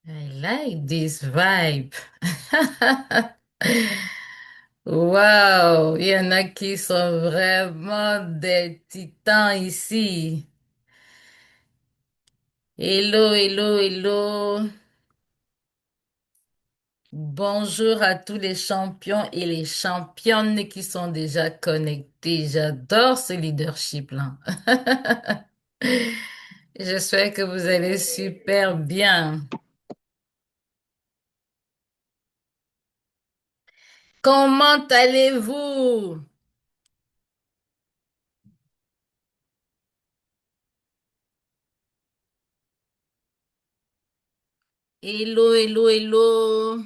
I like this vibe. Wow, il y en a qui sont vraiment des titans ici. Hello, hello, hello. Bonjour à tous les champions et les championnes qui sont déjà connectés. J'adore ce leadership-là. J'espère que vous allez super bien. Comment allez-vous? Hello, hello, hello.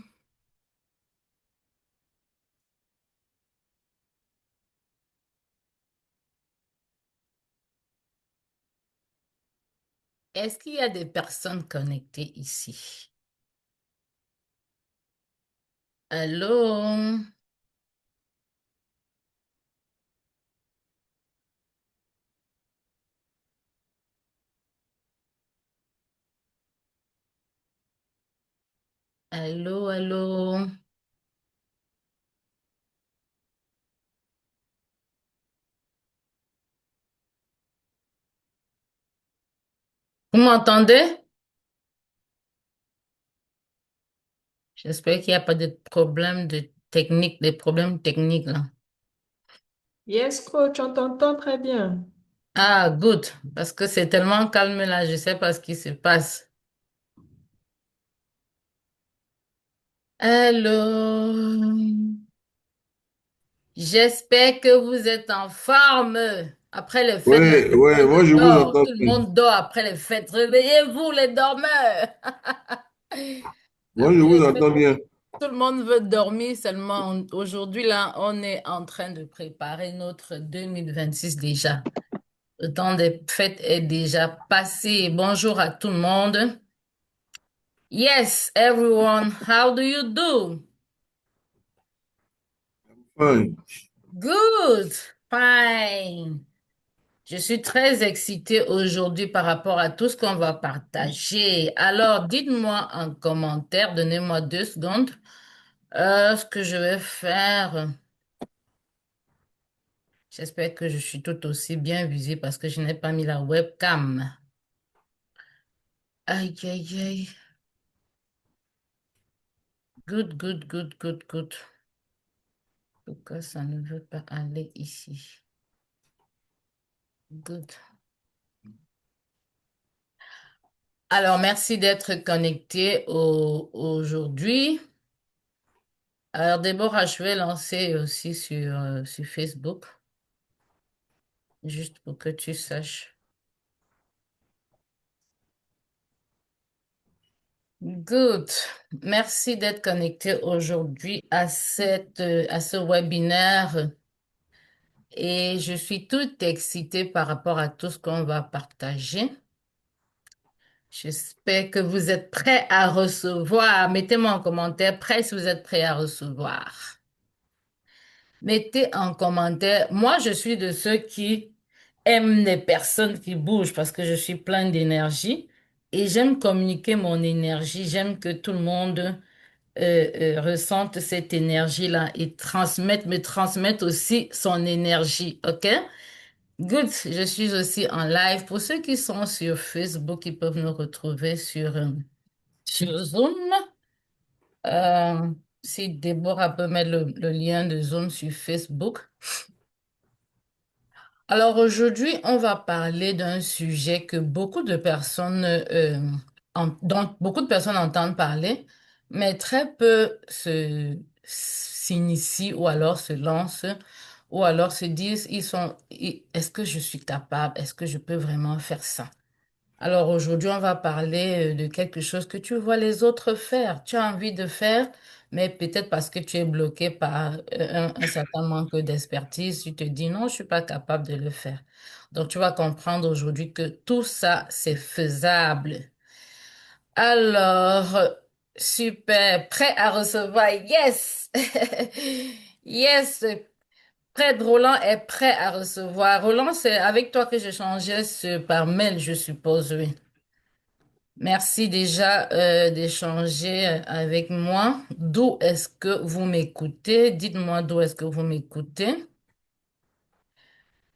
Est-ce qu'il y a des personnes connectées ici? Allô? Allô, allô? Vous m'entendez? J'espère qu'il n'y a pas de problème de technique, des problèmes techniques là. Yes, coach, on t'entend très bien. Ah, good, parce que c'est tellement calme là, je ne sais pas ce qui se passe. Allô? J'espère que vous êtes en forme. Après les fêtes, là, Oui, tout le oui, moi monde je vous dort. entends Tout le bien. monde dort après les fêtes. Réveillez-vous, les dormeurs. Moi je Après vous les fêtes, entends bien. tout le monde veut dormir seulement. Aujourd'hui, là, on est en train de préparer notre 2026 déjà. Le temps des fêtes est déjà passé. Bonjour à tout le monde. Yes, everyone, how do you do? Fine. Good, fine. Je suis très excitée aujourd'hui par rapport à tout ce qu'on va partager. Alors, dites-moi en commentaire, donnez-moi 2 secondes. Ce que je vais faire. J'espère que je suis tout aussi bien visible parce que je n'ai pas mis la webcam. Aïe, aïe, aïe. Good, good, good, good, good. Pourquoi ça ne veut pas aller ici? Good. Alors, merci d'être connecté aujourd'hui. Alors, Déborah, je vais lancer aussi sur Facebook, juste pour que tu saches. Good. Merci d'être connecté aujourd'hui à ce webinaire. Et je suis toute excitée par rapport à tout ce qu'on va partager. J'espère que vous êtes prêts à recevoir. Mettez-moi en commentaire prêt si vous êtes prêts à recevoir. Mettez en commentaire. Moi, je suis de ceux qui aiment les personnes qui bougent parce que je suis pleine d'énergie et j'aime communiquer mon énergie. J'aime que tout le monde ressente cette énergie-là et me transmette aussi son énergie. OK? Good, je suis aussi en live. Pour ceux qui sont sur Facebook, ils peuvent nous retrouver sur Zoom. Euh, si Déborah peut mettre le lien de Zoom sur Facebook. Alors aujourd'hui, on va parler d'un sujet que dont beaucoup de personnes entendent parler, mais très peu s'initient ou alors se lancent ou alors se disent, est-ce que je suis capable? Est-ce que je peux vraiment faire ça? Alors aujourd'hui, on va parler de quelque chose que tu vois les autres faire. Tu as envie de faire, mais peut-être parce que tu es bloqué par un certain manque d'expertise, tu te dis non, je suis pas capable de le faire. Donc tu vas comprendre aujourd'hui que tout ça, c'est faisable. Alors, super, prêt à recevoir, yes! Yes, prêt, Roland est prêt à recevoir. Roland, c'est avec toi que j'échangeais par mail, je suppose, oui. Merci déjà d'échanger avec moi. D'où est-ce que vous m'écoutez? Dites-moi d'où est-ce que vous m'écoutez.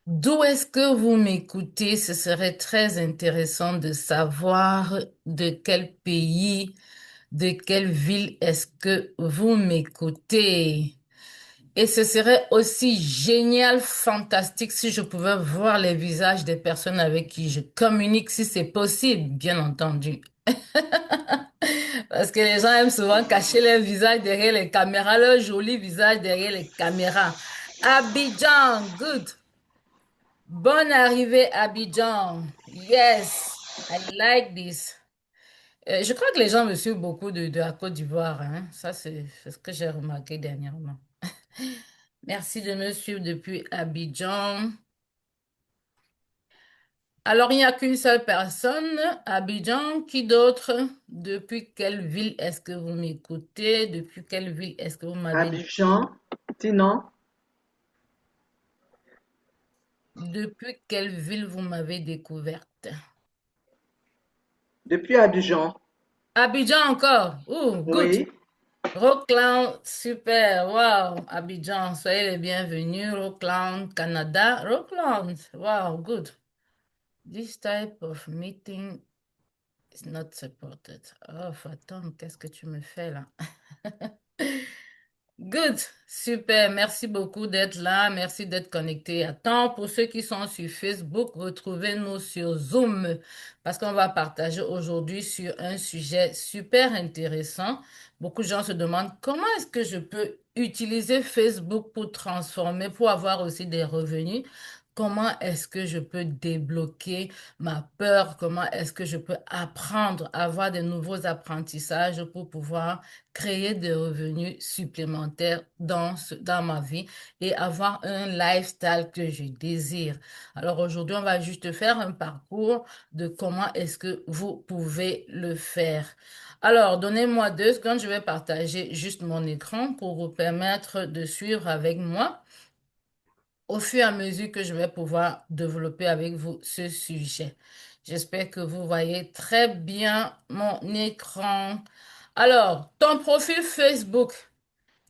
D'où est-ce que vous m'écoutez? Ce serait très intéressant de savoir de quel pays, de quelle ville est-ce que vous m'écoutez. Et ce serait aussi génial, fantastique si je pouvais voir les visages des personnes avec qui je communique, si c'est possible, bien entendu. Parce que les gens aiment souvent cacher leur visage derrière les caméras, leur joli visage derrière les caméras. Abidjan, good. Bonne arrivée, Abidjan. Yes, I like this. Je crois que les gens me suivent beaucoup de la Côte d'Ivoire, hein. Ça, c'est ce que j'ai remarqué dernièrement. Merci de me suivre depuis Abidjan. Alors, il n'y a qu'une seule personne, Abidjan. Qui d'autre? Depuis quelle ville est-ce que vous m'écoutez? Depuis quelle ville est-ce que vous m'avez... Abidjan, sinon, Depuis quelle ville vous m'avez découverte? depuis Abidjan, Abidjan encore. Oh, good. oui. Rockland, super. Wow. Abidjan, soyez les bienvenus. Rockland, Canada. Rockland. Wow, good. This type of meeting is not supported. Oh, attends, qu'est-ce que tu me fais là? Good, super. Merci beaucoup d'être là. Merci d'être connecté à temps. Pour ceux qui sont sur Facebook, retrouvez-nous sur Zoom parce qu'on va partager aujourd'hui sur un sujet super intéressant. Beaucoup de gens se demandent comment est-ce que je peux utiliser Facebook pour transformer, pour avoir aussi des revenus. Comment est-ce que je peux débloquer ma peur? Comment est-ce que je peux apprendre, avoir de nouveaux apprentissages pour pouvoir créer des revenus supplémentaires dans ma vie et avoir un lifestyle que je désire. Alors aujourd'hui, on va juste faire un parcours de comment est-ce que vous pouvez le faire. Alors, donnez-moi 2 secondes, je vais partager juste mon écran pour vous permettre de suivre avec moi au fur et à mesure que je vais pouvoir développer avec vous ce sujet. J'espère que vous voyez très bien mon écran. Alors, ton profil Facebook.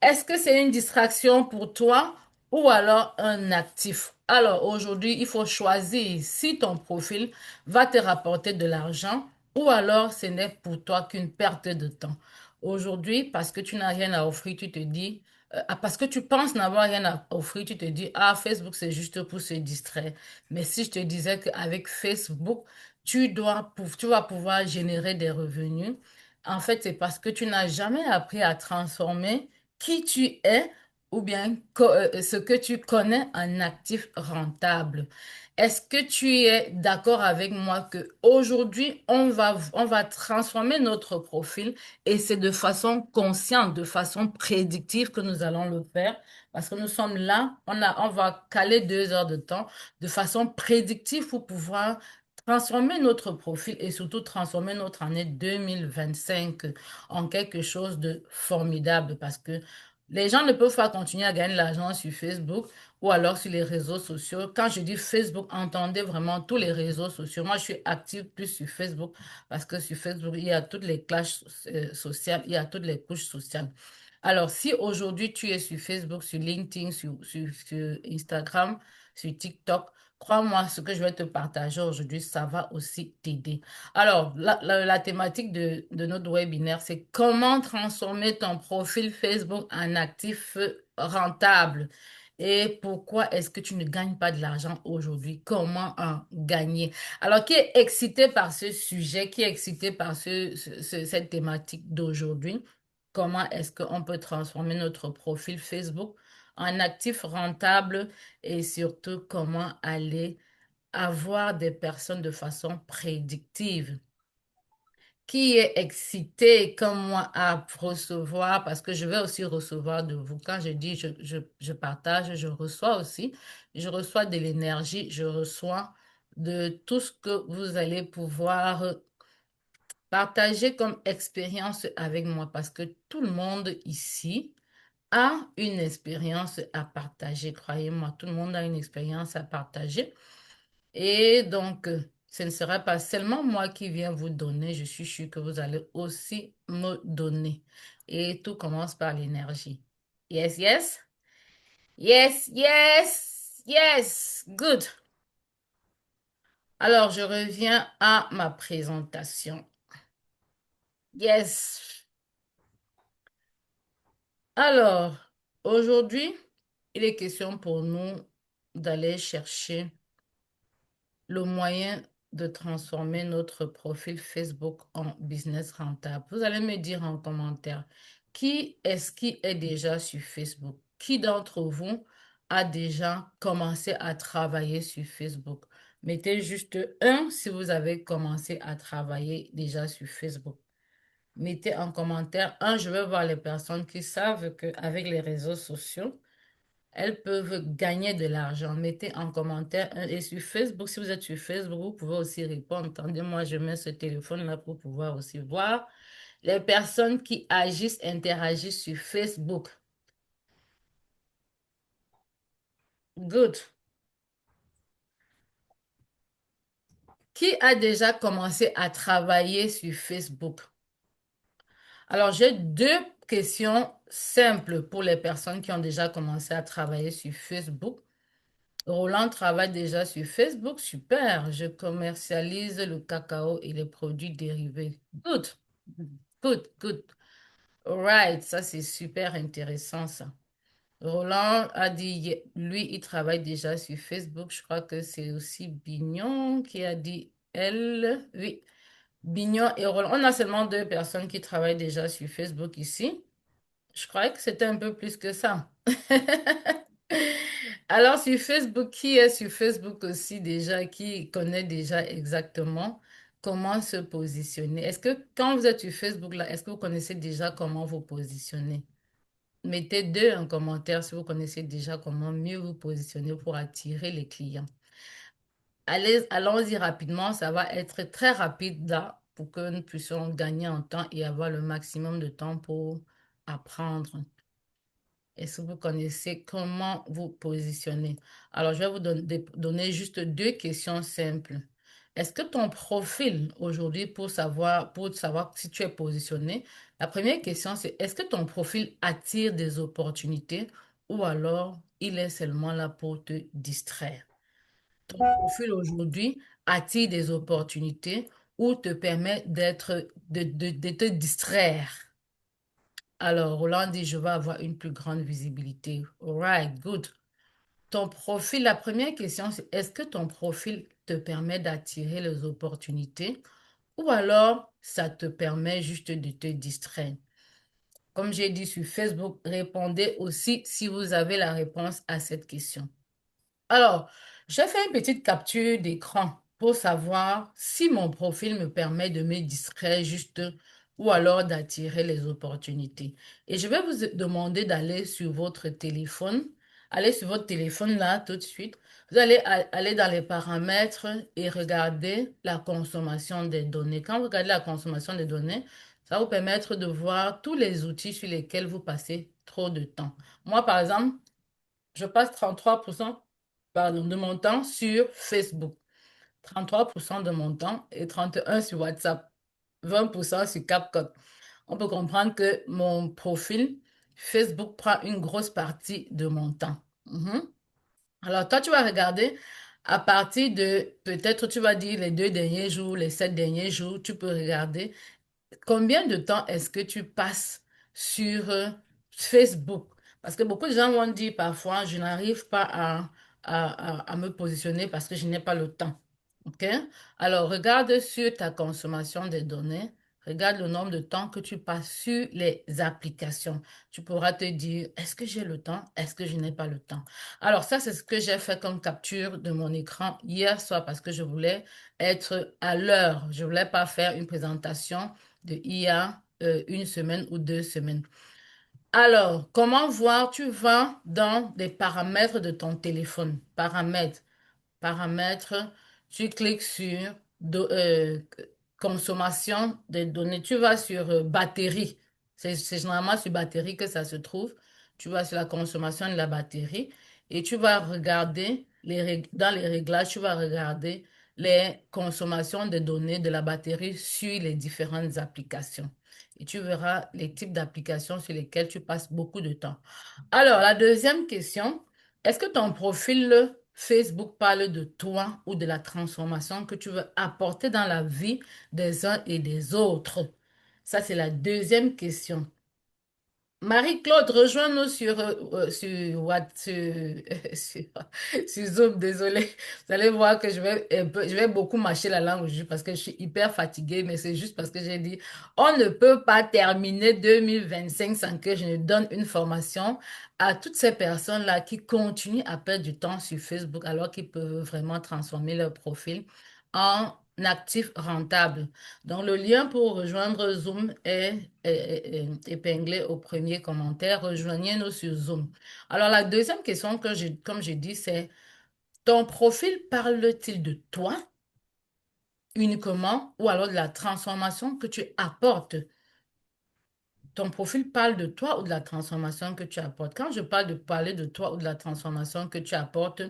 Est-ce que c'est une distraction pour toi ou alors un actif? Alors aujourd'hui, il faut choisir si ton profil va te rapporter de l'argent ou alors ce n'est pour toi qu'une perte de temps. Aujourd'hui, parce que tu n'as rien à offrir, tu te dis, parce que tu penses n'avoir rien à offrir, tu te dis, ah, Facebook, c'est juste pour se distraire. Mais si je te disais qu'avec Facebook, tu vas pouvoir générer des revenus, en fait, c'est parce que tu n'as jamais appris à transformer qui tu es ou bien ce que tu connais en actif rentable. Est-ce que tu es d'accord avec moi que aujourd'hui on va transformer notre profil et c'est de façon consciente, de façon prédictive que nous allons le faire parce que nous sommes là, on va caler 2 heures de temps de façon prédictive pour pouvoir transformer notre profil et surtout transformer notre année 2025 en quelque chose de formidable parce que les gens ne peuvent pas continuer à gagner de l'argent sur Facebook ou alors sur les réseaux sociaux. Quand je dis Facebook, entendez vraiment tous les réseaux sociaux. Moi, je suis active plus sur Facebook parce que sur Facebook, il y a toutes les classes sociales, il y a toutes les couches sociales. Alors, si aujourd'hui tu es sur Facebook, sur LinkedIn, sur Instagram, sur TikTok, crois-moi, ce que je vais te partager aujourd'hui, ça va aussi t'aider. Alors, la thématique de notre webinaire, c'est comment transformer ton profil Facebook en actif rentable. Et pourquoi est-ce que tu ne gagnes pas de l'argent aujourd'hui? Comment en gagner? Alors, qui est excité par ce sujet, qui est excité par cette thématique d'aujourd'hui? Comment est-ce qu'on peut transformer notre profil Facebook en actif rentable et surtout comment aller avoir des personnes de façon prédictive. Qui est excité comme moi à recevoir, parce que je vais aussi recevoir de vous. Quand je dis je partage, je reçois aussi. Je reçois de l'énergie, je reçois de tout ce que vous allez pouvoir partager comme expérience avec moi, parce que tout le monde ici a une expérience à partager. Croyez-moi, tout le monde a une expérience à partager. Et donc, ce ne sera pas seulement moi qui viens vous donner, je suis sûre que vous allez aussi me donner. Et tout commence par l'énergie. Yes, yes. Yes, yes, yes. Good. Alors, je reviens à ma présentation. Yes. Alors, aujourd'hui, il est question pour nous d'aller chercher le moyen de transformer notre profil Facebook en business rentable. Vous allez me dire en commentaire, qui est-ce qui est déjà sur Facebook? Qui d'entre vous a déjà commencé à travailler sur Facebook? Mettez juste un si vous avez commencé à travailler déjà sur Facebook. Mettez en commentaire un, je veux voir les personnes qui savent qu'avec les réseaux sociaux, elles peuvent gagner de l'argent. Mettez en commentaire et sur Facebook, si vous êtes sur Facebook, vous pouvez aussi répondre. Attendez-moi, je mets ce téléphone-là pour pouvoir aussi voir les personnes qui agissent, interagissent sur Facebook. Good. Qui a déjà commencé à travailler sur Facebook? Alors, j'ai deux questions simples pour les personnes qui ont déjà commencé à travailler sur Facebook. Roland travaille déjà sur Facebook. Super. Je commercialise le cacao et les produits dérivés. Good. Good, good. Right. Ça, c'est super intéressant, ça. Roland a dit, lui, il travaille déjà sur Facebook. Je crois que c'est aussi Bignon qui a dit elle. Oui. Bignon et Roland. On a seulement deux personnes qui travaillent déjà sur Facebook ici. Je croyais que c'était un peu plus que ça. Alors, sur Facebook, qui est sur Facebook aussi déjà, qui connaît déjà exactement comment se positionner? Est-ce que quand vous êtes sur Facebook, là, est-ce que vous connaissez déjà comment vous positionner? Mettez deux en commentaire si vous connaissez déjà comment mieux vous positionner pour attirer les clients. Allez, allons-y rapidement, ça va être très rapide là pour que nous puissions gagner en temps et avoir le maximum de temps pour apprendre. Est-ce que vous connaissez comment vous positionner? Alors, je vais vous donner juste deux questions simples. Est-ce que ton profil aujourd'hui, pour savoir si tu es positionné, la première question, c'est est-ce que ton profil attire des opportunités ou alors il est seulement là pour te distraire? Ton profil aujourd'hui attire des opportunités ou te permet de te distraire? Alors, Roland dit, je vais avoir une plus grande visibilité. All right, good. Ton profil, la première question, c'est est-ce que ton profil te permet d'attirer les opportunités ou alors ça te permet juste de te distraire? Comme j'ai dit sur Facebook, répondez aussi si vous avez la réponse à cette question. Alors, j'ai fait une petite capture d'écran pour savoir si mon profil me permet de me distraire juste ou alors d'attirer les opportunités. Et je vais vous demander d'aller sur votre téléphone. Allez sur votre téléphone là tout de suite. Vous allez aller dans les paramètres et regarder la consommation des données. Quand vous regardez la consommation des données, ça va vous permettre de voir tous les outils sur lesquels vous passez trop de temps. Moi, par exemple, je passe 33% pardon, de mon temps sur Facebook, 33% de mon temps et 31% sur WhatsApp, 20% sur CapCut. On peut comprendre que mon profil Facebook prend une grosse partie de mon temps. Mhm. Alors, toi, tu vas regarder à partir de, peut-être tu vas dire les 2 derniers jours, les 7 derniers jours, tu peux regarder combien de temps est-ce que tu passes sur Facebook? Parce que beaucoup de gens vont dire parfois, je n'arrive pas à me positionner parce que je n'ai pas le temps. OK? Alors, regarde sur ta consommation des données. Regarde le nombre de temps que tu passes sur les applications. Tu pourras te dire, est-ce que j'ai le temps? Est-ce que je n'ai pas le temps? Alors, ça, c'est ce que j'ai fait comme capture de mon écran hier soir parce que je voulais être à l'heure. Je ne voulais pas faire une présentation de IA une semaine ou 2 semaines. Alors, comment voir? Tu vas dans les paramètres de ton téléphone. Paramètres, tu cliques sur consommation des données. Tu vas sur batterie. C'est généralement sur batterie que ça se trouve. Tu vas sur la consommation de la batterie et tu vas regarder dans les réglages, tu vas regarder les consommations de données de la batterie sur les différentes applications. Et tu verras les types d'applications sur lesquelles tu passes beaucoup de temps. Alors, la deuxième question, est-ce que ton profil Facebook parle de toi ou de la transformation que tu veux apporter dans la vie des uns et des autres? Ça, c'est la deuxième question. Marie-Claude, rejoins-nous sur, sur Zoom, désolé. Vous allez voir que je vais beaucoup mâcher la langue aujourd'hui parce que je suis hyper fatiguée, mais c'est juste parce que j'ai dit, on ne peut pas terminer 2025 sans que je ne donne une formation à toutes ces personnes-là qui continuent à perdre du temps sur Facebook alors qu'ils peuvent vraiment transformer leur profil en actif rentable. Donc, le lien pour rejoindre Zoom est épinglé au premier commentaire. Rejoignez-nous sur Zoom. Alors, la deuxième question que comme j'ai dit, c'est ton profil parle-t-il de toi uniquement ou alors de la transformation que tu apportes? Ton profil parle de toi ou de la transformation que tu apportes? Quand je parle de parler de toi ou de la transformation que tu apportes,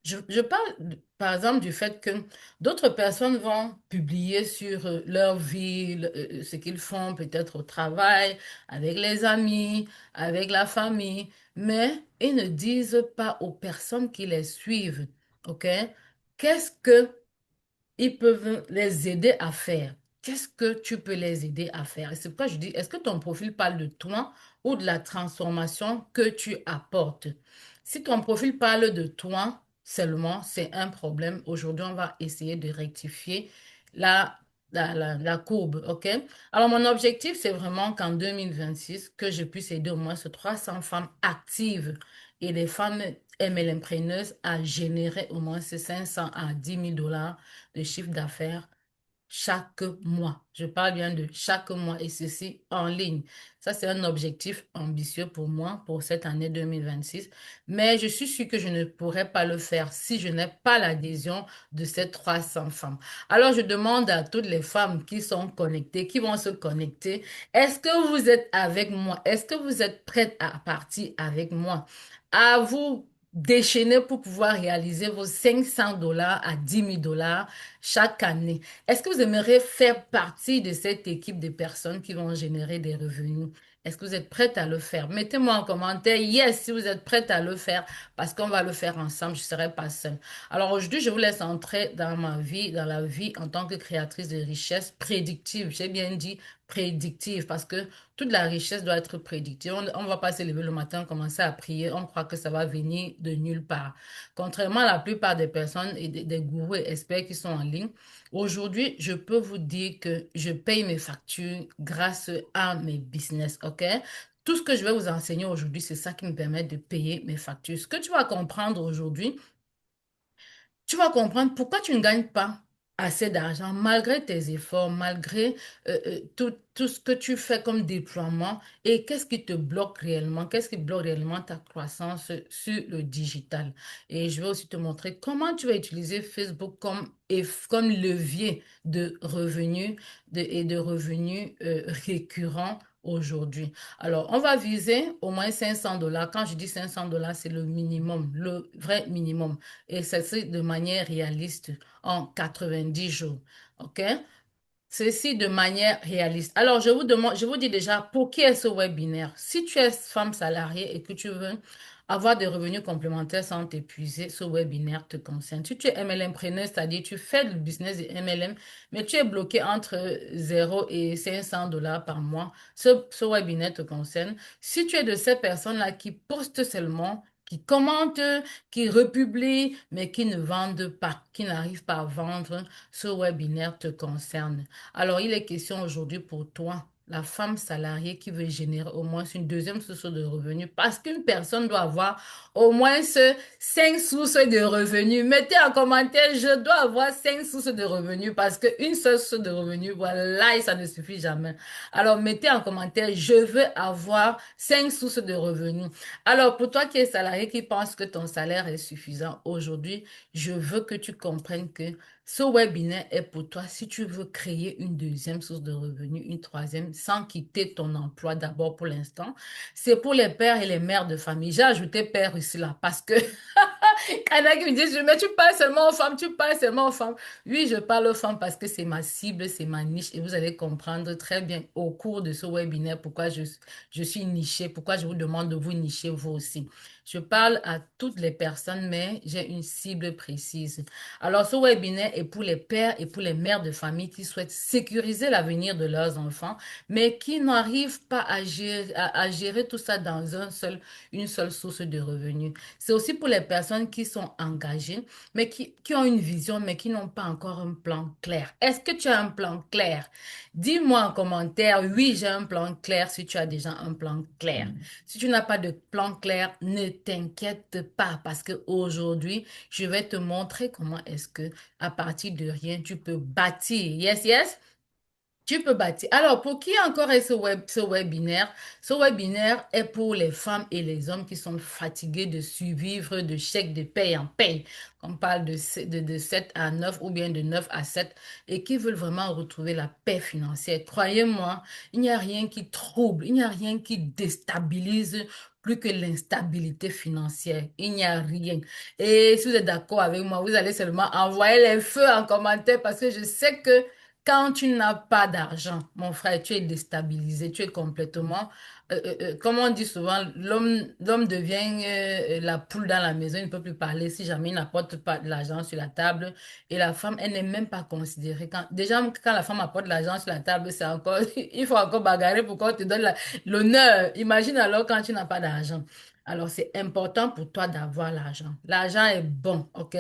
je parle, par exemple, du fait que d'autres personnes vont publier sur leur vie, ce qu'ils font peut-être au travail, avec les amis, avec la famille, mais ils ne disent pas aux personnes qui les suivent, OK? Qu'est-ce que ils peuvent les aider à faire? Qu'est-ce que tu peux les aider à faire? Et c'est pourquoi je dis, est-ce que ton profil parle de toi ou de la transformation que tu apportes? Si ton profil parle de toi seulement, c'est un problème. Aujourd'hui, on va essayer de rectifier la, la courbe, OK? Alors, mon objectif, c'est vraiment qu'en 2026, que je puisse aider au moins ces 300 femmes actives et des femmes MLMpreneuses à générer au moins ces 500 à 10 000 $ de chiffre d'affaires chaque mois. Je parle bien de chaque mois et ceci en ligne. Ça, c'est un objectif ambitieux pour moi pour cette année 2026. Mais je suis sûre que je ne pourrais pas le faire si je n'ai pas l'adhésion de ces 300 femmes. Alors, je demande à toutes les femmes qui sont connectées, qui vont se connecter, est-ce que vous êtes avec moi? Est-ce que vous êtes prêtes à partir avec moi? À vous déchaîner pour pouvoir réaliser vos 500 $ à 10 000 $ chaque année. Est-ce que vous aimeriez faire partie de cette équipe de personnes qui vont générer des revenus? Est-ce que vous êtes prête à le faire? Mettez-moi en commentaire yes si vous êtes prête à le faire parce qu'on va le faire ensemble, je ne serai pas seule. Alors aujourd'hui, je vous laisse entrer dans ma vie, dans la vie en tant que créatrice de richesse prédictive. J'ai bien dit prédictive parce que toute la richesse doit être prédictive. On ne va pas se lever le matin, commencer à prier, on croit que ça va venir de nulle part. Contrairement à la plupart des personnes et des gourous et experts qui sont en ligne, aujourd'hui, je peux vous dire que je paye mes factures grâce à mes business, OK? Tout ce que je vais vous enseigner aujourd'hui, c'est ça qui me permet de payer mes factures. Ce que tu vas comprendre aujourd'hui, tu vas comprendre pourquoi tu ne gagnes pas assez d'argent malgré tes efforts, malgré tout ce que tu fais comme déploiement et qu'est-ce qui te bloque réellement, qu'est-ce qui bloque réellement ta croissance sur le digital. Et je vais aussi te montrer comment tu vas utiliser Facebook comme levier de revenus et de revenus récurrents aujourd'hui. Alors, on va viser au moins 500 $. Quand je dis 500 $, c'est le minimum, le vrai minimum et ceci de manière réaliste en 90 jours. OK? Ceci de manière réaliste. Alors, je vous demande, je vous dis déjà, pour qui est ce webinaire? Si tu es femme salariée et que tu veux avoir des revenus complémentaires sans t'épuiser, ce webinaire te concerne. Si tu es MLMpreneur, c'est-à-dire tu fais le business de MLM, mais tu es bloqué entre 0 et 500 $ par mois, ce webinaire te concerne. Si tu es de ces personnes-là qui postent seulement, qui commentent, qui republient, mais qui ne vendent pas, qui n'arrivent pas à vendre, ce webinaire te concerne. Alors, il est question aujourd'hui pour toi, la femme salariée qui veut générer au moins une deuxième source de revenus, parce qu'une personne doit avoir au moins 5 sources de revenus. Mettez en commentaire, je dois avoir 5 sources de revenus, parce qu'une seule source de revenus, voilà, et ça ne suffit jamais. Alors, mettez en commentaire, je veux avoir 5 sources de revenus. Alors, pour toi qui es salarié, qui pense que ton salaire est suffisant aujourd'hui, je veux que tu comprennes que ce webinaire est pour toi si tu veux créer une deuxième source de revenus, une troisième, sans quitter ton emploi d'abord pour l'instant. C'est pour les pères et les mères de famille. J'ai ajouté père ici là parce que Il y en a qui me disent, mais tu parles seulement aux femmes, tu parles seulement aux femmes. Oui, je parle aux femmes parce que c'est ma cible, c'est ma niche et vous allez comprendre très bien au cours de ce webinaire pourquoi je suis nichée, pourquoi je vous demande de vous nicher vous aussi. Je parle à toutes les personnes, mais j'ai une cible précise. Alors, ce webinaire est pour les pères et pour les mères de famille qui souhaitent sécuriser l'avenir de leurs enfants, mais qui n'arrivent pas à gérer tout ça dans une seule source de revenus. C'est aussi pour les personnes qui sont engagées, mais qui ont une vision, mais qui n'ont pas encore un plan clair. Est-ce que tu as un plan clair? Dis-moi en commentaire, oui, j'ai un plan clair si tu as déjà un plan clair. Si tu n'as pas de plan clair, ne t'inquiète pas parce que aujourd'hui, je vais te montrer comment est-ce que à partir de rien, tu peux bâtir. Yes, yes. Tu peux bâtir. Alors, pour qui encore est ce webinaire? Ce webinaire est pour les femmes et les hommes qui sont fatigués de survivre de chèques de paye en paye. On parle de 7 à 9 ou bien de 9 à 7 et qui veulent vraiment retrouver la paix financière. Croyez-moi, il n'y a rien qui trouble, il n'y a rien qui déstabilise plus que l'instabilité financière. Il n'y a rien. Et si vous êtes d'accord avec moi, vous allez seulement envoyer les feux en commentaire parce que je sais que quand tu n'as pas d'argent, mon frère, tu es déstabilisé, tu es complètement, comme on dit souvent, l'homme devient la poule dans la maison, il ne peut plus parler si jamais il n'apporte pas de l'argent sur la table. Et la femme, elle n'est même pas considérée. Déjà, quand la femme apporte de l'argent sur la table, c'est encore, il faut encore bagarrer pour qu'on te donne l'honneur. Imagine alors quand tu n'as pas d'argent. Alors, c'est important pour toi d'avoir l'argent. L'argent est bon, OK?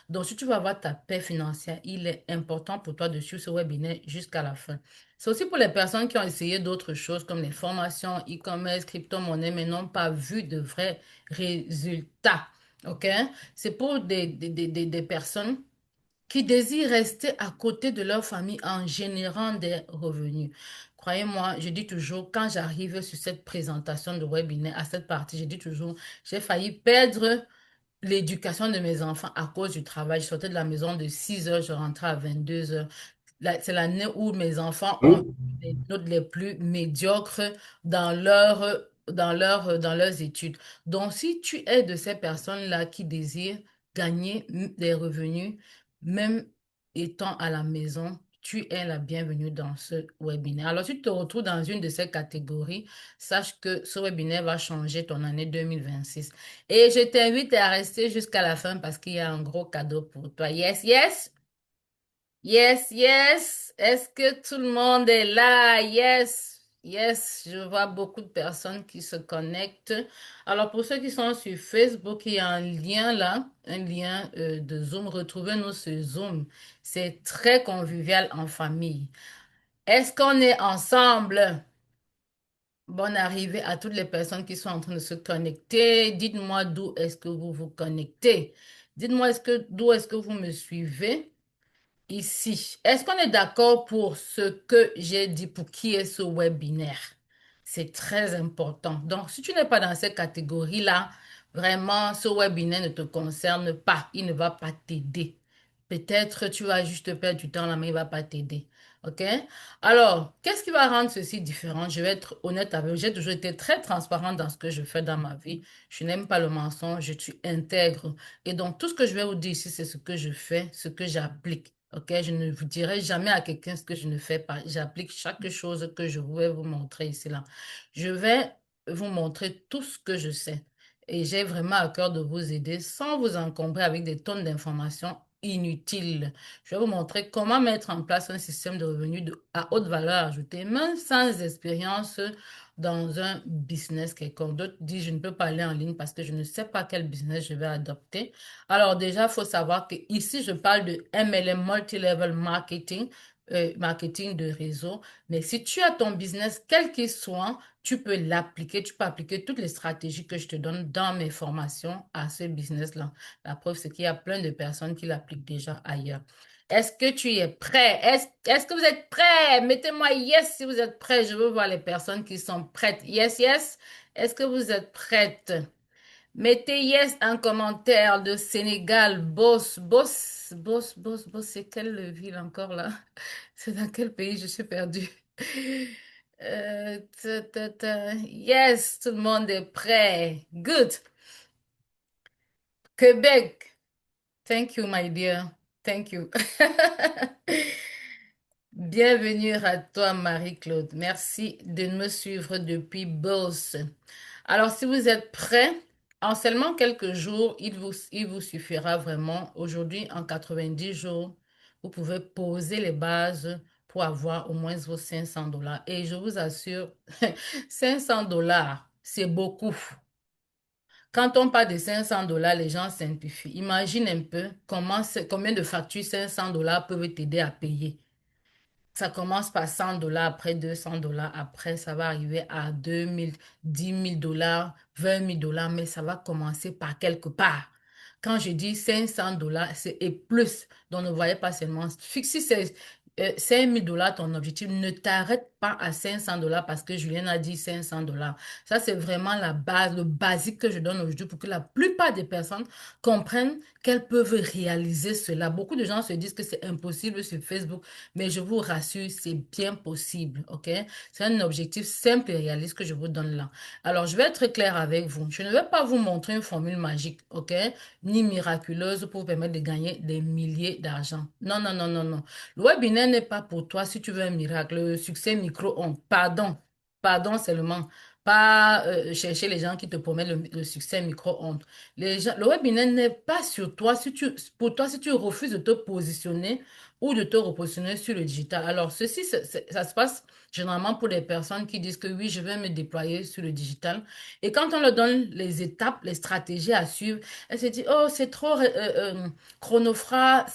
Donc, si tu veux avoir ta paix financière, il est important pour toi de suivre ce webinaire jusqu'à la fin. C'est aussi pour les personnes qui ont essayé d'autres choses comme les formations, e-commerce, crypto-monnaie, mais n'ont pas vu de vrais résultats. OK? C'est pour des personnes qui désirent rester à côté de leur famille en générant des revenus. Croyez-moi, je dis toujours, quand j'arrive sur cette présentation de webinaire, à cette partie, je dis toujours, j'ai failli perdre l'éducation de mes enfants à cause du travail. Je sortais de la maison de 6 heures, je rentrais à 22 heures. C'est l'année où mes enfants ont les notes les plus médiocres dans leurs études. Donc, si tu es de ces personnes-là qui désirent gagner des revenus, même étant à la maison, tu es la bienvenue dans ce webinaire. Alors, si tu te retrouves dans une de ces catégories, sache que ce webinaire va changer ton année 2026. Et je t'invite à rester jusqu'à la fin parce qu'il y a un gros cadeau pour toi. Yes, yes, yes, yes. Est-ce que tout le monde est là? Yes, yes. Je vois beaucoup de personnes qui se connectent. Alors, pour ceux qui sont sur Facebook, il y a un lien là, un lien de Zoom. Retrouvez-nous sur Zoom. C'est très convivial en famille. Est-ce qu'on est ensemble? Bonne arrivée à toutes les personnes qui sont en train de se connecter. Dites-moi d'où est-ce que vous vous connectez. Dites-moi d'où est-ce que vous me suivez ici. Est-ce qu'on est d'accord pour ce que j'ai dit pour qui est ce webinaire? C'est très important. Donc, si tu n'es pas dans cette catégorie-là, vraiment, ce webinaire ne te concerne pas. Il ne va pas t'aider. Peut-être tu vas juste perdre du temps là, mais il ne va pas t'aider. OK? Alors, qu'est-ce qui va rendre ceci différent? Je vais être honnête avec vous. J'ai toujours été très transparente dans ce que je fais dans ma vie. Je n'aime pas le mensonge, je suis intègre. Et donc, tout ce que je vais vous dire ici, c'est ce que je fais, ce que j'applique. OK? Je ne vous dirai jamais à quelqu'un ce que je ne fais pas. J'applique chaque chose que je vais vous montrer ici là. Je vais vous montrer tout ce que je sais. Et j'ai vraiment à cœur de vous aider sans vous encombrer avec des tonnes d'informations inutiles. Je vais vous montrer comment mettre en place un système de revenus à haute valeur ajoutée, même sans expérience dans un business quelconque. D'autres disent, je ne peux pas aller en ligne parce que je ne sais pas quel business je vais adopter. Alors déjà, il faut savoir que ici, je parle de MLM, Multilevel Marketing, marketing de réseau. Mais si tu as ton business, quel qu'il soit, tu peux l'appliquer, tu peux appliquer toutes les stratégies que je te donne dans mes formations à ce business-là. La preuve, c'est qu'il y a plein de personnes qui l'appliquent déjà ailleurs. Est-ce que tu es prêt? Est-ce que vous êtes prêts? Mettez-moi yes si vous êtes prêts. Je veux voir les personnes qui sont prêtes. Yes, yes. Est-ce que vous êtes prêtes? Mettez yes en commentaire de Sénégal. Boss, c'est quelle ville encore là? C'est dans quel pays? Je suis perdue. Yes, tout le monde est prêt. Good. Québec. Thank you, my dear. Thank you. Bienvenue à toi, Marie-Claude. Merci de me suivre depuis Beauce. Alors, si vous êtes prêts, en seulement quelques jours, il vous suffira vraiment. Aujourd'hui, en 90 jours, vous pouvez poser les bases pour avoir au moins vos 500 dollars. Et je vous assure, 500 dollars, c'est beaucoup. Quand on parle de 500 dollars, les gens simplifient. Imagine un peu combien de factures 500 dollars peuvent t'aider à payer. Ça commence par 100 dollars, après 200 dollars, après ça va arriver à 2000, 10 000 dollars, 20 000 dollars, mais ça va commencer par quelque part. Quand je dis 500 dollars, c'est et plus. Donc ne voyez pas seulement, fixe c'est 5 000 dollars ton objectif. Ne t'arrête pas à 500 dollars parce que Julien a dit 500 dollars. Ça, c'est vraiment la base, le basique que je donne aujourd'hui pour que la plupart des personnes comprennent qu'elles peuvent réaliser cela. Beaucoup de gens se disent que c'est impossible sur Facebook. Mais je vous rassure, c'est bien possible, ok? C'est un objectif simple et réaliste que je vous donne là. Alors, je vais être clair avec vous. Je ne vais pas vous montrer une formule magique, ok? Ni miraculeuse pour vous permettre de gagner des milliers d'argent. Non, non, non, non, non. Le webinaire n'est pas pour toi si tu veux un miracle. Le succès micro-ondes. Pardon. Pardon seulement. Pas chercher les gens qui te promettent le succès micro-ondes. Le webinaire n'est pas sur toi pour toi si tu refuses de te positionner ou de te repositionner sur le digital. Alors, ça se passe généralement pour les personnes qui disent que oui, je vais me déployer sur le digital. Et quand on leur donne les étapes, les stratégies à suivre, elles se disent, oh, c'est trop chronophage,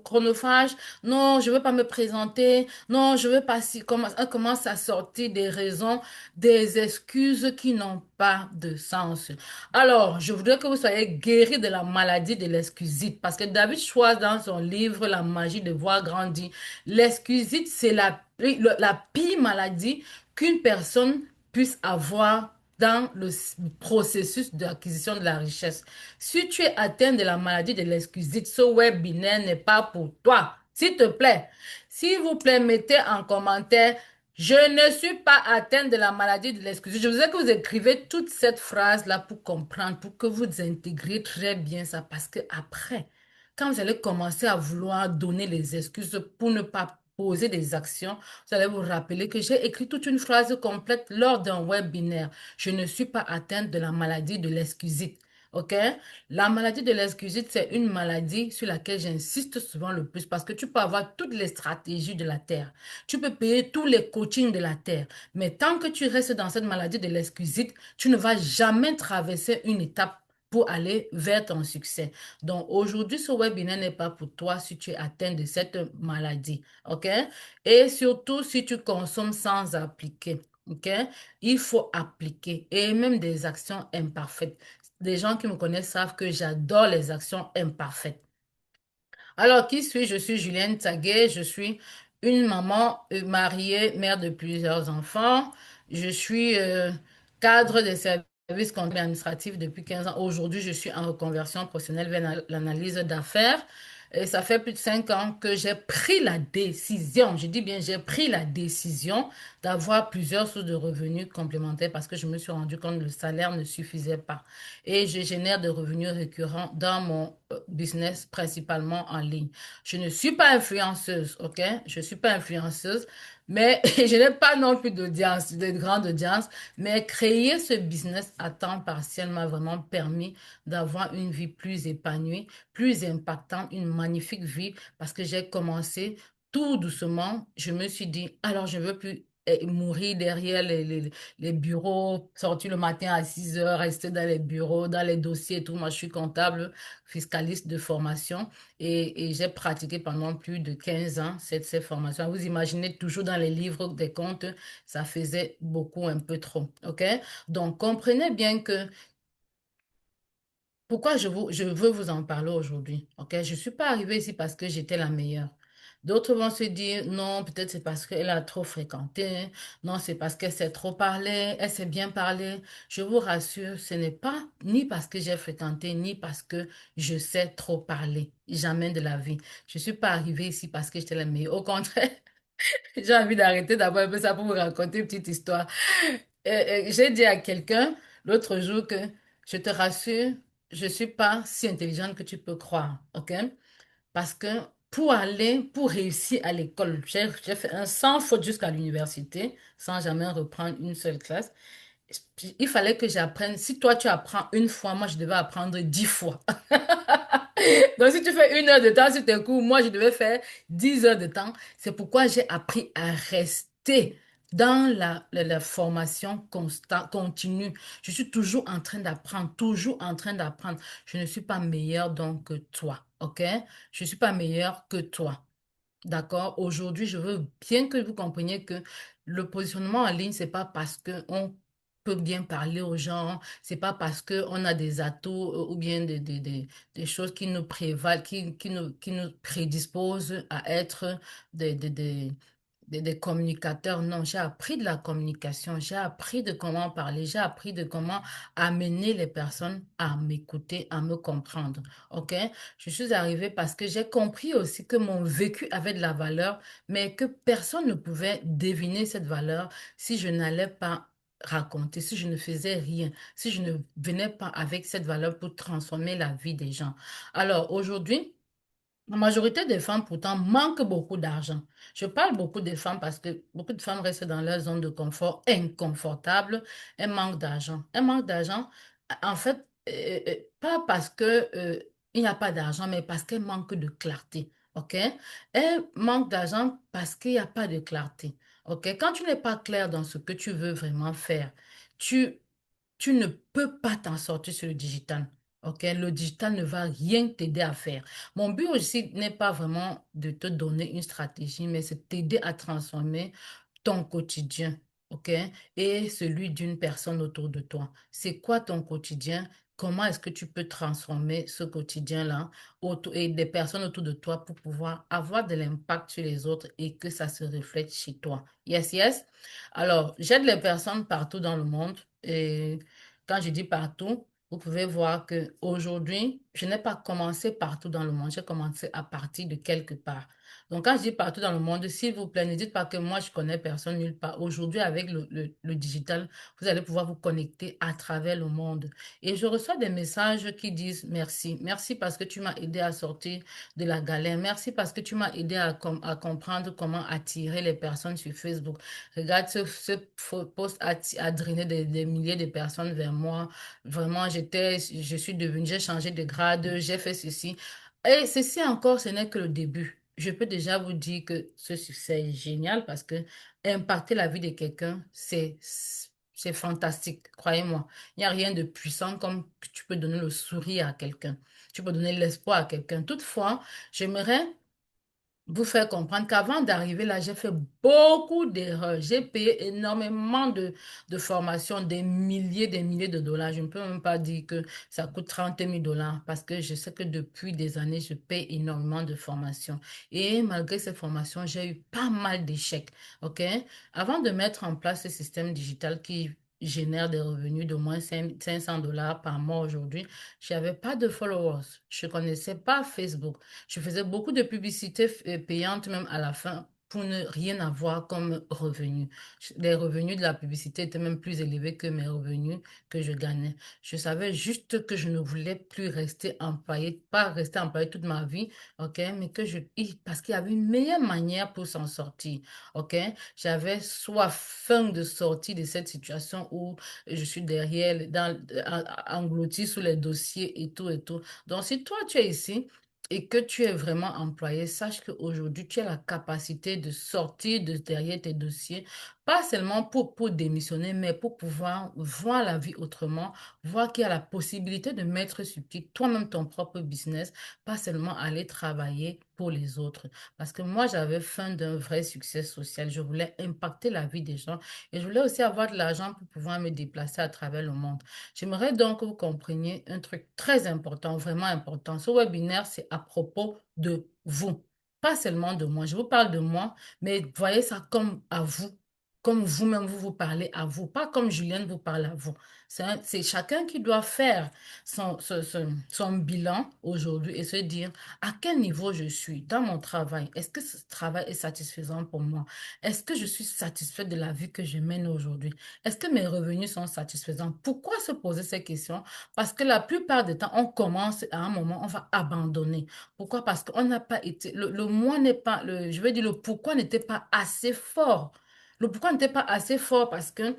chronophage. Non, je ne veux pas me présenter. Non, je veux pas si. Elle commence à sortir des raisons, des excuses qui n'ont pas de sens. Alors, je voudrais que vous soyez guéris de la maladie de l'excusite parce que David Schwartz, dans son livre La magie de voir grandir, l'excusite, c'est la pire maladie qu'une personne puisse avoir dans le processus d'acquisition de la richesse. Si tu es atteint de la maladie de l'excusite, ce webinaire n'est pas pour toi. S'il te plaît, s'il vous plaît, mettez en commentaire je ne suis pas atteinte de la maladie de l'excuse. Je voudrais que vous écrivez toute cette phrase-là pour comprendre, pour que vous intégriez très bien ça. Parce que après, quand vous allez commencer à vouloir donner les excuses pour ne pas poser des actions, vous allez vous rappeler que j'ai écrit toute une phrase complète lors d'un webinaire. Je ne suis pas atteinte de la maladie de l'excusite. OK? La maladie de l'excusite, c'est une maladie sur laquelle j'insiste souvent le plus parce que tu peux avoir toutes les stratégies de la Terre. Tu peux payer tous les coachings de la terre, mais tant que tu restes dans cette maladie de l'exquisite, tu ne vas jamais traverser une étape pour aller vers ton succès. Donc aujourd'hui, ce webinaire n'est pas pour toi si tu es atteint de cette maladie, ok? Et surtout si tu consommes sans appliquer, ok? Il faut appliquer et même des actions imparfaites. Les gens qui me connaissent savent que j'adore les actions imparfaites. Alors, qui suis-je? Je suis Julienne Taguet. Je suis une maman mariée, mère de plusieurs enfants. Je suis cadre des services comptables et administratifs depuis 15 ans. Aujourd'hui, je suis en reconversion professionnelle vers l'analyse d'affaires. Et ça fait plus de 5 ans que j'ai pris la décision, je dis bien j'ai pris la décision d'avoir plusieurs sources de revenus complémentaires parce que je me suis rendu compte que le salaire ne suffisait pas. Et je génère des revenus récurrents dans mon business, principalement en ligne. Je ne suis pas influenceuse, ok? Je ne suis pas influenceuse, mais je n'ai pas non plus d'audience, de grande audience, mais créer ce business à temps partiel m'a vraiment permis d'avoir une vie plus épanouie, plus impactante, une magnifique vie, parce que j'ai commencé tout doucement. Je me suis dit, alors je ne veux plus mourir derrière les bureaux, sortir le matin à 6 heures, rester dans les bureaux, dans les dossiers et tout. Moi, je suis comptable, fiscaliste de formation et j'ai pratiqué pendant plus de 15 ans ces formations. Vous imaginez toujours dans les livres des comptes, ça faisait beaucoup, un peu trop. OK? Donc, comprenez bien que pourquoi je veux vous en parler aujourd'hui, ok? Je ne suis pas arrivée ici parce que j'étais la meilleure. D'autres vont se dire, non, peut-être c'est parce qu'elle a trop fréquenté, non, c'est parce qu'elle sait trop parler, elle sait bien parler. Je vous rassure, ce n'est pas ni parce que j'ai fréquenté, ni parce que je sais trop parler. Jamais de la vie. Je ne suis pas arrivée ici parce que j'étais la meilleure. Au contraire, j'ai envie d'arrêter d'avoir un peu ça pour vous raconter une petite histoire. J'ai dit à quelqu'un l'autre jour que je te rassure, je suis pas si intelligente que tu peux croire, ok? Parce que pour réussir à l'école, j'ai fait un sans faute jusqu'à l'université, sans jamais reprendre une seule classe. Il fallait que j'apprenne. Si toi, tu apprends une fois, moi, je devais apprendre 10 fois. Donc, si tu fais 1 heure de temps sur tes cours, moi, je devais faire 10 heures de temps. C'est pourquoi j'ai appris à rester dans la formation constante, continue. Je suis toujours en train d'apprendre, toujours en train d'apprendre. Je ne suis pas meilleure donc que toi, OK? Je ne suis pas meilleure que toi. D'accord? Aujourd'hui, je veux bien que vous compreniez que le positionnement en ligne, c'est pas parce que on peut bien parler aux gens, c'est pas parce que on a des atouts ou bien des choses qui nous prévalent, qui nous prédisposent à être des, des, des, des communicateurs. Non, j'ai appris de la communication, j'ai appris de comment parler, j'ai appris de comment amener les personnes à m'écouter, à me comprendre. OK? Je suis arrivée parce que j'ai compris aussi que mon vécu avait de la valeur, mais que personne ne pouvait deviner cette valeur si je n'allais pas raconter, si je ne faisais rien, si je ne venais pas avec cette valeur pour transformer la vie des gens. Alors aujourd'hui, la majorité des femmes, pourtant, manquent beaucoup d'argent. Je parle beaucoup des femmes parce que beaucoup de femmes restent dans leur zone de confort inconfortable. Elles manquent d'argent. Elles manquent d'argent, en fait, pas parce que, il n'y a pas d'argent, mais parce qu'elles manquent de clarté. OK? Elles manquent d'argent parce qu'il n'y a pas de clarté. OK? Quand tu n'es pas clair dans ce que tu veux vraiment faire, tu, tu ne peux pas t'en sortir sur le digital. OK? Le digital ne va rien t'aider à faire. Mon but aussi n'est pas vraiment de te donner une stratégie, mais c'est t'aider à transformer ton quotidien, OK? Et celui d'une personne autour de toi. C'est quoi ton quotidien? Comment est-ce que tu peux transformer ce quotidien-là et des personnes autour de toi pour pouvoir avoir de l'impact sur les autres et que ça se reflète chez toi? Yes, yes. Alors, j'aide les personnes partout dans le monde et quand je dis partout, vous pouvez voir que aujourd'hui, je n'ai pas commencé partout dans le monde, j'ai commencé à partir de quelque part. Donc, quand je dis partout dans le monde, s'il vous plaît, ne dites pas que moi, je connais personne nulle part. Aujourd'hui, avec le digital, vous allez pouvoir vous connecter à travers le monde. Et je reçois des messages qui disent merci. Merci parce que tu m'as aidé à sortir de la galère. Merci parce que tu m'as aidé à comprendre comment attirer les personnes sur Facebook. Regarde, ce post a drainé des milliers de personnes vers moi. Vraiment, je suis devenue, j'ai changé de grade, j'ai fait ceci. Et ceci encore, ce n'est que le début. Je peux déjà vous dire que ce succès est génial parce que impacter la vie de quelqu'un, c'est fantastique, croyez-moi. Il n'y a rien de puissant comme que tu peux donner le sourire à quelqu'un. Tu peux donner l'espoir à quelqu'un. Toutefois, j'aimerais vous faire comprendre qu'avant d'arriver là, j'ai fait beaucoup d'erreurs. J'ai payé énormément de formations, des milliers de dollars. Je ne peux même pas dire que ça coûte 30 000 dollars parce que je sais que depuis des années, je paye énormément de formations. Et malgré ces formations, j'ai eu pas mal d'échecs. OK? Avant de mettre en place ce système digital qui génère des revenus de moins 500 dollars par mois aujourd'hui, je n'avais pas de followers. Je ne connaissais pas Facebook. Je faisais beaucoup de publicités payantes même à la fin pour ne rien avoir comme revenu. Les revenus de la publicité étaient même plus élevés que mes revenus que je gagnais. Je savais juste que je ne voulais plus rester employée, pas rester employée toute ma vie, ok, mais parce qu'il y avait une meilleure manière pour s'en sortir, ok. J'avais soif, faim de sortir de cette situation où je suis derrière, engloutie sous les dossiers et tout et tout. Donc, si toi, tu es ici, et que tu es vraiment employé, sache qu'aujourd'hui, tu as la capacité de sortir de derrière tes dossiers, pas seulement pour démissionner, mais pour pouvoir voir la vie autrement, voir qu'il y a la possibilité de mettre sur pied toi-même ton propre business, pas seulement aller travailler pour les autres. Parce que moi, j'avais faim d'un vrai succès social. Je voulais impacter la vie des gens et je voulais aussi avoir de l'argent pour pouvoir me déplacer à travers le monde. J'aimerais donc que vous compreniez un truc très important, vraiment important. Ce webinaire, c'est à propos de vous, pas seulement de moi. Je vous parle de moi, mais voyez ça comme à vous. comme vous-même vous vous parlez à vous, pas comme Julienne vous parle à vous. C'est chacun qui doit faire son bilan aujourd'hui et se dire à quel niveau je suis dans mon travail. Est-ce que ce travail est satisfaisant pour moi? Est-ce que je suis satisfaite de la vie que je mène aujourd'hui? Est-ce que mes revenus sont satisfaisants? Pourquoi se poser ces questions? Parce que la plupart du temps, on commence à un moment, on va abandonner. Pourquoi? Parce qu'on n'a pas été, le moi n'est pas, je veux dire, le pourquoi n'était pas assez fort. Le pourquoi n'était pas assez fort parce que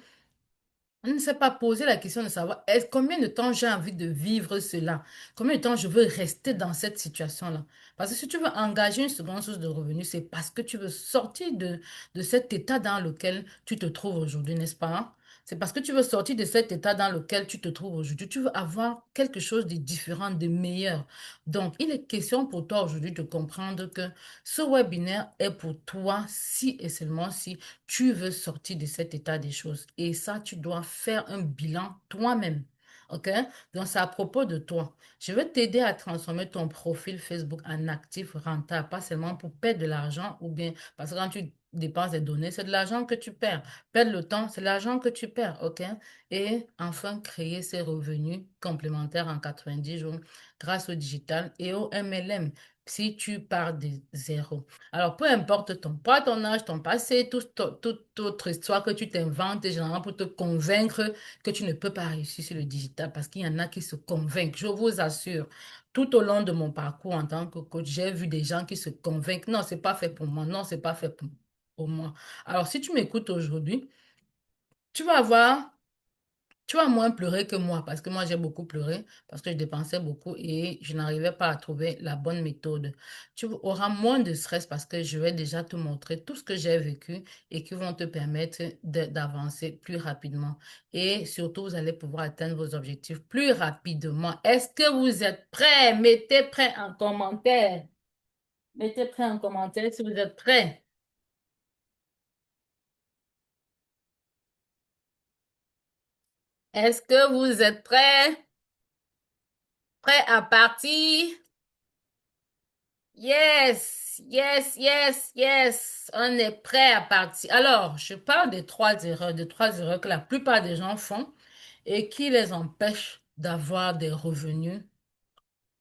on ne s'est pas posé la question de savoir combien de temps j'ai envie de vivre cela, combien de temps je veux rester dans cette situation-là. Parce que si tu veux engager une seconde source de revenus, c'est parce que tu veux sortir de cet état dans lequel tu te trouves aujourd'hui, n'est-ce pas? Hein? C'est parce que tu veux sortir de cet état dans lequel tu te trouves aujourd'hui. Tu veux avoir quelque chose de différent, de meilleur. Donc, il est question pour toi aujourd'hui de comprendre que ce webinaire est pour toi si et seulement si tu veux sortir de cet état des choses. Et ça, tu dois faire un bilan toi-même. OK? Donc, c'est à propos de toi. Je vais t'aider à transformer ton profil Facebook en actif rentable, pas seulement pour perdre de l'argent ou bien parce que quand tu dépenses des données, c'est de l'argent que tu perds. Perdre le temps, c'est l'argent que tu perds. OK? Et enfin, créer ces revenus complémentaires en 90 jours grâce au digital et au MLM si tu pars de zéro. Alors, peu importe ton poids, ton âge, ton passé, toute autre histoire que tu t'inventes, généralement pour te convaincre que tu ne peux pas réussir sur le digital, parce qu'il y en a qui se convainquent. Je vous assure, tout au long de mon parcours en tant que coach, j'ai vu des gens qui se convainquent. Non, c'est pas fait pour moi. Non, c'est pas fait pour moi. Alors, si tu m'écoutes aujourd'hui, tu vas avoir tu vas moins pleurer que moi, parce que moi j'ai beaucoup pleuré, parce que je dépensais beaucoup et je n'arrivais pas à trouver la bonne méthode. Tu auras moins de stress parce que je vais déjà te montrer tout ce que j'ai vécu et qui vont te permettre d'avancer plus rapidement. Et surtout, vous allez pouvoir atteindre vos objectifs plus rapidement. Est-ce que vous êtes prêts? Mettez prêt en commentaire. Mettez prêt en commentaire si vous êtes prêts. Est-ce que vous êtes prêts? Prêts à partir? Yes, yes, yes, yes. On est prêt à partir. Alors, je parle de trois erreurs que la plupart des gens font et qui les empêchent d'avoir des revenus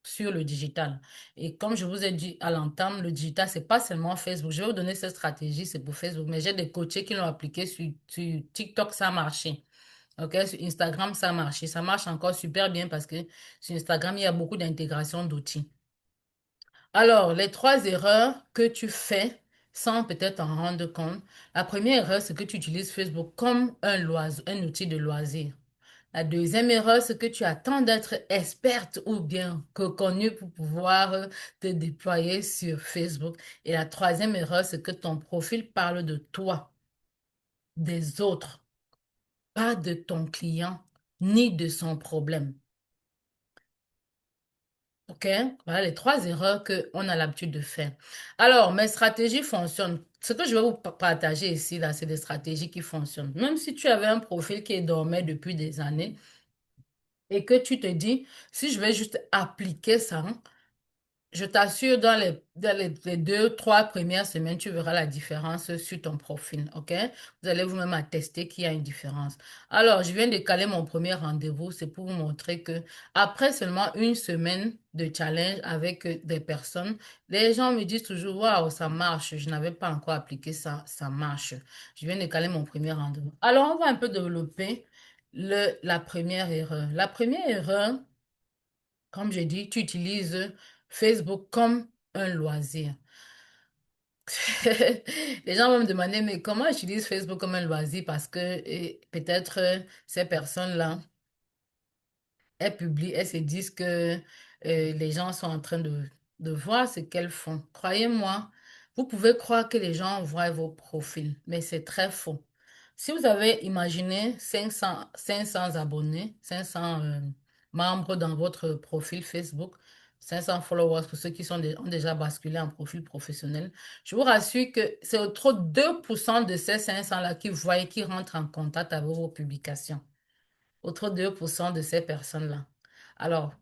sur le digital. Et comme je vous ai dit à l'entame, le digital, c'est pas seulement Facebook. Je vais vous donner cette stratégie, c'est pour Facebook, mais j'ai des coachés qui l'ont appliqué sur TikTok, ça a marché. OK, sur Instagram, ça a marché. Ça marche encore super bien parce que sur Instagram, il y a beaucoup d'intégration d'outils. Alors, les trois erreurs que tu fais sans peut-être en rendre compte. La première erreur, c'est que tu utilises Facebook comme un outil de loisir. La deuxième erreur, c'est que tu attends d'être experte ou bien que connue pour pouvoir te déployer sur Facebook. Et la troisième erreur, c'est que ton profil parle de toi, des autres, pas de ton client ni de son problème. OK? Voilà les trois erreurs qu'on a l'habitude de faire. Alors, mes stratégies fonctionnent. Ce que je vais vous partager ici, là, c'est des stratégies qui fonctionnent. Même si tu avais un profil qui est dormait depuis des années et que tu te dis, si je vais juste appliquer ça, hein, je t'assure, dans les 2, 3 premières semaines, tu verras la différence sur ton profil, OK? Vous allez vous-même attester qu'il y a une différence. Alors, je viens de caler mon premier rendez-vous. C'est pour vous montrer que après seulement une semaine de challenge avec des personnes, les gens me disent toujours, waouh, ça marche. Je n'avais pas encore appliqué ça, ça marche. Je viens de caler mon premier rendez-vous. Alors, on va un peu développer la première erreur. La première erreur, comme j'ai dit, tu utilises Facebook comme un loisir. Les gens vont me demander, mais comment j'utilise Facebook comme un loisir? Parce que peut-être ces personnes-là, elles publient, elles se disent que les gens sont en train de voir ce qu'elles font. Croyez-moi, vous pouvez croire que les gens voient vos profils, mais c'est très faux. Si vous avez imaginé 500 abonnés, 500 membres dans votre profil Facebook, 500 followers pour ceux qui ont déjà basculé en profil professionnel, je vous rassure que c'est trop 2% de ces 500-là qui voient et qui rentrent en contact avec vos publications. Autre 2% de ces personnes-là. Alors,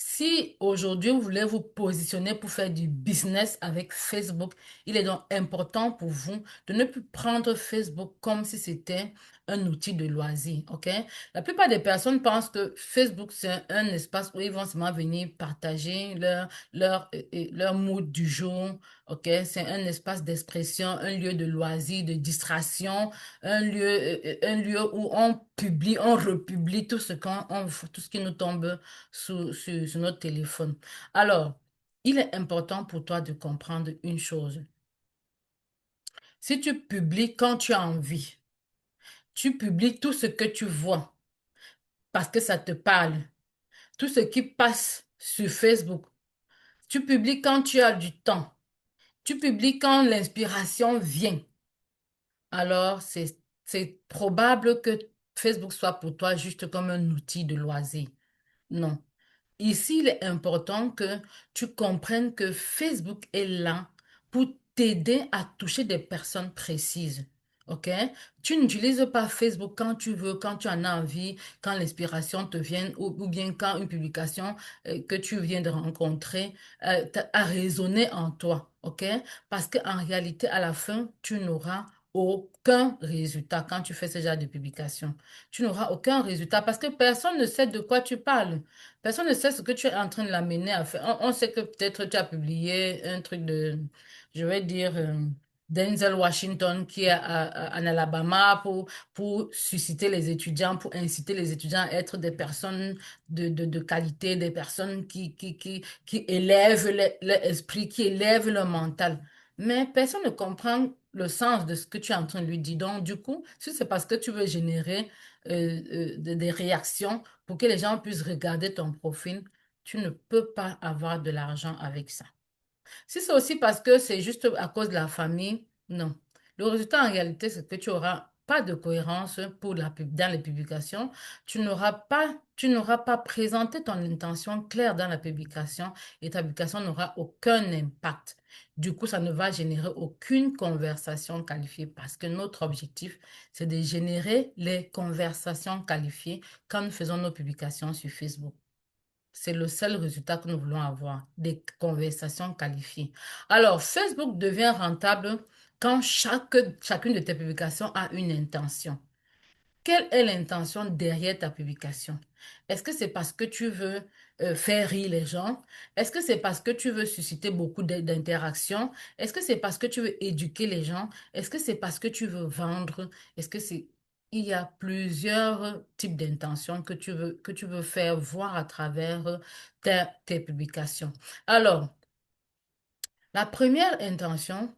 Si aujourd'hui vous voulez vous positionner pour faire du business avec Facebook, il est donc important pour vous de ne plus prendre Facebook comme si c'était un outil de loisir, ok? La plupart des personnes pensent que Facebook, c'est un espace où ils vont seulement venir partager leur mood du jour, ok? C'est un espace d'expression, un lieu de loisir, de distraction, un lieu où on publie, on republie tout ce qui nous tombe sur notre téléphone. Alors, il est important pour toi de comprendre une chose. Si tu publies quand tu as envie, tu publies tout ce que tu vois parce que ça te parle, tout ce qui passe sur Facebook. Tu publies quand tu as du temps. Tu publies quand l'inspiration vient. Alors, c'est probable que Facebook soit pour toi juste comme un outil de loisir. Non. Ici, il est important que tu comprennes que Facebook est là pour t'aider à toucher des personnes précises. OK? Tu n'utilises pas Facebook quand tu veux, quand tu en as envie, quand l'inspiration te vient ou bien quand une publication que tu viens de rencontrer a résonné en toi. OK? Parce qu'en réalité, à la fin, tu n'auras aucun résultat quand tu fais ce genre de publication. Tu n'auras aucun résultat parce que personne ne sait de quoi tu parles. Personne ne sait ce que tu es en train de l'amener à faire. On sait que peut-être tu as publié un truc de, je vais dire, Denzel Washington qui est en Alabama pour susciter les étudiants, pour inciter les étudiants à être des personnes de qualité, des personnes qui élèvent leur esprit, qui élèvent leur mental. Mais personne ne comprend le sens de ce que tu es en train de lui dire. Donc, du coup, si c'est parce que tu veux générer des réactions, pour que les gens puissent regarder ton profil, tu ne peux pas avoir de l'argent avec ça. Si c'est aussi parce que c'est juste à cause de la famille, non. Le résultat en réalité, c'est que tu n'auras pas de cohérence dans les publications. Tu n'auras pas présenté ton intention claire dans la publication et ta publication n'aura aucun impact. Du coup, ça ne va générer aucune conversation qualifiée parce que notre objectif, c'est de générer les conversations qualifiées quand nous faisons nos publications sur Facebook. C'est le seul résultat que nous voulons avoir, des conversations qualifiées. Alors, Facebook devient rentable quand chacune de tes publications a une intention. Quelle est l'intention derrière ta publication? Est-ce que c'est parce que tu veux faire rire les gens? Est-ce que c'est parce que tu veux susciter beaucoup d'interactions? Est-ce que c'est parce que tu veux éduquer les gens? Est-ce que c'est parce que tu veux vendre? Est-ce que c'est... Il y a plusieurs types d'intentions que tu veux faire voir à travers tes publications. Alors, la première intention,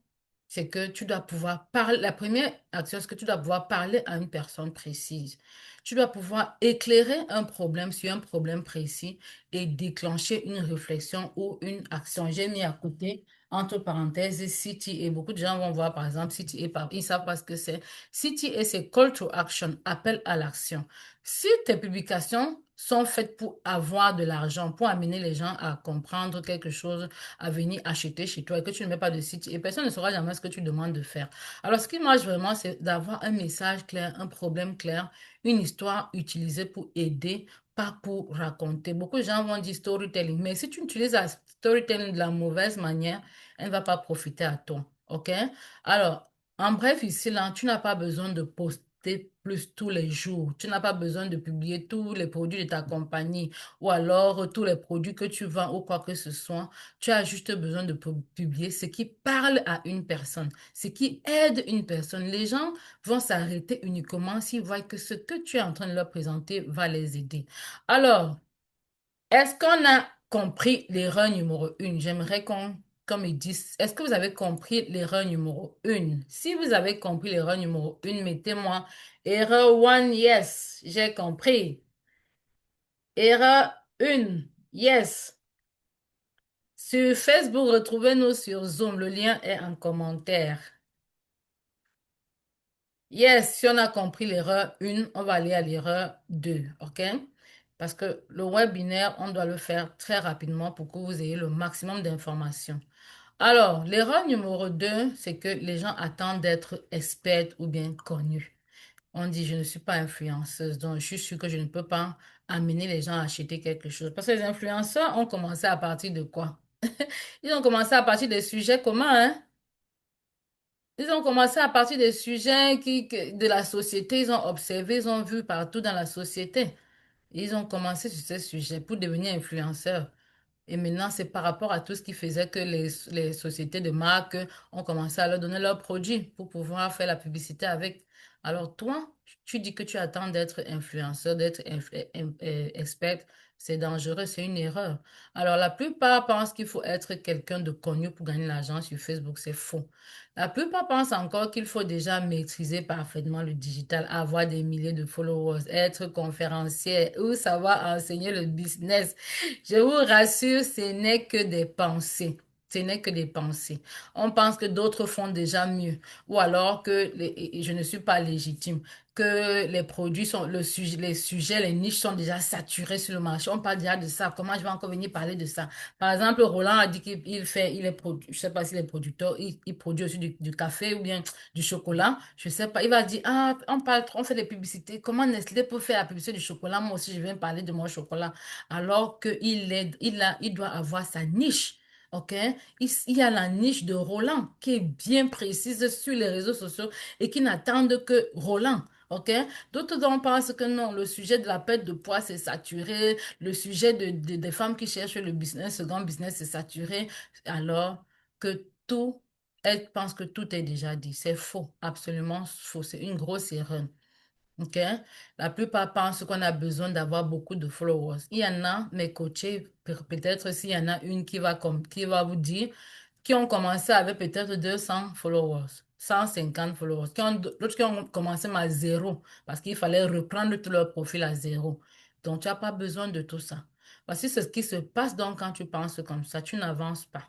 c'est que tu dois pouvoir parler. La première action, c'est que tu dois pouvoir parler à une personne précise. Tu dois pouvoir éclairer un problème sur un problème précis et déclencher une réflexion ou une action. J'ai mis à côté, entre parenthèses, CTA. Beaucoup de gens vont voir, par exemple, CTA. Ils savent pas ce que c'est. CTA, c'est Call to Action, appel à l'action. Si tes publications sont faites pour avoir de l'argent, pour amener les gens à comprendre quelque chose, à venir acheter chez toi et que tu ne mets pas de site et personne ne saura jamais ce que tu demandes de faire. Alors, ce qui marche vraiment, c'est d'avoir un message clair, un problème clair, une histoire utilisée pour aider, pas pour raconter. Beaucoup de gens vont dire storytelling, mais si tu utilises la storytelling de la mauvaise manière, elle ne va pas profiter à toi. OK? Alors, en bref, ici, là, tu n'as pas besoin de poster plus tous les jours. Tu n'as pas besoin de publier tous les produits de ta compagnie ou alors tous les produits que tu vends ou quoi que ce soit. Tu as juste besoin de publier ce qui parle à une personne, ce qui aide une personne. Les gens vont s'arrêter uniquement s'ils voient que ce que tu es en train de leur présenter va les aider. Alors, est-ce qu'on a compris l'erreur numéro une? J'aimerais qu'on me dise, est-ce que vous avez compris l'erreur numéro une? Si vous avez compris l'erreur numéro une, mettez-moi erreur one, yes, j'ai compris. Erreur une, yes. Sur Facebook, retrouvez-nous sur Zoom. Le lien est en commentaire. Yes, si on a compris l'erreur 1, on va aller à l'erreur 2, OK? Parce que le webinaire, on doit le faire très rapidement pour que vous ayez le maximum d'informations. Alors, l'erreur numéro 2, c'est que les gens attendent d'être experts ou bien connus. On dit, je ne suis pas influenceuse, donc je suis sûre que je ne peux pas amener les gens à acheter quelque chose. Parce que les influenceurs ont commencé à partir de quoi? Ils ont commencé à partir des sujets communs, hein? Ils ont commencé à partir des sujets de la société, ils ont observé, ils ont vu partout dans la société. Ils ont commencé sur ces sujets pour devenir influenceurs. Et maintenant, c'est par rapport à tout ce qui faisait que les sociétés de marque ont commencé à leur donner leurs produits pour pouvoir faire la publicité avec. Alors toi, tu dis que tu attends d'être influenceur, d'être expert. C'est dangereux, c'est une erreur. Alors la plupart pensent qu'il faut être quelqu'un de connu pour gagner l'argent sur Facebook. C'est faux. La plupart pensent encore qu'il faut déjà maîtriser parfaitement le digital, avoir des milliers de followers, être conférencier ou savoir enseigner le business. Je vous rassure, ce n'est que des pensées. Ce n'est que des pensées. On pense que d'autres font déjà mieux, ou alors que et je ne suis pas légitime, que les produits sont, les sujets, les niches sont déjà saturés sur le marché. On parle déjà de ça. Comment je vais encore venir parler de ça? Par exemple, Roland a dit je sais pas s'il est producteur, il produit aussi du café ou bien du chocolat. Je sais pas. Il va dire, ah, on fait des publicités. Comment Nestlé peut faire la publicité du chocolat? Moi aussi, je viens parler de mon chocolat alors il doit avoir sa niche. OK? Il y a la niche de Roland qui est bien précise sur les réseaux sociaux et qui n'attendent que Roland. OK? D'autres en pensent que non, le sujet de la perte de poids, c'est saturé. Le sujet des femmes qui cherchent le business, second business, c'est saturé. Alors que elles pensent que tout est déjà dit. C'est faux, absolument faux. C'est une grosse erreur. OK? La plupart pensent qu'on a besoin d'avoir beaucoup de followers. Il y en a, mes coachés, peut-être s'il y en a une qui va vous dire, qui ont commencé avec peut-être 200 followers, 150 followers, d'autres qui ont commencé à zéro parce qu'il fallait reprendre tout leur profil à zéro. Donc, tu n'as pas besoin de tout ça. Parce que c'est ce qui se passe donc quand tu penses comme ça, tu n'avances pas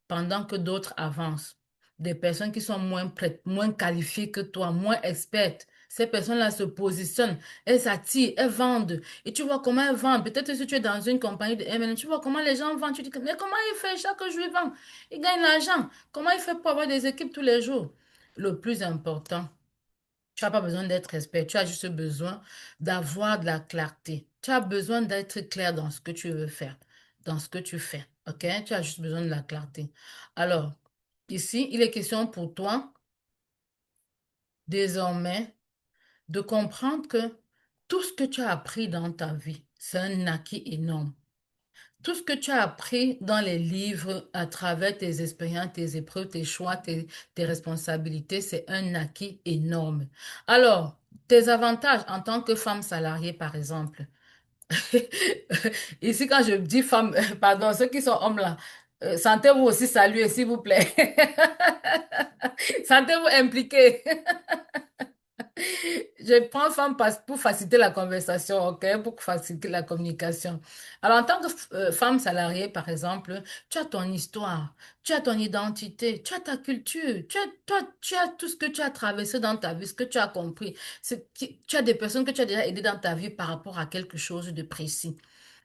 pendant que d'autres avancent. Des personnes qui sont moins prêtes, moins qualifiées que toi, moins expertes. Ces personnes-là se positionnent, elles attirent, elles vendent. Et tu vois comment elles vendent. Peut-être si tu es dans une compagnie de MLM, tu vois comment les gens vendent. Tu dis, mais comment il fait chaque jour, il vend? Il gagne l'argent. Comment il fait pour avoir des équipes tous les jours? Le plus important, tu n'as pas besoin d'être expert, tu as juste besoin d'avoir de la clarté. Tu as besoin d'être clair dans ce que tu veux faire, dans ce que tu fais. OK? Tu as juste besoin de la clarté. Alors, ici, il est question pour toi, désormais, de comprendre que tout ce que tu as appris dans ta vie, c'est un acquis énorme. Tout ce que tu as appris dans les livres, à travers tes expériences, tes épreuves, tes choix, tes responsabilités, c'est un acquis énorme. Alors, tes avantages en tant que femme salariée, par exemple. Ici, quand je dis femme, pardon, ceux qui sont hommes là, sentez-vous aussi saluer, s'il vous plaît. Sentez-vous impliqués. Je prends femme pour faciliter la conversation, OK? Pour faciliter la communication. Alors, en tant que femme salariée, par exemple, tu as ton histoire, tu as ton identité, tu as ta culture, tu as tout ce que tu as traversé dans ta vie, ce que tu as compris. Tu as des personnes que tu as déjà aidées dans ta vie par rapport à quelque chose de précis.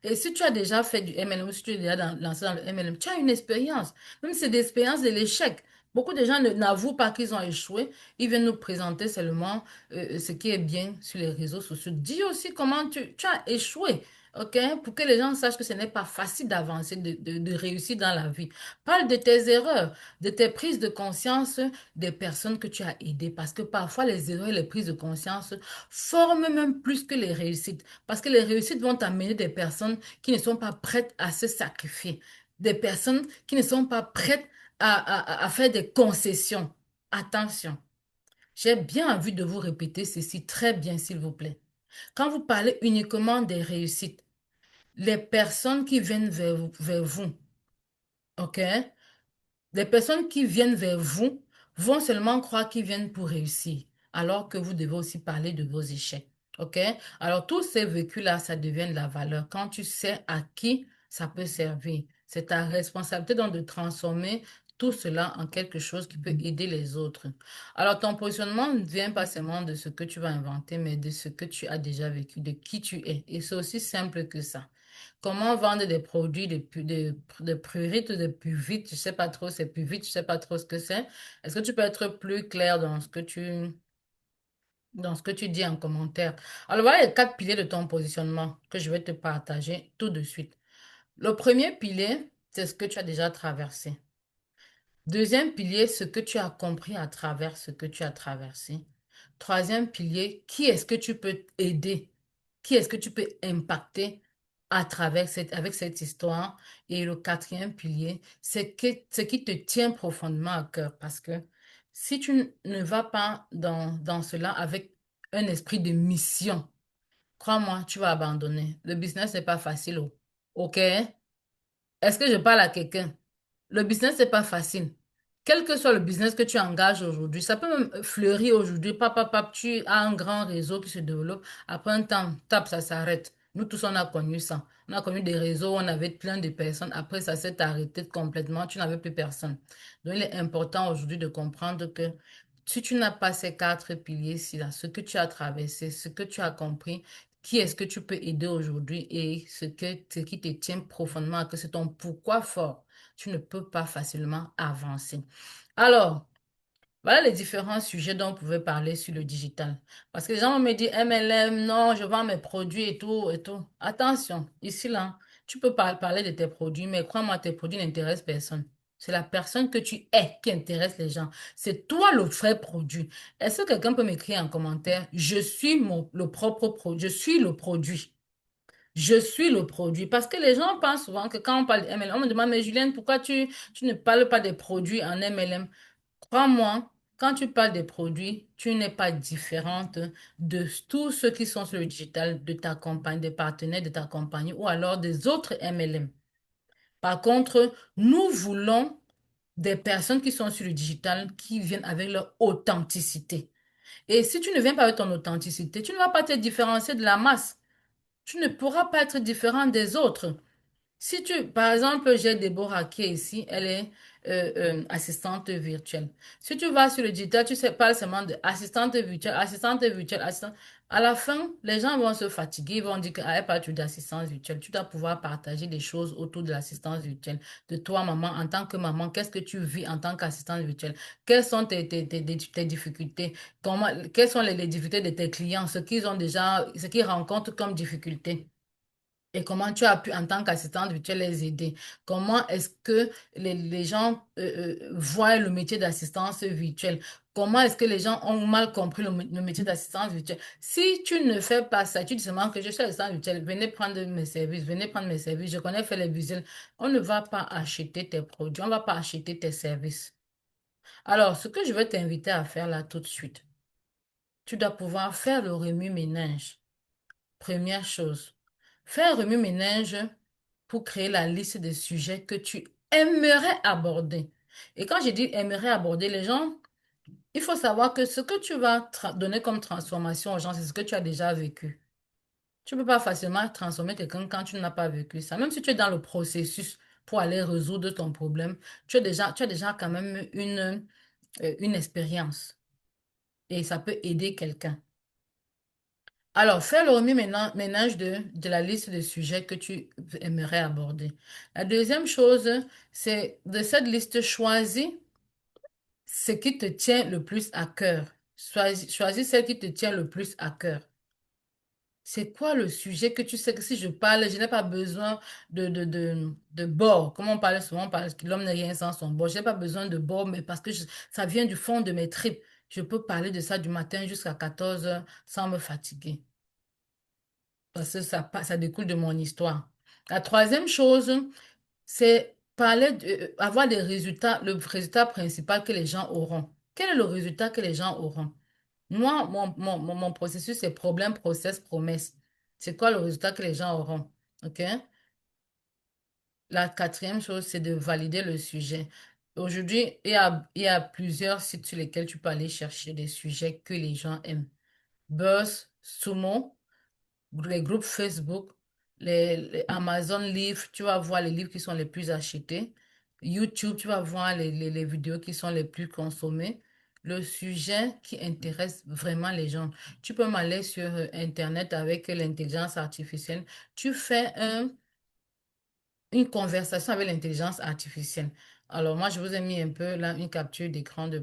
Et si tu as déjà fait du MLM, si tu es déjà lancé dans le MLM, tu as une expérience. Même si c'est l'expérience de l'échec. Beaucoup de gens n'avouent pas qu'ils ont échoué. Ils viennent nous présenter seulement ce qui est bien sur les réseaux sociaux. Dis aussi comment tu as échoué, OK? Pour que les gens sachent que ce n'est pas facile d'avancer, de réussir dans la vie. Parle de tes erreurs, de tes prises de conscience des personnes que tu as aidées. Parce que parfois, les erreurs et les prises de conscience forment même plus que les réussites. Parce que les réussites vont amener des personnes qui ne sont pas prêtes à se sacrifier. Des personnes qui ne sont pas prêtes à faire des concessions. Attention. J'ai bien envie de vous répéter ceci très bien, s'il vous plaît. Quand vous parlez uniquement des réussites, les personnes qui viennent vers vous, OK? Les personnes qui viennent vers vous vont seulement croire qu'ils viennent pour réussir, alors que vous devez aussi parler de vos échecs. OK? Alors, tous ces vécus-là, ça devient de la valeur. Quand tu sais à qui ça peut servir, c'est ta responsabilité donc de transformer tout cela en quelque chose qui peut aider les autres. Alors, ton positionnement ne vient pas seulement de ce que tu vas inventer, mais de ce que tu as déjà vécu, de qui tu es. Et c'est aussi simple que ça. Comment vendre des produits de plus vite ou de plus vite? Je sais pas trop, c'est plus vite, je sais pas trop ce que c'est. Est-ce que tu peux être plus clair dans ce que tu... dans ce que tu dis en commentaire. Alors voilà les quatre piliers de ton positionnement que je vais te partager tout de suite. Le premier pilier, c'est ce que tu as déjà traversé. Deuxième pilier, ce que tu as compris à travers ce que tu as traversé. Troisième pilier, qui est-ce que tu peux aider? Qui est-ce que tu peux impacter à travers avec cette histoire? Et le quatrième pilier, c'est ce qui te tient profondément à cœur. Parce que si tu ne vas pas dans cela avec un esprit de mission, crois-moi, tu vas abandonner. Le business n'est pas facile. OK? Est-ce que je parle à quelqu'un? Le business, c'est pas facile. Quel que soit le business que tu engages aujourd'hui, ça peut même fleurir aujourd'hui. Pap, pap, pap, tu as un grand réseau qui se développe. Après un temps, tap, ça s'arrête. Nous tous, on a connu ça. On a connu des réseaux où on avait plein de personnes. Après, ça s'est arrêté complètement. Tu n'avais plus personne. Donc, il est important aujourd'hui de comprendre que si tu n'as pas ces quatre piliers-ci, là, ce que tu as traversé, ce que tu as compris, qui est-ce que tu peux aider aujourd'hui et ce qui te tient profondément à cœur, c'est ton pourquoi fort. Tu ne peux pas facilement avancer. Alors, voilà les différents sujets dont on pouvait parler sur le digital. Parce que les gens vont me dire MLM, non, je vends mes produits et tout, et tout. Attention, ici, là, tu peux parler de tes produits, mais crois-moi, tes produits n'intéressent personne. C'est la personne que tu es qui intéresse les gens. C'est toi le vrai produit. Est-ce que quelqu'un peut m'écrire en commentaire, je suis le propre produit, je suis le produit. Je suis le produit. Parce que les gens pensent souvent que quand on parle de MLM, on me demande, mais Julienne, pourquoi tu ne parles pas des produits en MLM? Crois-moi, quand tu parles des produits, tu n'es pas différente de tous ceux qui sont sur le digital, de ta compagnie, des partenaires de ta compagnie ou alors des autres MLM. Par contre, nous voulons des personnes qui sont sur le digital qui viennent avec leur authenticité. Et si tu ne viens pas avec ton authenticité, tu ne vas pas te différencier de la masse. Tu ne pourras pas être différent des autres. Si tu, par exemple, j'ai Déborah qui est ici, elle est assistante virtuelle. Si tu vas sur le digital, tu sais pas seulement de assistante virtuelle, assistante. À la fin, les gens vont se fatiguer, ils vont dire que ah, elle parle d'assistance virtuelle. Tu dois pouvoir partager des choses autour de l'assistance virtuelle. De toi, maman, en tant que maman, qu'est-ce que tu vis en tant qu'assistante virtuelle? Quelles sont tes difficultés? Quelles sont les difficultés de tes clients? Ce qu'ils rencontrent comme difficultés? Et comment tu as pu, en tant qu'assistante virtuelle, les aider? Comment est-ce que les gens voient le métier d'assistance virtuelle? Comment est-ce que les gens ont mal compris le métier d'assistance virtuelle? Si tu ne fais pas ça, tu dis seulement que je suis assistante virtuelle, venez prendre mes services, je connais faire les visuels. On ne va pas acheter tes produits, on ne va pas acheter tes services. Alors, ce que je vais t'inviter à faire là tout de suite, tu dois pouvoir faire le remue-ménage. Première chose, fais un remue-ménage pour créer la liste des sujets que tu aimerais aborder. Et quand je dis aimerais aborder, les gens, il faut savoir que ce que tu vas donner comme transformation aux gens, c'est ce que tu as déjà vécu. Tu ne peux pas facilement transformer quelqu'un quand tu n'as pas vécu ça. Même si tu es dans le processus pour aller résoudre ton problème, tu as déjà quand même une expérience et ça peut aider quelqu'un. Alors, fais le remue-ménage de la liste de sujets que tu aimerais aborder. La deuxième chose, c'est de cette liste, choisis ce qui te tient le plus à cœur. Choisis celle qui te tient le plus à cœur. C'est quoi le sujet que tu sais que si je parle, je n'ai pas besoin de bord. Comme on parle souvent, on parle que l'homme n'est rien sans son bord. Je n'ai pas besoin de bord, mais parce que ça vient du fond de mes tripes. Je peux parler de ça du matin jusqu'à 14 heures sans me fatiguer. Parce que ça découle de mon histoire. La troisième chose, c'est avoir des résultats, le résultat principal que les gens auront. Quel est le résultat que les gens auront? Moi, mon processus, c'est problème, process, promesse. C'est quoi le résultat que les gens auront? OK? La quatrième chose, c'est de valider le sujet. Aujourd'hui, il y a plusieurs sites sur lesquels tu peux aller chercher des sujets que les gens aiment. Buzz, Sumo, les groupes Facebook, les Amazon Livres, tu vas voir les livres qui sont les plus achetés. YouTube, tu vas voir les vidéos qui sont les plus consommées. Le sujet qui intéresse vraiment les gens. Tu peux m'aller sur Internet avec l'intelligence artificielle. Tu fais une conversation avec l'intelligence artificielle. Alors, moi, je vous ai mis un peu là une capture d'écran de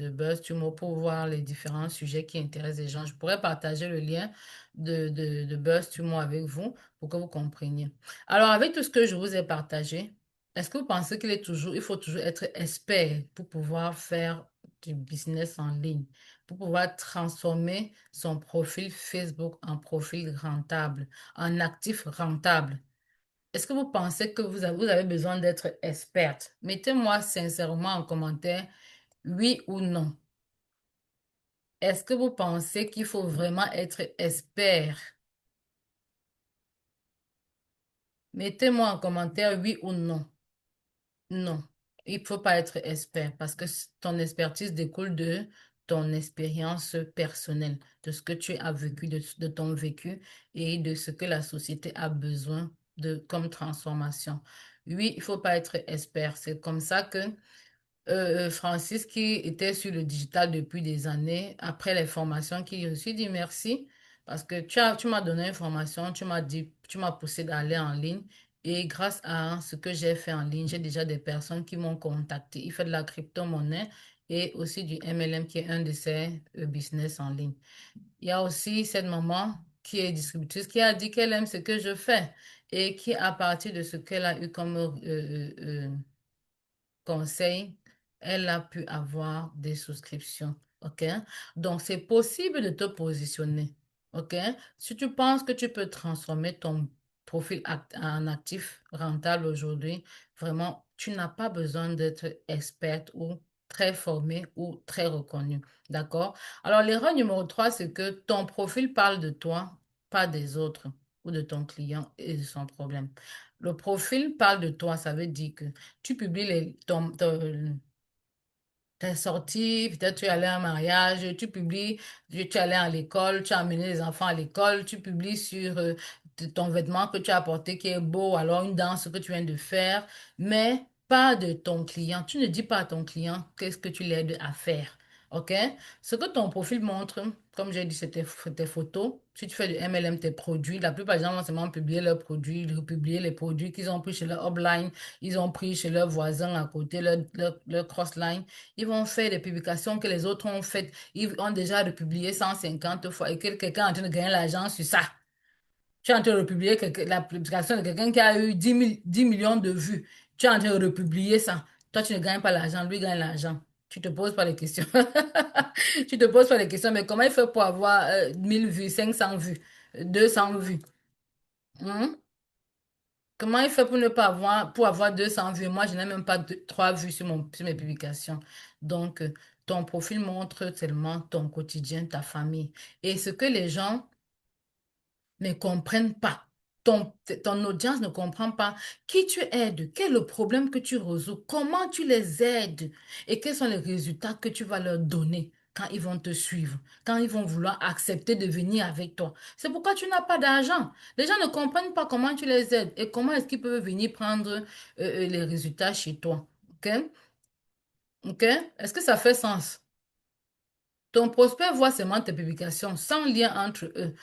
BuzzSumo pour voir les différents sujets qui intéressent les gens. Je pourrais partager le lien de BuzzSumo avec vous pour que vous compreniez. Alors, avec tout ce que je vous ai partagé, est-ce que vous pensez il faut toujours être expert pour pouvoir faire du business en ligne, pour pouvoir transformer son profil Facebook en profil rentable, en actif rentable? Est-ce que vous pensez que vous avez besoin d'être experte? Mettez-moi sincèrement en commentaire oui ou non. Est-ce que vous pensez qu'il faut vraiment être expert? Mettez-moi en commentaire oui ou non. Non, il ne faut pas être expert parce que ton expertise découle de ton expérience personnelle, de ce que tu as vécu, de ton vécu et de ce que la société a besoin de comme transformation. Oui, il ne faut pas être expert. C'est comme ça que Francis, qui était sur le digital depuis des années, après les formations qu'il a reçues, dit merci parce que tu m'as donné une formation, tu m'as dit, tu m'as poussé d'aller en ligne et grâce à ce que j'ai fait en ligne, j'ai déjà des personnes qui m'ont contacté. Il fait de la crypto-monnaie et aussi du MLM qui est un de ses business en ligne. Il y a aussi cette maman qui est distributrice qui a dit qu'elle aime ce que je fais et qui, à partir de ce qu'elle a eu comme conseil, elle a pu avoir des souscriptions. OK? Donc, c'est possible de te positionner. OK? Si tu penses que tu peux transformer ton profil en actif rentable aujourd'hui, vraiment, tu n'as pas besoin d'être experte ou très formée ou très reconnue. D'accord? Alors, l'erreur numéro 3, c'est que ton profil parle de toi, pas des autres ou de ton client et de son problème. Le profil parle de toi, ça veut dire que tu publies tes sorties, peut-être tu es allé à un mariage, tu publies, tu es allé à l'école, tu as amené les enfants à l'école, tu publies sur ton vêtement que tu as porté qui est beau, alors une danse que tu viens de faire, mais pas de ton client. Tu ne dis pas à ton client qu'est-ce que tu l'aides à faire. OK? Ce que ton profil montre, comme j'ai dit, c'est tes photos. Si tu fais du MLM, tes produits, la plupart des gens vont seulement publier leurs produits, republier les produits qu'ils ont pris chez leur upline, ils ont pris chez leurs voisins à côté, leur crossline. Ils vont faire des publications que les autres ont faites. Ils ont déjà republié 150 fois et que quelqu'un est en train de gagner l'argent sur ça. Tu es en train de republier la publication de quelqu'un qui a eu 10 millions de vues. Tu es en train de republier ça. Toi, tu ne gagnes pas l'argent, lui gagne l'argent. Tu te poses pas les questions. Tu te poses pas les questions, mais comment il fait pour avoir 1000 vues, 500 vues, 200 vues? Hmm? Comment il fait pour ne pas avoir, pour avoir 200 vues? Moi, je n'ai même pas 3 vues sur mes publications. Donc, ton profil montre seulement ton quotidien, ta famille. Et ce que les gens ne comprennent pas. Ton audience ne comprend pas qui tu aides, quel est le problème que tu résous, comment tu les aides et quels sont les résultats que tu vas leur donner quand ils vont te suivre, quand ils vont vouloir accepter de venir avec toi. C'est pourquoi tu n'as pas d'argent. Les gens ne comprennent pas comment tu les aides et comment est-ce qu'ils peuvent venir prendre les résultats chez toi. OK? OK? Est-ce que ça fait sens? Ton prospect voit seulement tes publications sans lien entre eux.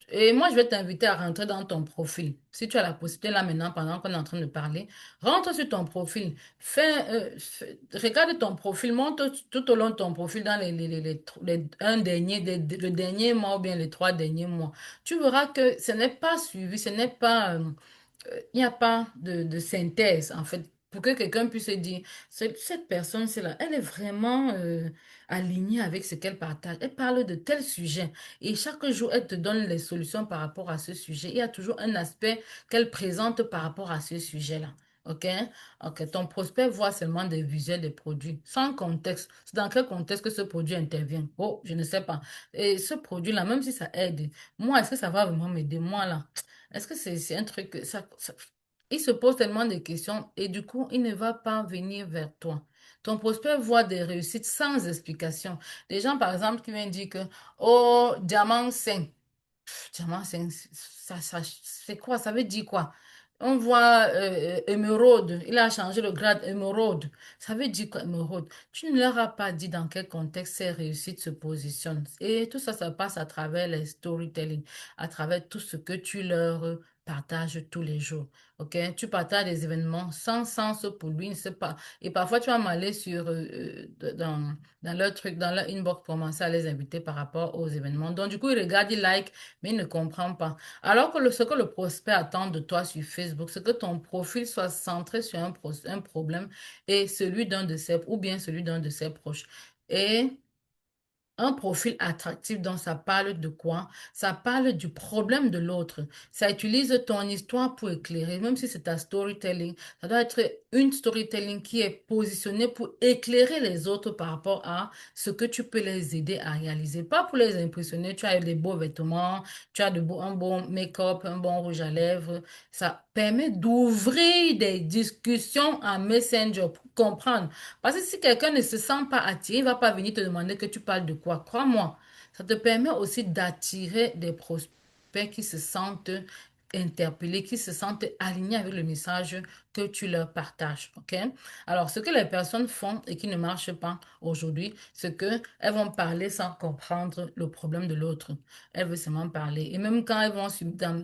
Et moi, je vais t'inviter à rentrer dans ton profil. Si tu as la possibilité là maintenant, pendant qu'on est en train de parler, rentre sur ton profil. Regarde ton profil, monte tout au long de ton profil dans un dernier, le dernier mois ou bien les 3 derniers mois. Tu verras que ce n'est pas suivi, ce n'est pas il n'y a pas de synthèse, en fait, pour que quelqu'un puisse se dire, cette personne-là, elle est vraiment alignée avec ce qu'elle partage. Elle parle de tel sujet et chaque jour, elle te donne les solutions par rapport à ce sujet. Il y a toujours un aspect qu'elle présente par rapport à ce sujet-là. OK? OK. Ton prospect voit seulement des visuels des produits, sans contexte. C'est dans quel contexte que ce produit intervient? Oh, je ne sais pas. Et ce produit-là, même si ça aide, moi, est-ce que ça va vraiment m'aider? Moi, là. Est-ce que c'est un truc que il se pose tellement de questions et du coup, il ne va pas venir vers toi. Ton prospect voit des réussites sans explication. Des gens, par exemple, qui viennent dire que, oh, diamant 5. Diamant 5, c'est quoi? Ça veut dire quoi? On voit émeraude, il a changé le grade émeraude. Ça veut dire quoi, émeraude? Tu ne leur as pas dit dans quel contexte ces réussites se positionnent. Et tout ça, ça passe à travers les storytelling, à travers tout ce que tu leur partage tous les jours. OK? Tu partages des événements sans sens pour lui, il ne sait pas. Et parfois, tu vas m'aller dans leur truc, dans leur inbox, pour commencer à les inviter par rapport aux événements. Donc, du coup, il regarde, il like, mais il ne comprend pas. Alors que ce que le prospect attend de toi sur Facebook, c'est que ton profil soit centré sur un problème et celui d'un de ses, ou bien celui d'un de ses proches. Et un profil attractif, donc ça parle de quoi? Ça parle du problème de l'autre. Ça utilise ton histoire pour éclairer, même si c'est ta storytelling. Ça doit être une storytelling qui est positionnée pour éclairer les autres par rapport à ce que tu peux les aider à réaliser. Pas pour les impressionner, tu as des beaux vêtements, tu as un bon make-up, un bon rouge à lèvres. Ça permet d'ouvrir des discussions en Messenger pour comprendre. Parce que si quelqu'un ne se sent pas attiré, il ne va pas venir te demander que tu parles de quoi. Crois-moi, ça te permet aussi d'attirer des prospects qui se sentent interpellés, qui se sentent alignés avec le message que tu leur partages. OK? Alors, ce que les personnes font et qui ne marche pas aujourd'hui, c'est qu'elles vont parler sans comprendre le problème de l'autre. Elles veulent seulement parler. Et même quand elles vont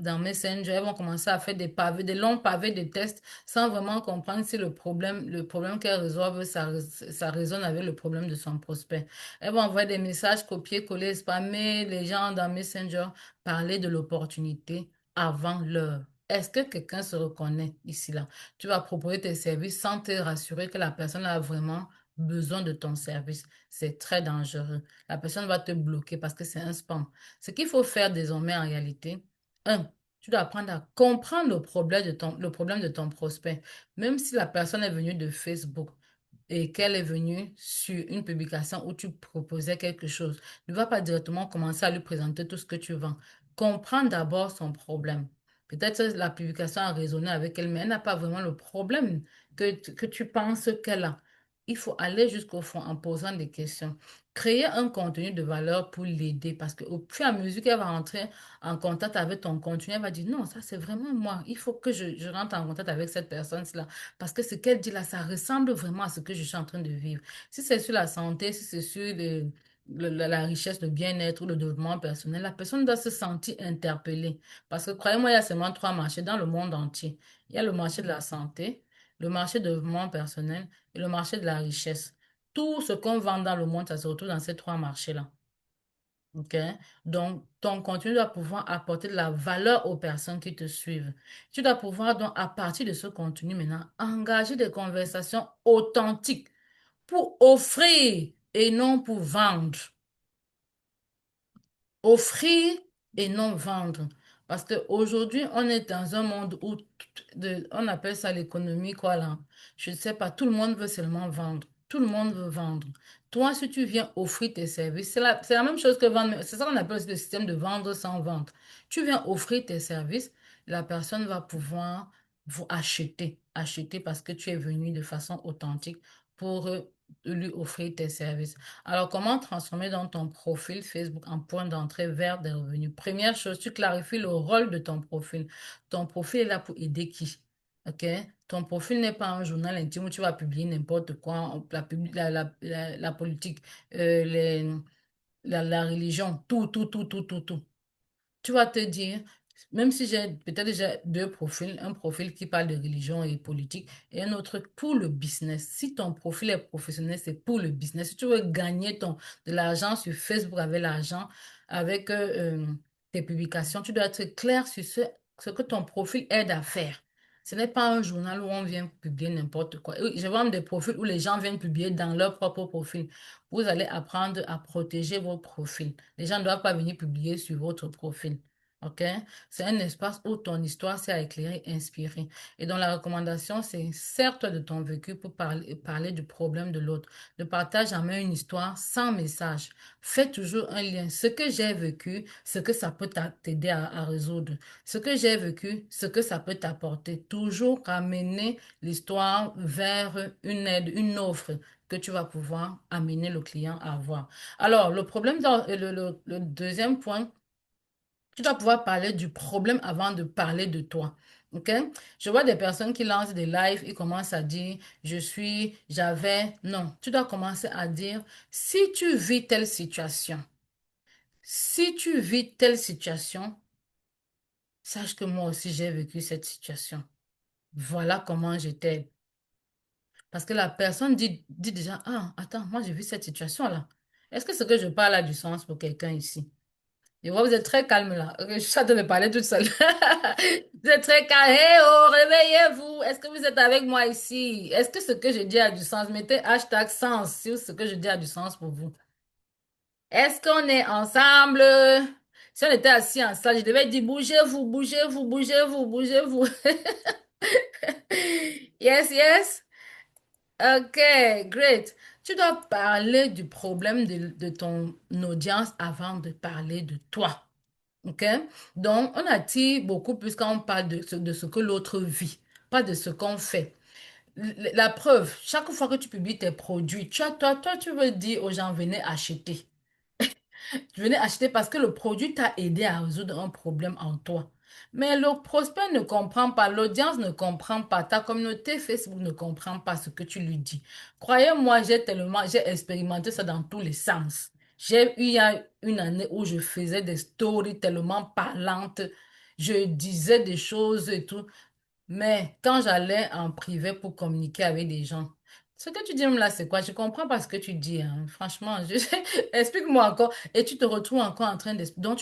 dans Messenger, elles vont commencer à faire des pavés, des longs pavés de tests sans vraiment comprendre si le problème qu'elle résolve, ça résonne avec le problème de son prospect. Elle va envoyer des messages copier-coller, spammer les gens dans Messenger, parler de l'opportunité avant l'heure. Est-ce que quelqu'un se reconnaît ici, là? Tu vas proposer tes services sans te rassurer que la personne a vraiment besoin de ton service. C'est très dangereux. La personne va te bloquer parce que c'est un spam. Ce qu'il faut faire désormais en réalité, un, tu dois apprendre à comprendre le problème de ton prospect. Même si la personne est venue de Facebook et qu'elle est venue sur une publication où tu proposais quelque chose, ne va pas directement commencer à lui présenter tout ce que tu vends. Comprends d'abord son problème. Peut-être que la publication a résonné avec elle, mais elle n'a pas vraiment le problème que tu penses qu'elle a. Il faut aller jusqu'au fond en posant des questions. Créer un contenu de valeur pour l'aider parce qu'au fur et à mesure qu'elle va rentrer en contact avec ton contenu, elle va dire non, ça c'est vraiment moi. Il faut que je rentre en contact avec cette personne-là parce que ce qu'elle dit là, ça ressemble vraiment à ce que je suis en train de vivre. Si c'est sur la santé, si c'est sur la richesse, le bien-être ou le développement personnel, la personne doit se sentir interpellée. Parce que croyez-moi, il y a seulement trois marchés dans le monde entier. Il y a le marché de la santé, le marché de développement personnel et le marché de la richesse. Tout ce qu'on vend dans le monde, ça se retrouve dans ces trois marchés-là. OK? Donc, ton contenu doit pouvoir apporter de la valeur aux personnes qui te suivent. Tu dois pouvoir, donc, à partir de ce contenu, maintenant, engager des conversations authentiques pour offrir et non pour vendre. Offrir et non vendre. Parce qu'aujourd'hui, on est dans un monde où on appelle ça l'économie, quoi, là. Je ne sais pas, tout le monde veut seulement vendre. Tout le monde veut vendre. Toi, si tu viens offrir tes services, c'est la même chose que vendre. C'est ça qu'on appelle aussi le système de vendre sans vente. Tu viens offrir tes services, la personne va pouvoir vous acheter. Acheter parce que tu es venu de façon authentique pour lui offrir tes services. Alors, comment transformer dans ton profil Facebook en point d'entrée vers des revenus? Première chose, tu clarifies le rôle de ton profil. Ton profil est là pour aider qui? OK? Ton profil n'est pas un journal intime où tu vas publier n'importe quoi, la politique, la religion, tout. Tu vas te dire, même si j'ai peut-être déjà deux profils, un profil qui parle de religion et politique et un autre pour le business. Si ton profil est professionnel, c'est pour le business. Si tu veux gagner de l'argent sur Facebook avec l'argent, avec tes publications, tu dois être clair sur ce que ton profil aide à faire. Ce n'est pas un journal où on vient publier n'importe quoi. Oui, je vois même des profils où les gens viennent publier dans leur propre profil. Vous allez apprendre à protéger vos profils. Les gens ne doivent pas venir publier sur votre profil. OK? C'est un espace où ton histoire sert à éclairer, inspirer. Et donc, la recommandation, c'est sers-toi de ton vécu pour parler du problème de l'autre. Ne partage jamais une histoire sans message. Fais toujours un lien. Ce que j'ai vécu, ce que ça peut t'aider à résoudre. Ce que j'ai vécu, ce que ça peut t'apporter. Toujours ramener l'histoire vers une aide, une offre que tu vas pouvoir amener le client à avoir. Alors, le problème, le deuxième point, tu dois pouvoir parler du problème avant de parler de toi. OK? Je vois des personnes qui lancent des lives et commencent à dire, j'avais. Non, tu dois commencer à dire, si tu vis telle situation, si tu vis telle situation, sache que moi aussi j'ai vécu cette situation. Voilà comment j'étais. Parce que la personne dit déjà, ah, attends, moi j'ai vu cette situation-là. Est-ce que ce que je parle a du sens pour quelqu'un ici? Et moi, vous êtes très calme là. Ok, je suis en train de parler toute seule. Vous êtes très calme. Hey, oh, réveillez-vous. Est-ce que vous êtes avec moi ici? Est-ce que ce que je dis a du sens? Mettez hashtag sens si ce que je dis a du sens pour vous. Est-ce qu'on est ensemble? Si on était assis en salle, je devais dire bougez-vous, bougez-vous, bougez-vous, bougez-vous. Yes, yes. Ok, great. Tu dois parler du problème de ton audience avant de parler de toi. OK? Donc, on attire beaucoup plus quand on parle de ce que l'autre vit, pas de ce qu'on fait. La preuve, chaque fois que tu publies tes produits, toi, tu veux dire aux gens, venez acheter. Venez acheter parce que le produit t'a aidé à résoudre un problème en toi. Mais le prospect ne comprend pas, l'audience ne comprend pas, ta communauté Facebook ne comprend pas ce que tu lui dis. Croyez-moi, j'ai expérimenté ça dans tous les sens. J'ai eu il y a une année où je faisais des stories tellement parlantes, je disais des choses et tout. Mais quand j'allais en privé pour communiquer avec des gens, ce que tu dis même là, c'est quoi? Je comprends pas ce que tu dis, hein. Franchement, explique-moi encore. Et tu te retrouves encore en train d'expliquer. Donc,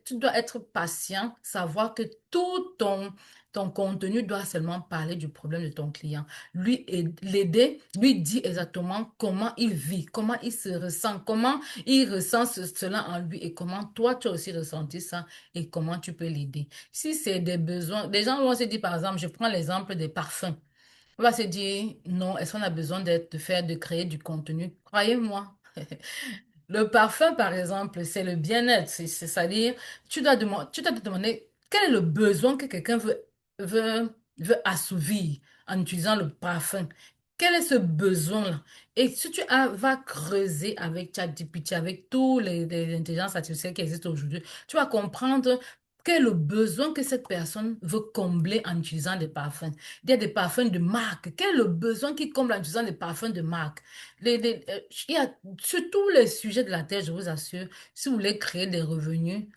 tu dois être patient, savoir que tout ton contenu doit seulement parler du problème de ton client. L'aider, lui dire exactement comment il vit, comment il se ressent, comment il ressent cela en lui et comment toi, tu as aussi ressenti ça et comment tu peux l'aider. Si c'est des besoins, des gens vont se dire, par exemple, je prends l'exemple des parfums. On va se dire, non, est-ce qu'on a besoin de créer du contenu? Croyez-moi. Le parfum, par exemple, c'est le bien-être. C'est-à-dire, tu dois te demander quel est le besoin que quelqu'un veut assouvir en utilisant le parfum. Quel est ce besoin-là? Et si vas creuser avec ChatGPT, avec tous les intelligences artificielles qui existent aujourd'hui, tu vas comprendre quel est le besoin que cette personne veut combler en utilisant des parfums. Il y a des parfums de marque. Quel est le besoin qui comble en utilisant des parfums de marque? Il y a sur tous les sujets de la Terre, je vous assure, si vous voulez créer des revenus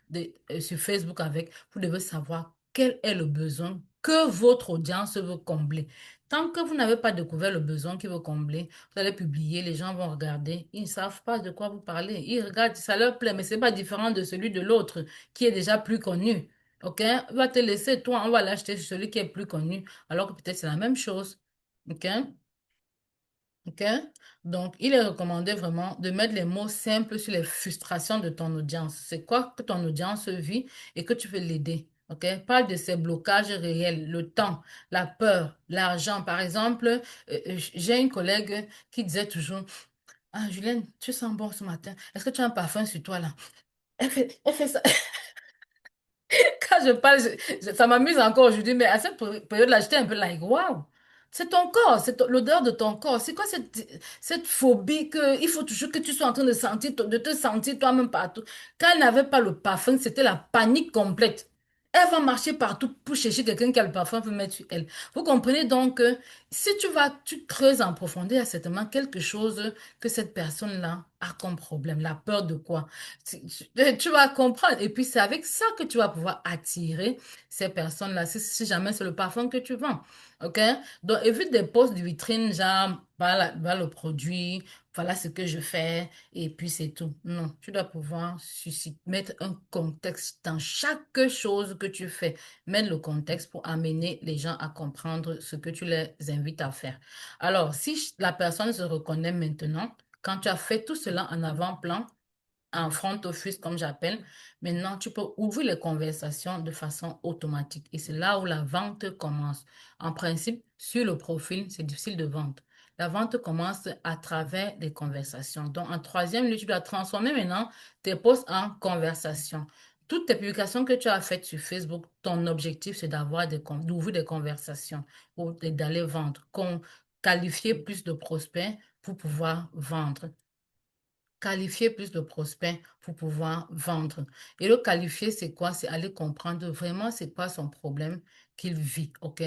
sur Facebook avec, vous devez savoir quel est le besoin que votre audience veut combler. Tant que vous n'avez pas découvert le besoin qu'il veut combler, vous allez publier, les gens vont regarder, ils ne savent pas de quoi vous parlez. Ils regardent, ça leur plaît, mais ce n'est pas différent de celui de l'autre qui est déjà plus connu. OK? Il va te laisser, toi, on va l'acheter sur celui qui est plus connu, alors que peut-être c'est la même chose. OK? OK? Donc, il est recommandé vraiment de mettre les mots simples sur les frustrations de ton audience. C'est quoi que ton audience vit et que tu veux l'aider. OK? Parle de ces blocages réels, le temps, la peur, l'argent. Par exemple, j'ai une collègue qui disait toujours, ah, Julienne, tu sens bon ce matin. Est-ce que tu as un parfum sur toi là? Elle fait ça. Quand je parle, ça m'amuse encore aujourd'hui, mais à cette période-là, j'étais un peu like, waouh, c'est ton corps, l'odeur de ton corps. C'est quoi cette phobie que il faut toujours que tu sois en train de sentir, de te sentir toi-même partout. Quand elle n'avait pas le parfum, c'était la panique complète. Elle va marcher partout pour chercher quelqu'un qui a le parfum pour mettre sur elle. Vous comprenez donc que si tu creuses en profondeur, il y a certainement quelque chose que cette personne-là a comme problème. La peur de quoi? Tu vas comprendre. Et puis, c'est avec ça que tu vas pouvoir attirer ces personnes-là, si jamais c'est le parfum que tu vends. OK? Donc, évite des posts de vitrine, genre, voilà le produit, voilà ce que je fais, et puis c'est tout. Non, tu dois pouvoir mettre un contexte dans chaque chose que tu fais. Mettre le contexte pour amener les gens à comprendre ce que tu les invites à faire. Alors, si la personne se reconnaît maintenant, quand tu as fait tout cela en avant-plan, en front office, comme j'appelle. Maintenant, tu peux ouvrir les conversations de façon automatique. Et c'est là où la vente commence. En principe, sur le profil, c'est difficile de vendre. La vente commence à travers des conversations. Donc, en troisième lieu, tu dois transformer maintenant tes posts en conversations. Toutes tes publications que tu as faites sur Facebook, ton objectif, c'est d'ouvrir des conversations ou d'aller vendre, qualifier plus de prospects pour pouvoir vendre. Qualifier plus de prospects pour pouvoir vendre. Et le qualifier, c'est quoi? C'est aller comprendre vraiment c'est quoi son problème qu'il vit, OK?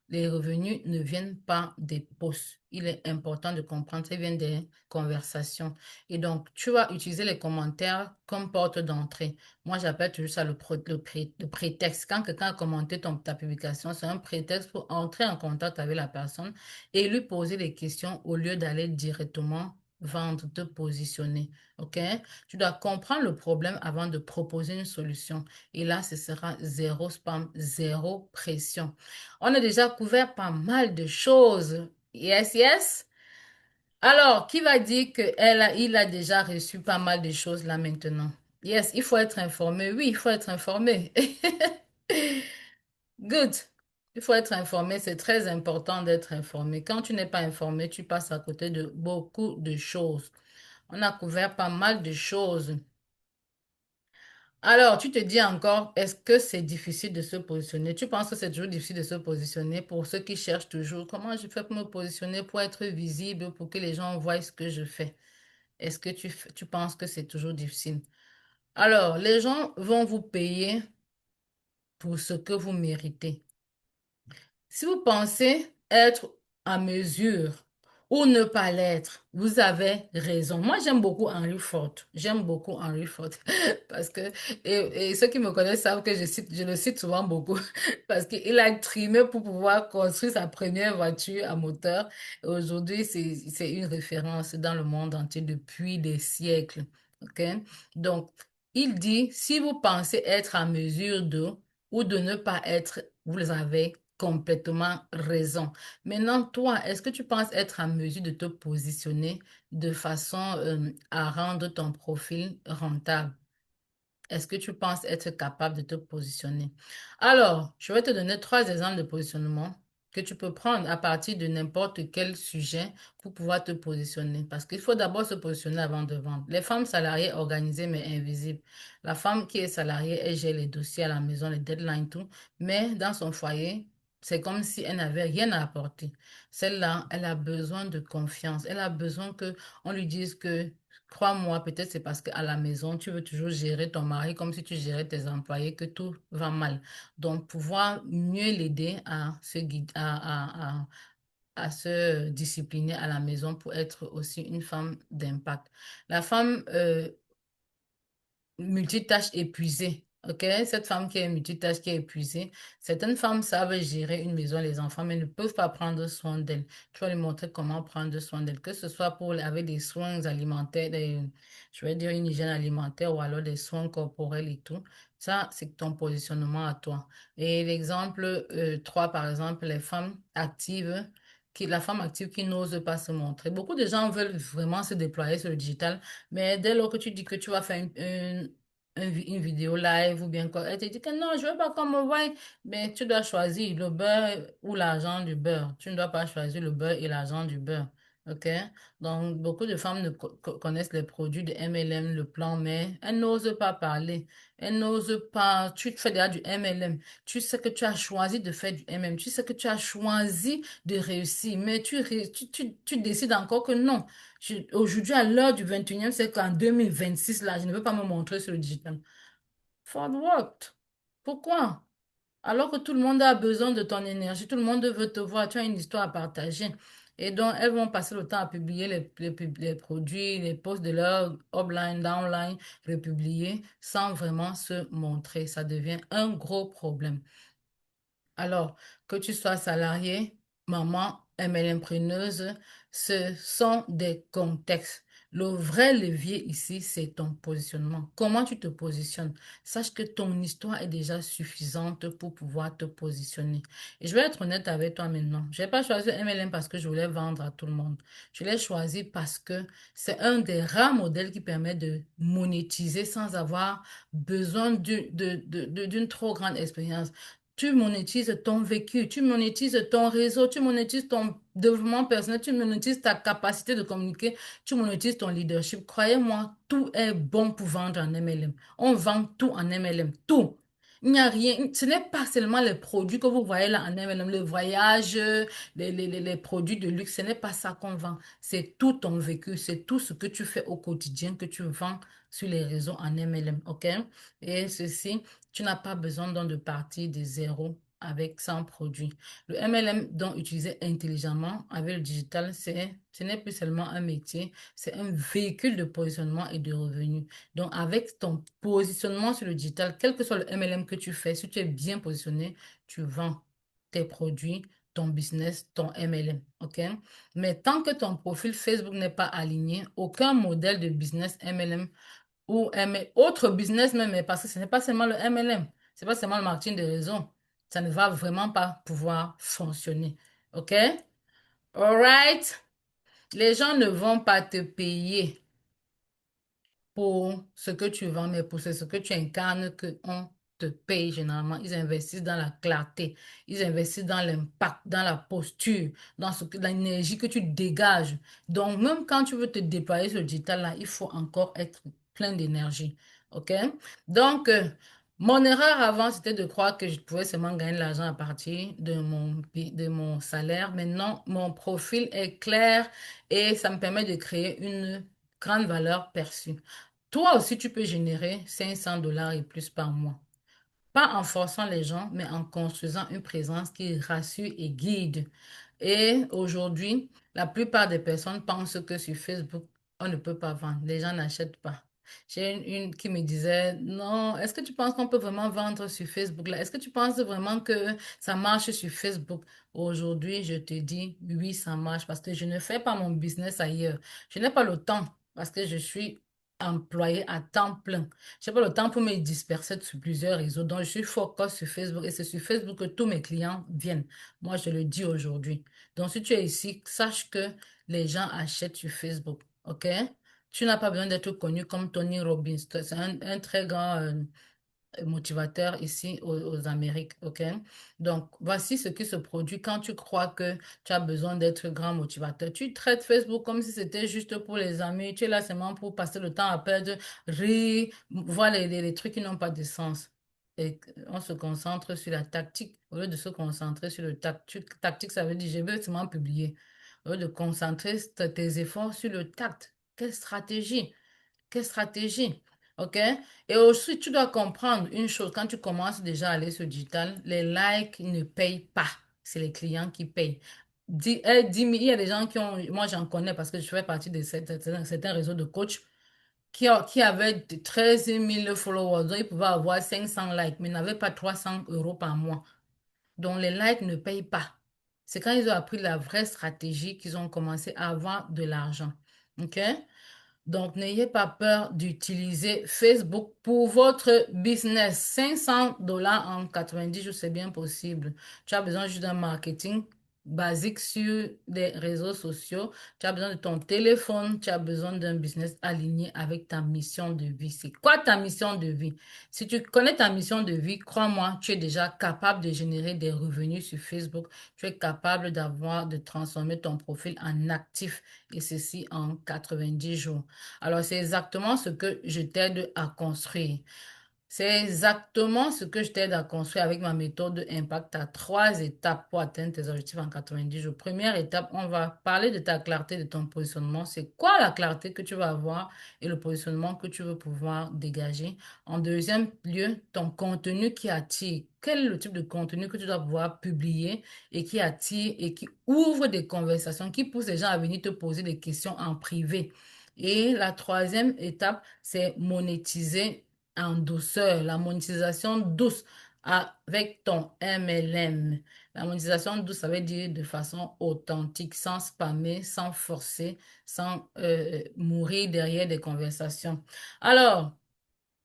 Les revenus ne viennent pas des posts. Il est important de comprendre, ça vient des conversations. Et donc, tu vas utiliser les commentaires comme porte d'entrée. Moi, j'appelle toujours ça le prétexte. Quand quelqu'un a commenté ta publication, c'est un prétexte pour entrer en contact avec la personne et lui poser des questions au lieu d'aller directement vendre, te positionner. OK? Tu dois comprendre le problème avant de proposer une solution. Et là, ce sera zéro spam, zéro pression. On a déjà couvert pas mal de choses. Yes, yes. Alors, qui va dire il a déjà reçu pas mal de choses là maintenant? Yes, il faut être informé. Oui, il faut être informé. Good. Il faut être informé. C'est très important d'être informé. Quand tu n'es pas informé, tu passes à côté de beaucoup de choses. On a couvert pas mal de choses. Alors, tu te dis encore, est-ce que c'est difficile de se positionner? Tu penses que c'est toujours difficile de se positionner pour ceux qui cherchent toujours comment je fais pour me positionner, pour être visible, pour que les gens voient ce que je fais? Est-ce que tu penses que c'est toujours difficile? Alors, les gens vont vous payer pour ce que vous méritez. Si vous pensez être à mesure ou ne pas l'être, vous avez raison. Moi, j'aime beaucoup Henry Ford. J'aime beaucoup Henry Ford parce que, et ceux qui me connaissent savent que je le cite souvent beaucoup parce qu'il a trimé pour pouvoir construire sa première voiture à moteur. Et aujourd'hui, c'est une référence dans le monde entier depuis des siècles. OK? Donc, il dit, si vous pensez être à mesure de ou de ne pas être, vous avez complètement raison. Maintenant, toi, est-ce que tu penses être en mesure de te positionner de façon à rendre ton profil rentable? Est-ce que tu penses être capable de te positionner? Alors, je vais te donner trois exemples de positionnement que tu peux prendre à partir de n'importe quel sujet pour pouvoir te positionner. Parce qu'il faut d'abord se positionner avant de vendre. Les femmes salariées organisées mais invisibles. La femme qui est salariée, elle gère les dossiers à la maison, les deadlines, tout. Mais dans son foyer, c'est comme si elle n'avait rien à apporter. Celle-là, elle a besoin de confiance. Elle a besoin que on lui dise que crois-moi, peut-être c'est parce qu'à la maison, tu veux toujours gérer ton mari comme si tu gérais tes employés, que tout va mal. Donc, pouvoir mieux l'aider à se guider, à se discipliner à la maison pour être aussi une femme d'impact. La femme multitâche épuisée. OK? Cette femme qui est multitâche, qui est épuisée, certaines femmes savent gérer une maison, les enfants, mais ne peuvent pas prendre soin d'elles. Tu vas lui montrer comment prendre soin d'elles, que ce soit avec des soins alimentaires, je vais dire une hygiène alimentaire ou alors des soins corporels et tout. Ça, c'est ton positionnement à toi. Et l'exemple 3, par exemple, les femmes actives. La femme active qui n'ose pas se montrer. Beaucoup de gens veulent vraiment se déployer sur le digital, mais dès lors que tu dis que tu vas faire une vidéo live ou bien quoi, elle te dit que non, je veux pas qu'on me voie. Mais tu dois choisir le beurre ou l'argent du beurre. Tu ne dois pas choisir le beurre et l'argent du beurre. OK? Donc, beaucoup de femmes ne connaissent les produits de MLM, le plan, mais elles n'osent pas parler. Elles n'osent pas. Tu fais déjà du MLM. Tu sais que tu as choisi de faire du MLM. Tu sais que tu as choisi de réussir, mais tu décides encore que non. Aujourd'hui, à l'heure du 21e siècle, en 2026, là, je ne veux pas me montrer sur le digital. For what? Pourquoi? Alors que tout le monde a besoin de ton énergie, tout le monde veut te voir, tu as une histoire à partager. Et donc, elles vont passer le temps à publier les produits, les posts de leur upline, downline, republier, sans vraiment se montrer. Ça devient un gros problème. Alors, que tu sois salarié, maman, MLMpreneuse, ce sont des contextes. Le vrai levier ici, c'est ton positionnement. Comment tu te positionnes? Sache que ton histoire est déjà suffisante pour pouvoir te positionner. Et je vais être honnête avec toi maintenant. Je n'ai pas choisi MLM parce que je voulais vendre à tout le monde. Je l'ai choisi parce que c'est un des rares modèles qui permet de monétiser sans avoir besoin d'une trop grande expérience. Tu monétises ton vécu, tu monétises ton réseau, tu monétises ton développement personnel, tu monétises ta capacité de communiquer, tu monétises ton leadership. Croyez-moi, tout est bon pour vendre en MLM. On vend tout en MLM, tout. Il n'y a rien, ce n'est pas seulement les produits que vous voyez là en MLM, le voyage, les produits de luxe, ce n'est pas ça qu'on vend. C'est tout ton vécu, c'est tout ce que tu fais au quotidien que tu vends sur les réseaux en MLM, OK? Et ceci, tu n'as pas besoin donc de partir de zéro avec 100 produits. Le MLM, donc utilisé intelligemment avec le digital, ce n'est plus seulement un métier, c'est un véhicule de positionnement et de revenus. Donc, avec ton positionnement sur le digital, quel que soit le MLM que tu fais, si tu es bien positionné, tu vends tes produits, ton business, ton MLM, OK? Mais tant que ton profil Facebook n'est pas aligné, aucun modèle de business MLM ou autre business même, mais parce que ce n'est pas seulement le MLM, c'est pas seulement le marketing de réseau, ça ne va vraiment pas pouvoir fonctionner, OK? Alright? Les gens ne vont pas te payer pour ce que tu vends, mais pour ce que tu incarnes qu'on te paye généralement. Ils investissent dans la clarté, ils investissent dans l'impact, dans la posture, dans l'énergie que tu dégages. Donc, même quand tu veux te déployer sur le digital, là, il faut encore être plein d'énergie. OK? Donc, mon erreur avant, c'était de croire que je pouvais seulement gagner de l'argent à partir de mon salaire. Maintenant, mon profil est clair et ça me permet de créer une grande valeur perçue. Toi aussi, tu peux générer 500 dollars et plus par mois. Pas en forçant les gens, mais en construisant une présence qui rassure et guide. Et aujourd'hui, la plupart des personnes pensent que sur Facebook, on ne peut pas vendre. Les gens n'achètent pas. J'ai une qui me disait, non, est-ce que tu penses qu'on peut vraiment vendre sur Facebook là? Est-ce que tu penses vraiment que ça marche sur Facebook? Aujourd'hui, je te dis, oui, ça marche parce que je ne fais pas mon business ailleurs. Je n'ai pas le temps parce que je suis employée à temps plein. Je n'ai pas le temps pour me disperser sur plusieurs réseaux. Donc, je suis focus sur Facebook et c'est sur Facebook que tous mes clients viennent. Moi, je le dis aujourd'hui. Donc, si tu es ici, sache que les gens achètent sur Facebook. OK? Tu n'as pas besoin d'être connu comme Tony Robbins. C'est un très grand motivateur ici aux Amériques. OK? Donc, voici ce qui se produit quand tu crois que tu as besoin d'être grand motivateur. Tu traites Facebook comme si c'était juste pour les amis. Tu es là seulement pour passer le temps à perdre, rire, voir les trucs qui n'ont pas de sens. Et on se concentre sur la tactique au lieu de se concentrer sur le tactique. Tactique, ça veut dire je veux seulement publier. Au lieu de concentrer tes efforts sur le tact. Quelle stratégie? Quelle stratégie? OK? Et aussi, tu dois comprendre une chose. Quand tu commences déjà à aller sur le digital, les likes ne payent pas. C'est les clients qui payent. 10 000, il y a des gens qui ont, moi j'en connais parce que je fais partie de certains réseaux de coachs qui avaient 13 000 followers. Donc, ils pouvaient avoir 500 likes, mais n'avaient pas 300 euros par mois. Donc, les likes ne payent pas. C'est quand ils ont appris la vraie stratégie qu'ils ont commencé à avoir de l'argent. OK? Donc, n'ayez pas peur d'utiliser Facebook pour votre business. 500 dollars en 90 jours, c'est bien possible. Tu as besoin juste d'un marketing basique sur les réseaux sociaux. Tu as besoin de ton téléphone. Tu as besoin d'un business aligné avec ta mission de vie. C'est quoi ta mission de vie? Si tu connais ta mission de vie, crois-moi, tu es déjà capable de générer des revenus sur Facebook. Tu es capable de transformer ton profil en actif et ceci en 90 jours. Alors, c'est exactement ce que je t'aide à construire. C'est exactement ce que je t'aide à construire avec ma méthode de Impact. Tu as 3 étapes pour atteindre tes objectifs en 90 jours. Première étape, on va parler de ta clarté, de ton positionnement. C'est quoi la clarté que tu vas avoir et le positionnement que tu veux pouvoir dégager? En deuxième lieu, ton contenu qui attire. Quel est le type de contenu que tu dois pouvoir publier et qui attire et qui ouvre des conversations, qui pousse les gens à venir te poser des questions en privé? Et la troisième étape, c'est monétiser en douceur, la monétisation douce avec ton MLM. La monétisation douce, ça veut dire de façon authentique, sans spammer, sans forcer, sans mourir derrière des conversations. Alors,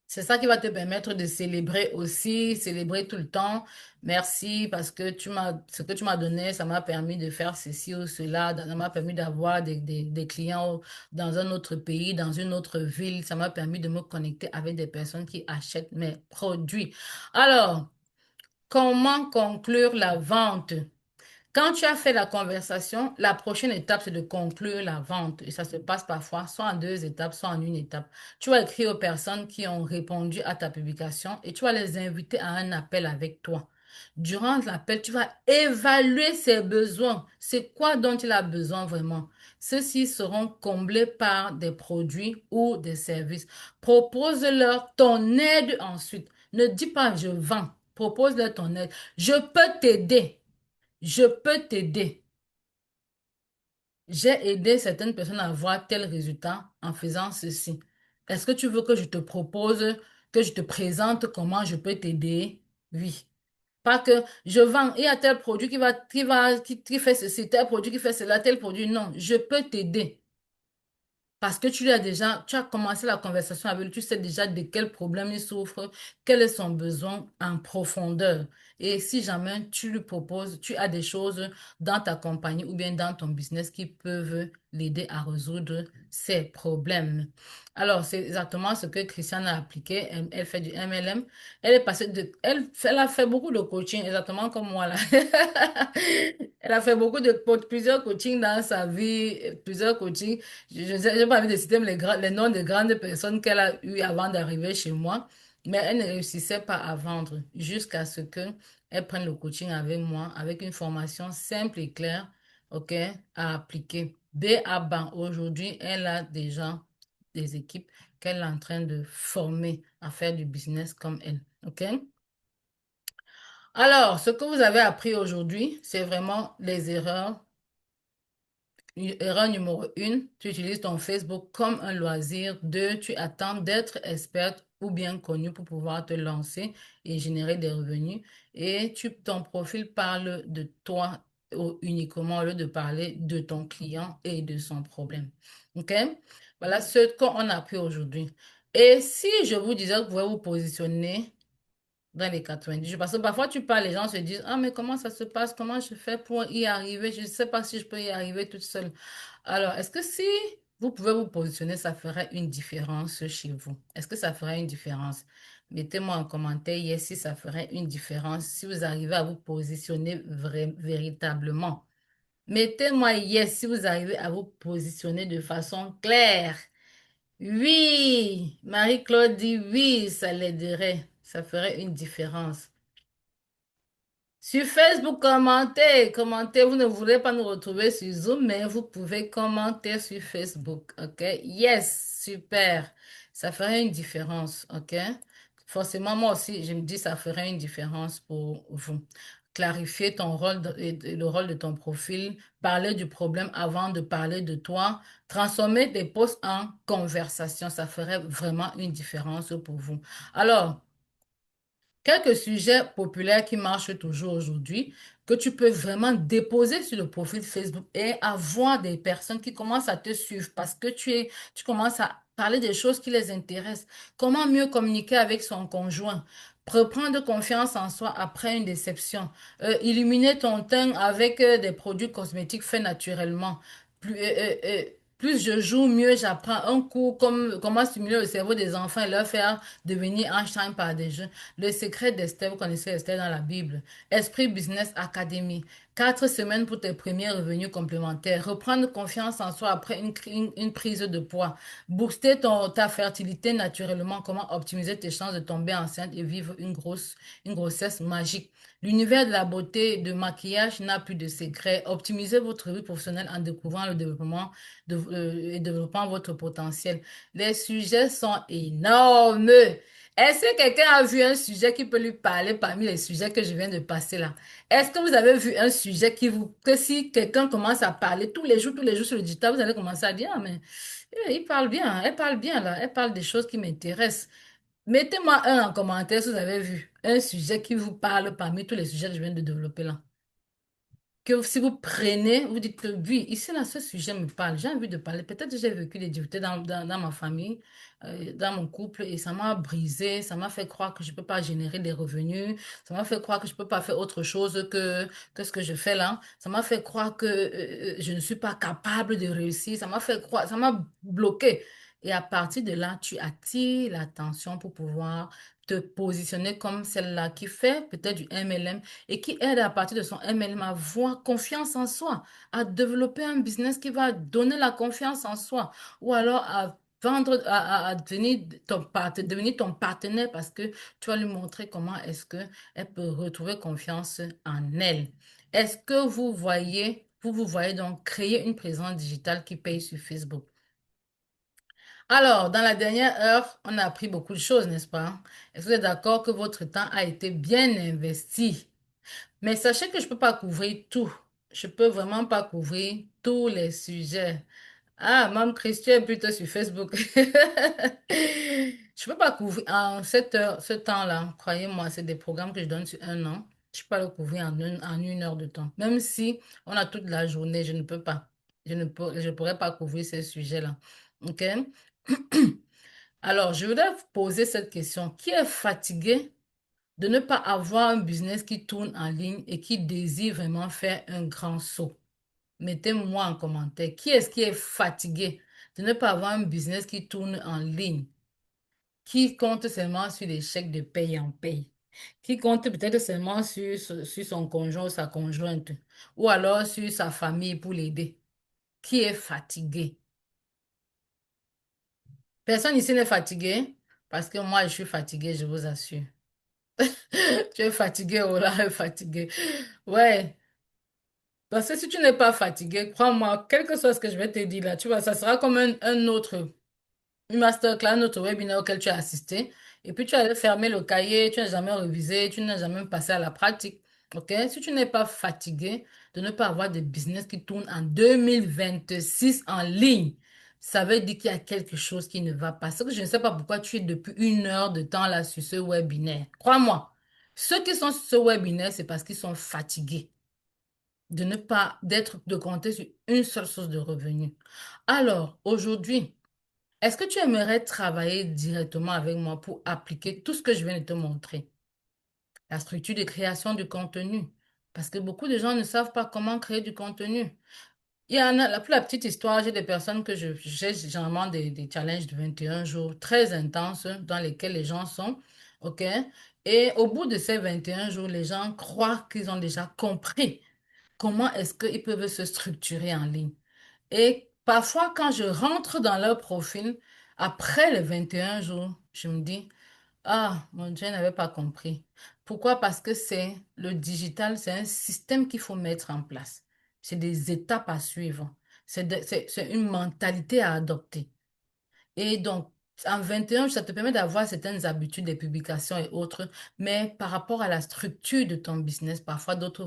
c'est ça qui va te permettre de célébrer aussi, célébrer tout le temps. Merci parce que ce que tu m'as donné, ça m'a permis de faire ceci ou cela, ça m'a permis d'avoir des clients dans un autre pays, dans une autre ville, ça m'a permis de me connecter avec des personnes qui achètent mes produits. Alors, comment conclure la vente? Quand tu as fait la conversation, la prochaine étape, c'est de conclure la vente. Et ça se passe parfois soit en 2 étapes, soit en une étape. Tu vas écrire aux personnes qui ont répondu à ta publication et tu vas les inviter à un appel avec toi. Durant l'appel, tu vas évaluer ses besoins. C'est quoi dont il a besoin vraiment? Ceux-ci seront comblés par des produits ou des services. Propose-leur ton aide ensuite. Ne dis pas je vends. propose-leur ton aide. Je peux t'aider. Je peux t'aider. J'ai aidé certaines personnes à avoir tel résultat en faisant ceci. Est-ce que tu veux que je te propose, que je te présente comment je peux t'aider? Oui. Pas que je vends, il y a tel produit qui fait ceci, tel produit qui fait cela, tel produit. Non, je peux t'aider. Parce que tu as commencé la conversation avec lui, tu sais déjà de quel problème il souffre, quel est son besoin en profondeur. Et si jamais tu lui proposes, tu as des choses dans ta compagnie ou bien dans ton business qui peuvent l'aider à résoudre ses problèmes. Alors, c'est exactement ce que Christiane a appliqué. Elle fait du MLM. Elle est passée elle a fait beaucoup de coaching, exactement comme moi là. Elle a fait plusieurs coachings dans sa vie, plusieurs coachings. Je n'ai pas envie de citer les noms de grandes personnes qu'elle a eues avant d'arriver chez moi, mais elle ne réussissait pas à vendre jusqu'à ce qu'elle prenne le coaching avec moi, avec une formation simple et claire, OK, à appliquer. Dès à bas, aujourd'hui, elle a déjà des équipes qu'elle est en train de former à faire du business comme elle, OK? Alors, ce que vous avez appris aujourd'hui, c'est vraiment les erreurs. Erreur numéro 1, tu utilises ton Facebook comme un loisir. 2, tu attends d'être experte ou bien connue pour pouvoir te lancer et générer des revenus. Et ton profil parle de toi uniquement au lieu de parler de ton client et de son problème. OK? Voilà ce qu'on a appris aujourd'hui. Et si je vous disais que vous pouvez vous positionner dans les 90 jours. Parce que parfois, tu parles, les gens se disent, ah, mais comment ça se passe? Comment je fais pour y arriver? Je ne sais pas si je peux y arriver toute seule. Alors, est-ce que si vous pouvez vous positionner, ça ferait une différence chez vous? Est-ce que ça ferait une différence? Mettez-moi en commentaire yes, si ça ferait une différence, si vous arrivez à vous positionner véritablement. Mettez-moi yes si vous arrivez à vous positionner de façon claire. Oui, Marie-Claude dit oui, ça l'aiderait. Ça ferait une différence. Sur Facebook, commentez. Vous ne voulez pas nous retrouver sur Zoom, mais vous pouvez commenter sur Facebook. OK? Yes, super. Ça ferait une différence. OK? Forcément, moi aussi, je me dis ça ferait une différence pour vous. Clarifier ton rôle et le rôle de ton profil, parler du problème avant de parler de toi, transformer tes posts en conversation, ça ferait vraiment une différence pour vous. Alors, quelques sujets populaires qui marchent toujours aujourd'hui, que tu peux vraiment déposer sur le profil Facebook et avoir des personnes qui commencent à te suivre parce que tu commences à parler des choses qui les intéressent. Comment mieux communiquer avec son conjoint? Reprendre confiance en soi après une déception. Illuminer ton teint avec des produits cosmétiques faits naturellement. Plus, plus je joue, mieux j'apprends. Un cours comme comment stimuler le cerveau des enfants et leur faire devenir Einstein par des jeux. Le secret d'Esther, vous connaissez Esther dans la Bible. Esprit Business Academy. 4 semaines pour tes premiers revenus complémentaires. Reprendre confiance en soi après une prise de poids. Booster ta fertilité naturellement. Comment optimiser tes chances de tomber enceinte et vivre une grossesse magique. L'univers de la beauté et de maquillage n'a plus de secret. Optimisez votre vie professionnelle en découvrant le développement et développant votre potentiel. Les sujets sont énormes. Est-ce que quelqu'un a vu un sujet qui peut lui parler parmi les sujets que je viens de passer là? Est-ce que vous avez vu un sujet que si quelqu'un commence à parler tous les jours sur le digital, vous allez commencer à dire, ah, mais il parle bien, elle parle bien là, elle parle des choses qui m'intéressent. Mettez-moi un en commentaire si vous avez vu un sujet qui vous parle parmi tous les sujets que je viens de développer là. Que si vous prenez, vous dites que oui, ici, là, ce sujet me parle, j'ai envie de parler. Peut-être que j'ai vécu des difficultés dans ma famille, dans mon couple, et ça m'a brisé, ça m'a fait croire que je ne peux pas générer des revenus, ça m'a fait croire que je ne peux pas faire autre chose que ce que je fais là, ça m'a fait croire que je ne suis pas capable de réussir, ça m'a fait croire, ça m'a bloqué. Et à partir de là, tu attires l'attention pour pouvoir te positionner comme celle-là qui fait peut-être du MLM et qui aide à partir de son MLM à avoir confiance en soi, à développer un business qui va donner la confiance en soi, ou alors à vendre, à devenir ton partenaire parce que tu vas lui montrer comment est-ce que elle peut retrouver confiance en elle. Est-ce que vous voyez donc créer une présence digitale qui paye sur Facebook? Alors, dans la dernière heure, on a appris beaucoup de choses, n'est-ce pas? Est-ce que vous êtes d'accord que votre temps a été bien investi? Mais sachez que je ne peux pas couvrir tout. Je peux vraiment pas couvrir tous les sujets. Ah, Mme Christian est plutôt sur Facebook. Je peux pas couvrir en cette heure, ce temps-là. Croyez-moi, c'est des programmes que je donne sur un an. Je peux pas le couvrir en une heure de temps. Même si on a toute la journée, je ne peux pas. Je pourrais pas couvrir ces sujets-là. OK? Alors, je voudrais vous poser cette question. Qui est fatigué de ne pas avoir un business qui tourne en ligne et qui désire vraiment faire un grand saut? Mettez-moi en commentaire. Qui est-ce qui est fatigué de ne pas avoir un business qui tourne en ligne, qui compte seulement sur les chèques de paye en paye, qui compte peut-être seulement sur son conjoint ou sa conjointe, ou alors sur sa famille pour l'aider? Qui est fatigué? Personne ici n'est fatigué parce que moi, je suis fatiguée, je vous assure. Tu es fatigué, oh là, fatigué. Ouais. Parce que si tu n'es pas fatigué, crois-moi, quel que soit ce que je vais te dire là, tu vois, ça sera comme un autre. Une masterclass, notre webinaire auquel tu as assisté, et puis tu as fermé le cahier, tu n'as jamais révisé, tu n'as jamais passé à la pratique. OK? Si tu n'es pas fatigué de ne pas avoir de business qui tourne en 2026 en ligne, ça veut dire qu'il y a quelque chose qui ne va pas. C'est que je ne sais pas pourquoi tu es depuis une heure de temps là sur ce webinaire. Crois-moi, ceux qui sont sur ce webinaire, c'est parce qu'ils sont fatigués de ne pas, de compter sur une seule source de revenus. Alors, aujourd'hui, est-ce que tu aimerais travailler directement avec moi pour appliquer tout ce que je viens de te montrer? La structure de création du contenu. Parce que beaucoup de gens ne savent pas comment créer du contenu. Il y en a, pour la petite histoire, j'ai des personnes j'ai généralement des challenges de 21 jours très intenses dans lesquels les gens sont, OK? Et au bout de ces 21 jours, les gens croient qu'ils ont déjà compris comment est-ce qu'ils peuvent se structurer en ligne. Et parfois, quand je rentre dans leur profil, après les 21 jours, je me dis, ah, mon Dieu, je n'avais pas compris. Pourquoi? Parce que c'est le digital, c'est un système qu'il faut mettre en place. C'est des étapes à suivre. C'est une mentalité à adopter. Et donc, en 21, ça te permet d'avoir certaines habitudes des publications et autres, mais par rapport à la structure de ton business, parfois d'autres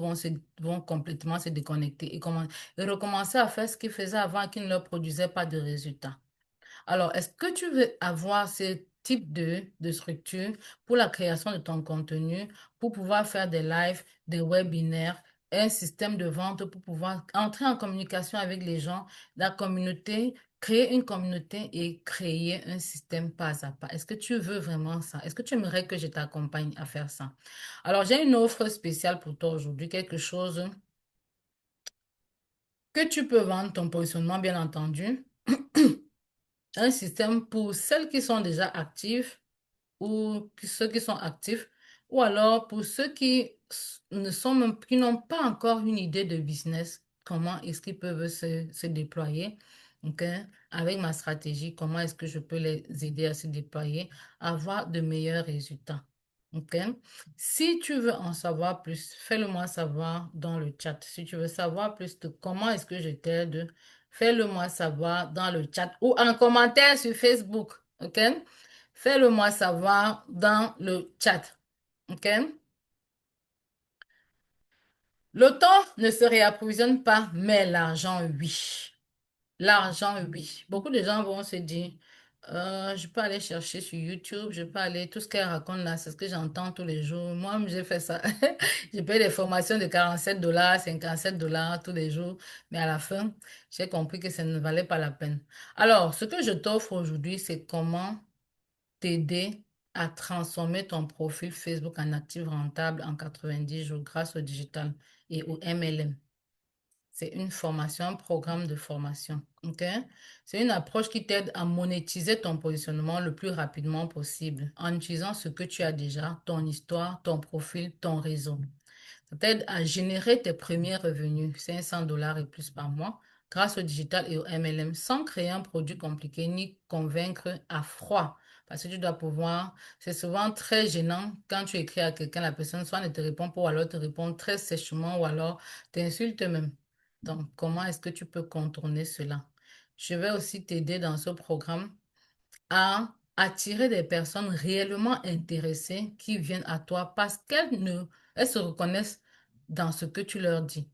vont complètement se déconnecter et recommencer à faire ce qu'ils faisaient avant et qui ne leur produisait pas de résultats. Alors, est-ce que tu veux avoir ce type de structure pour la création de ton contenu, pour pouvoir faire des lives, des webinaires, un système de vente pour pouvoir entrer en communication avec les gens, la communauté, créer une communauté et créer un système pas à pas? Est-ce que tu veux vraiment ça? Est-ce que tu aimerais que je t'accompagne à faire ça? Alors, j'ai une offre spéciale pour toi aujourd'hui, quelque chose que tu peux vendre, ton positionnement, bien entendu. Un système pour celles qui sont déjà actives ou ceux qui sont actifs, ou alors pour ceux qui n'ont pas encore une idée de business, comment est-ce qu'ils peuvent se déployer, ok? Avec ma stratégie, comment est-ce que je peux les aider à se déployer, avoir de meilleurs résultats, ok? Si tu veux en savoir plus, fais-le-moi savoir dans le chat. Si tu veux savoir plus de comment est-ce que je t'aide, fais-le-moi savoir dans le chat ou en commentaire sur Facebook, ok? Fais-le-moi savoir dans le chat. OK? Le temps ne se réapprovisionne pas, mais l'argent, oui. L'argent, oui. Beaucoup de gens vont se dire, je peux aller chercher sur YouTube, je peux aller, tout ce qu'elle raconte là, c'est ce que j'entends tous les jours. Moi, j'ai fait ça. J'ai payé des formations de 47 $, 57 $ tous les jours, mais à la fin, j'ai compris que ça ne valait pas la peine. Alors, ce que je t'offre aujourd'hui, c'est comment t'aider à transformer ton profil Facebook en actif rentable en 90 jours grâce au digital et au MLM. C'est une formation, un programme de formation. OK? C'est une approche qui t'aide à monétiser ton positionnement le plus rapidement possible en utilisant ce que tu as déjà, ton histoire, ton profil, ton réseau. Ça t'aide à générer tes premiers revenus, 500 $ et plus par mois, grâce au digital et au MLM, sans créer un produit compliqué ni convaincre à froid. Parce que tu dois pouvoir, c'est souvent très gênant quand tu écris à quelqu'un, la personne soit ne te répond pas ou alors te répond très sèchement ou alors t'insulte même. Donc, comment est-ce que tu peux contourner cela? Je vais aussi t'aider dans ce programme à attirer des personnes réellement intéressées qui viennent à toi parce elles se reconnaissent dans ce que tu leur dis,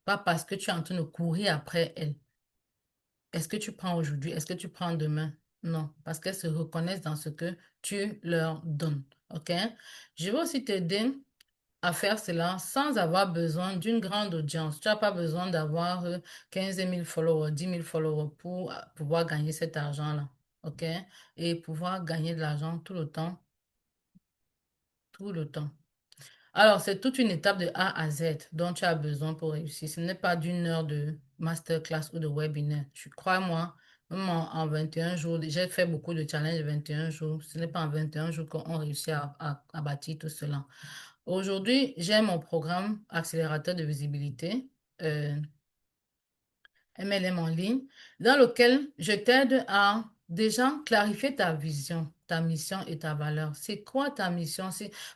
pas parce que tu es en train de courir après elles. Est-ce que tu prends aujourd'hui? Est-ce que tu prends demain? Non, parce qu'elles se reconnaissent dans ce que tu leur donnes. OK? Je vais aussi t'aider à faire cela sans avoir besoin d'une grande audience. Tu n'as pas besoin d'avoir 15 000 followers, 10 000 followers pour pouvoir gagner cet argent-là. OK? Et pouvoir gagner de l'argent tout le temps, tout le temps. Alors, c'est toute une étape de A à Z dont tu as besoin pour réussir. Ce n'est pas d'une heure de masterclass ou de webinaire. Crois-moi, même en 21 jours, j'ai fait beaucoup de challenges de 21 jours. Ce n'est pas en 21 jours qu'on réussit à bâtir tout cela. Aujourd'hui, j'ai mon programme accélérateur de visibilité. euh, MLM en ligne, dans lequel je t'aide à déjà clarifier ta vision, ta mission et ta valeur. C'est quoi ta mission?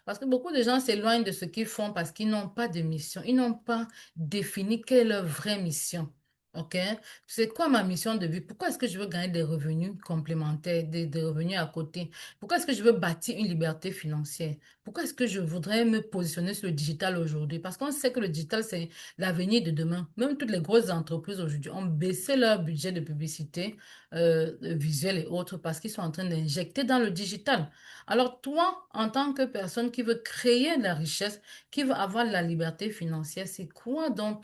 Parce que beaucoup de gens s'éloignent de ce qu'ils font parce qu'ils n'ont pas de mission. Ils n'ont pas défini quelle est leur vraie mission. OK? C'est quoi ma mission de vie? Pourquoi est-ce que je veux gagner des revenus complémentaires, des revenus à côté? Pourquoi est-ce que je veux bâtir une liberté financière? Pourquoi est-ce que je voudrais me positionner sur le digital aujourd'hui? Parce qu'on sait que le digital, c'est l'avenir de demain. Même toutes les grosses entreprises aujourd'hui ont baissé leur budget de publicité visuelle et autres parce qu'ils sont en train d'injecter dans le digital. Alors toi, en tant que personne qui veut créer de la richesse, qui veut avoir de la liberté financière, c'est quoi dans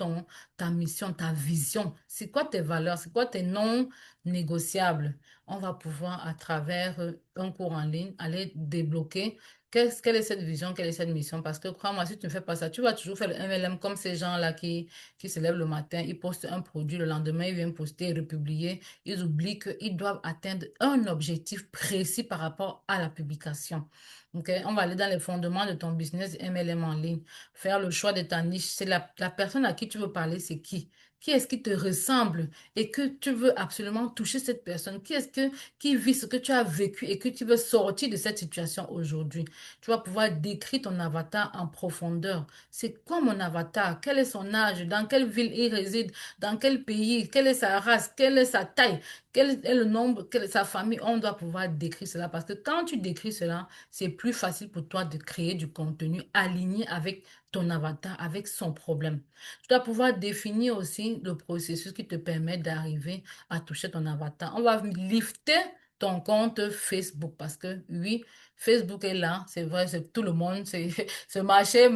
ta mission, ta vision? C'est quoi tes valeurs? C'est quoi tes non négociables? On va pouvoir, à travers un cours en ligne, aller débloquer quelle est cette vision, quelle est cette mission? Parce que crois-moi, si tu ne fais pas ça, tu vas toujours faire le MLM comme ces gens-là qui se lèvent le matin, ils postent un produit, le lendemain, ils viennent poster et republier. Ils oublient qu'ils doivent atteindre un objectif précis par rapport à la publication. OK? On va aller dans les fondements de ton business MLM en ligne. Faire le choix de ta niche. C'est la personne à qui tu veux parler, c'est qui? Qui est-ce qui te ressemble et que tu veux absolument toucher cette personne? Qui vit ce que tu as vécu et que tu veux sortir de cette situation aujourd'hui? Tu vas pouvoir décrire ton avatar en profondeur. C'est quoi mon avatar? Quel est son âge? Dans quelle ville il réside? Dans quel pays? Quelle est sa race? Quelle est sa taille? Quel est le nombre? Quelle est sa famille? On doit pouvoir décrire cela parce que quand tu décris cela, c'est plus facile pour toi de créer du contenu aligné avec ton avatar, avec son problème. Tu dois pouvoir définir aussi le processus qui te permet d'arriver à toucher ton avatar. On va lifter ton compte Facebook parce que oui, Facebook est là, c'est vrai, c'est tout le monde, c'est ce marché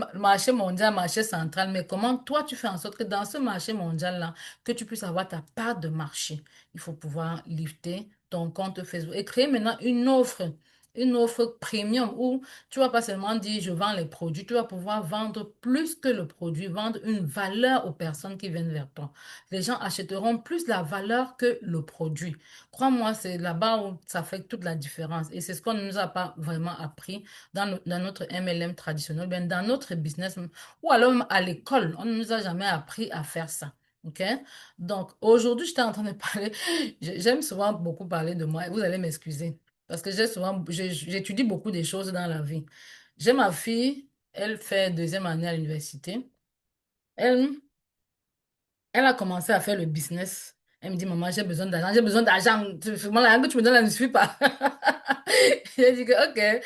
mondial, marché central. Mais comment toi, tu fais en sorte que dans ce marché mondial-là, que tu puisses avoir ta part de marché? Il faut pouvoir lifter ton compte Facebook et créer maintenant une offre premium où tu vas pas seulement dire je vends les produits, tu vas pouvoir vendre plus que le produit, vendre une valeur aux personnes qui viennent vers toi. Les gens achèteront plus la valeur que le produit. Crois-moi, c'est là-bas où ça fait toute la différence. Et c'est ce qu'on ne nous a pas vraiment appris dans notre MLM traditionnel, bien dans notre business, ou alors même à l'école. On ne nous a jamais appris à faire ça. OK? Donc, aujourd'hui, j'étais en train de parler. J'aime souvent beaucoup parler de moi. Vous allez m'excuser. Parce que j'étudie beaucoup des choses dans la vie. J'ai ma fille, elle fait deuxième année à l'université. Elle, elle a commencé à faire le business. Elle me dit, maman, j'ai besoin d'argent, j'ai besoin d'argent. Moi, l'argent que tu me donnes, elle ne suffit pas. J'ai dit que, OK.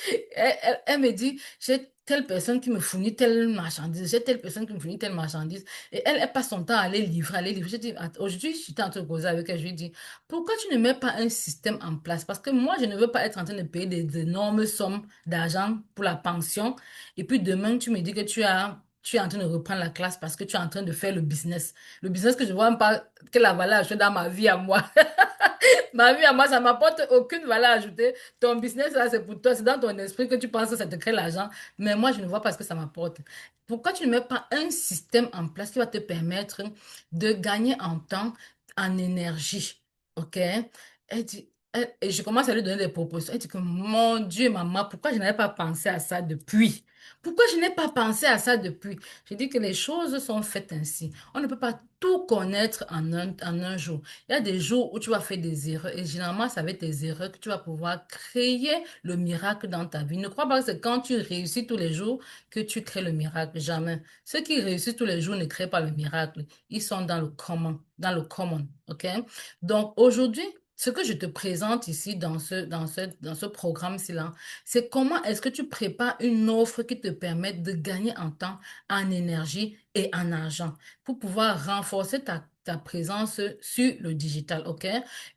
Elle me dit, j'ai telle personne qui me fournit telle marchandise, j'ai telle personne qui me fournit telle marchandise. Et elle passe son temps à aller livrer, à aller livrer. J'ai dit, aujourd'hui, j'étais en train de causer avec elle. Je lui ai dit, pourquoi tu ne mets pas un système en place? Parce que moi, je ne veux pas être en train de payer des énormes sommes d'argent pour la pension. Et puis demain, tu me dis que tu es en train de reprendre la classe parce que tu es en train de faire le business. Le business que je ne vois même pas quelle la valeur ajoutée dans ma vie à moi. Ma vie à moi, ça ne m'apporte aucune valeur ajoutée. Ton business, là, c'est pour toi. C'est dans ton esprit que tu penses que ça te crée l'argent. Mais moi, je ne vois pas ce que ça m'apporte. Pourquoi tu ne mets pas un système en place qui va te permettre de gagner en temps, en énergie? OK? Et je commence à lui donner des propositions. Elle dit que, mon Dieu, maman, pourquoi je n'avais pas pensé à ça depuis? Pourquoi je n'ai pas pensé à ça depuis? Je dis que les choses sont faites ainsi. On ne peut pas tout connaître en un jour. Il y a des jours où tu vas faire des erreurs et généralement, c'est avec tes erreurs que tu vas pouvoir créer le miracle dans ta vie. Ne crois pas que c'est quand tu réussis tous les jours que tu crées le miracle. Jamais. Ceux qui réussissent tous les jours ne créent pas le miracle. Ils sont dans le common, OK? Donc aujourd'hui, ce que je te présente ici dans ce programme-ci là, c'est comment est-ce que tu prépares une offre qui te permette de gagner en temps, en énergie et en argent pour pouvoir renforcer ta présence sur le digital, OK?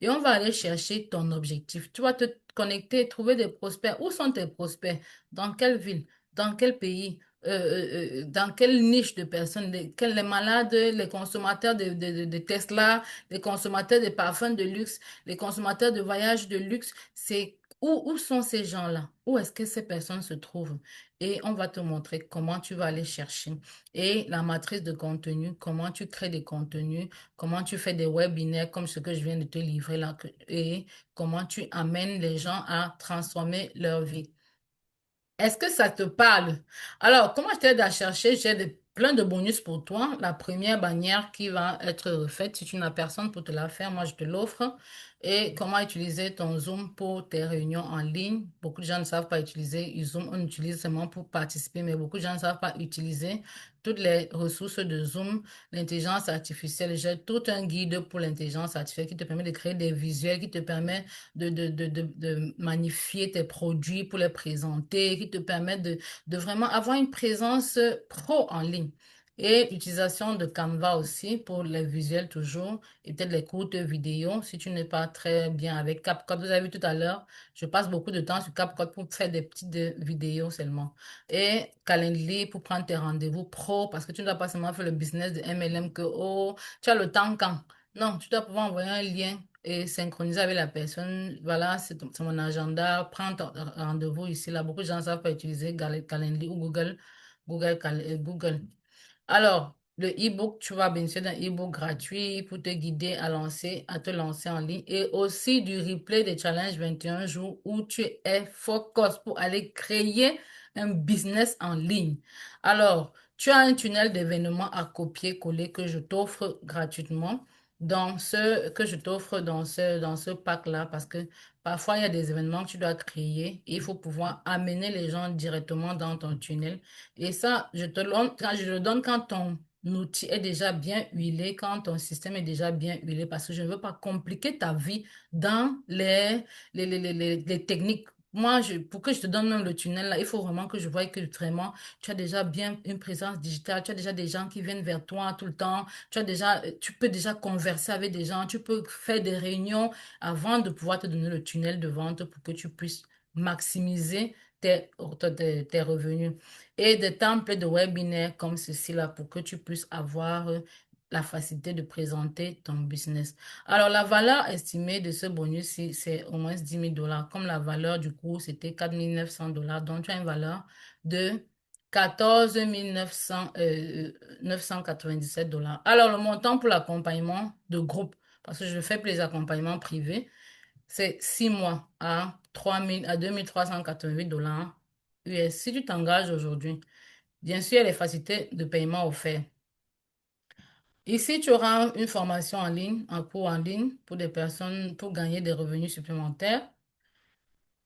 Et on va aller chercher ton objectif. Tu vas te connecter, trouver des prospects. Où sont tes prospects? Dans quelle ville? Dans quel pays? Dans quelle niche de personnes? Les malades, les consommateurs de Tesla, les consommateurs de parfums de luxe, les consommateurs de voyages de luxe, c'est où sont ces gens-là? Où est-ce que ces personnes se trouvent? Et on va te montrer comment tu vas aller chercher. Et la matrice de contenu, comment tu crées des contenus, comment tu fais des webinaires comme ce que je viens de te livrer là, et comment tu amènes les gens à transformer leur vie. Est-ce que ça te parle? Alors, comment je t'aide à chercher? Plein de bonus pour toi. La première bannière qui va être refaite, si tu n'as personne pour te la faire, moi je te l'offre. Et comment utiliser ton Zoom pour tes réunions en ligne. Beaucoup de gens ne savent pas utiliser Zoom, on utilise seulement pour participer, mais beaucoup de gens ne savent pas utiliser toutes les ressources de Zoom. L'intelligence artificielle, j'ai tout un guide pour l'intelligence artificielle qui te permet de créer des visuels, qui te permet de magnifier tes produits pour les présenter, qui te permettent de vraiment avoir une présence pro en ligne. Et l'utilisation de Canva aussi pour les visuels toujours, et peut-être les courtes vidéos si tu n'es pas très bien avec CapCut. Vous avez vu tout à l'heure, je passe beaucoup de temps sur CapCut pour faire des petites vidéos seulement. Et Calendly pour prendre tes rendez-vous pro parce que tu ne dois pas seulement faire le business de MLM que, oh, tu as le temps quand. Non, tu dois pouvoir envoyer un lien et synchroniser avec la personne. Voilà, c'est mon agenda. Prends ton rendez-vous ici. Là, beaucoup de gens ne savent pas utiliser Calendly ou Google. Alors, le e-book, tu vas bénéficier d'un e-book gratuit pour te guider à te lancer en ligne et aussi du replay des challenges 21 jours où tu es focus pour aller créer un business en ligne. Alors, tu as un tunnel d'événements à copier-coller que je t'offre gratuitement que je t'offre dans ce pack-là parce que parfois il y a des événements que tu dois créer et il faut pouvoir amener les gens directement dans ton tunnel. Et ça, je le donne quand ton outil est déjà bien huilé, quand ton système est déjà bien huilé, parce que je ne veux pas compliquer ta vie dans les techniques. Moi, pour que je te donne même le tunnel, là, il faut vraiment que je voie que vraiment, tu as déjà bien une présence digitale, tu as déjà des gens qui viennent vers toi tout le temps, tu peux déjà converser avec des gens, tu peux faire des réunions avant de pouvoir te donner le tunnel de vente pour que tu puisses maximiser tes revenus et des templates de webinaires comme ceci-là pour que tu puisses avoir la facilité de présenter ton business. Alors, la valeur estimée de ce bonus, c'est au moins 10 000 $. Comme la valeur du cours, c'était 4 900 $. Donc, tu as une valeur de 14 997 $. Alors, le montant pour l'accompagnement de groupe, parce que je fais plus les accompagnements privés, c'est 6 mois à 2 388 $ US. Si tu t'engages aujourd'hui, bien sûr, il y a les facilités de paiement offertes. Ici, tu auras une formation en ligne, un cours en ligne pour des personnes pour gagner des revenus supplémentaires.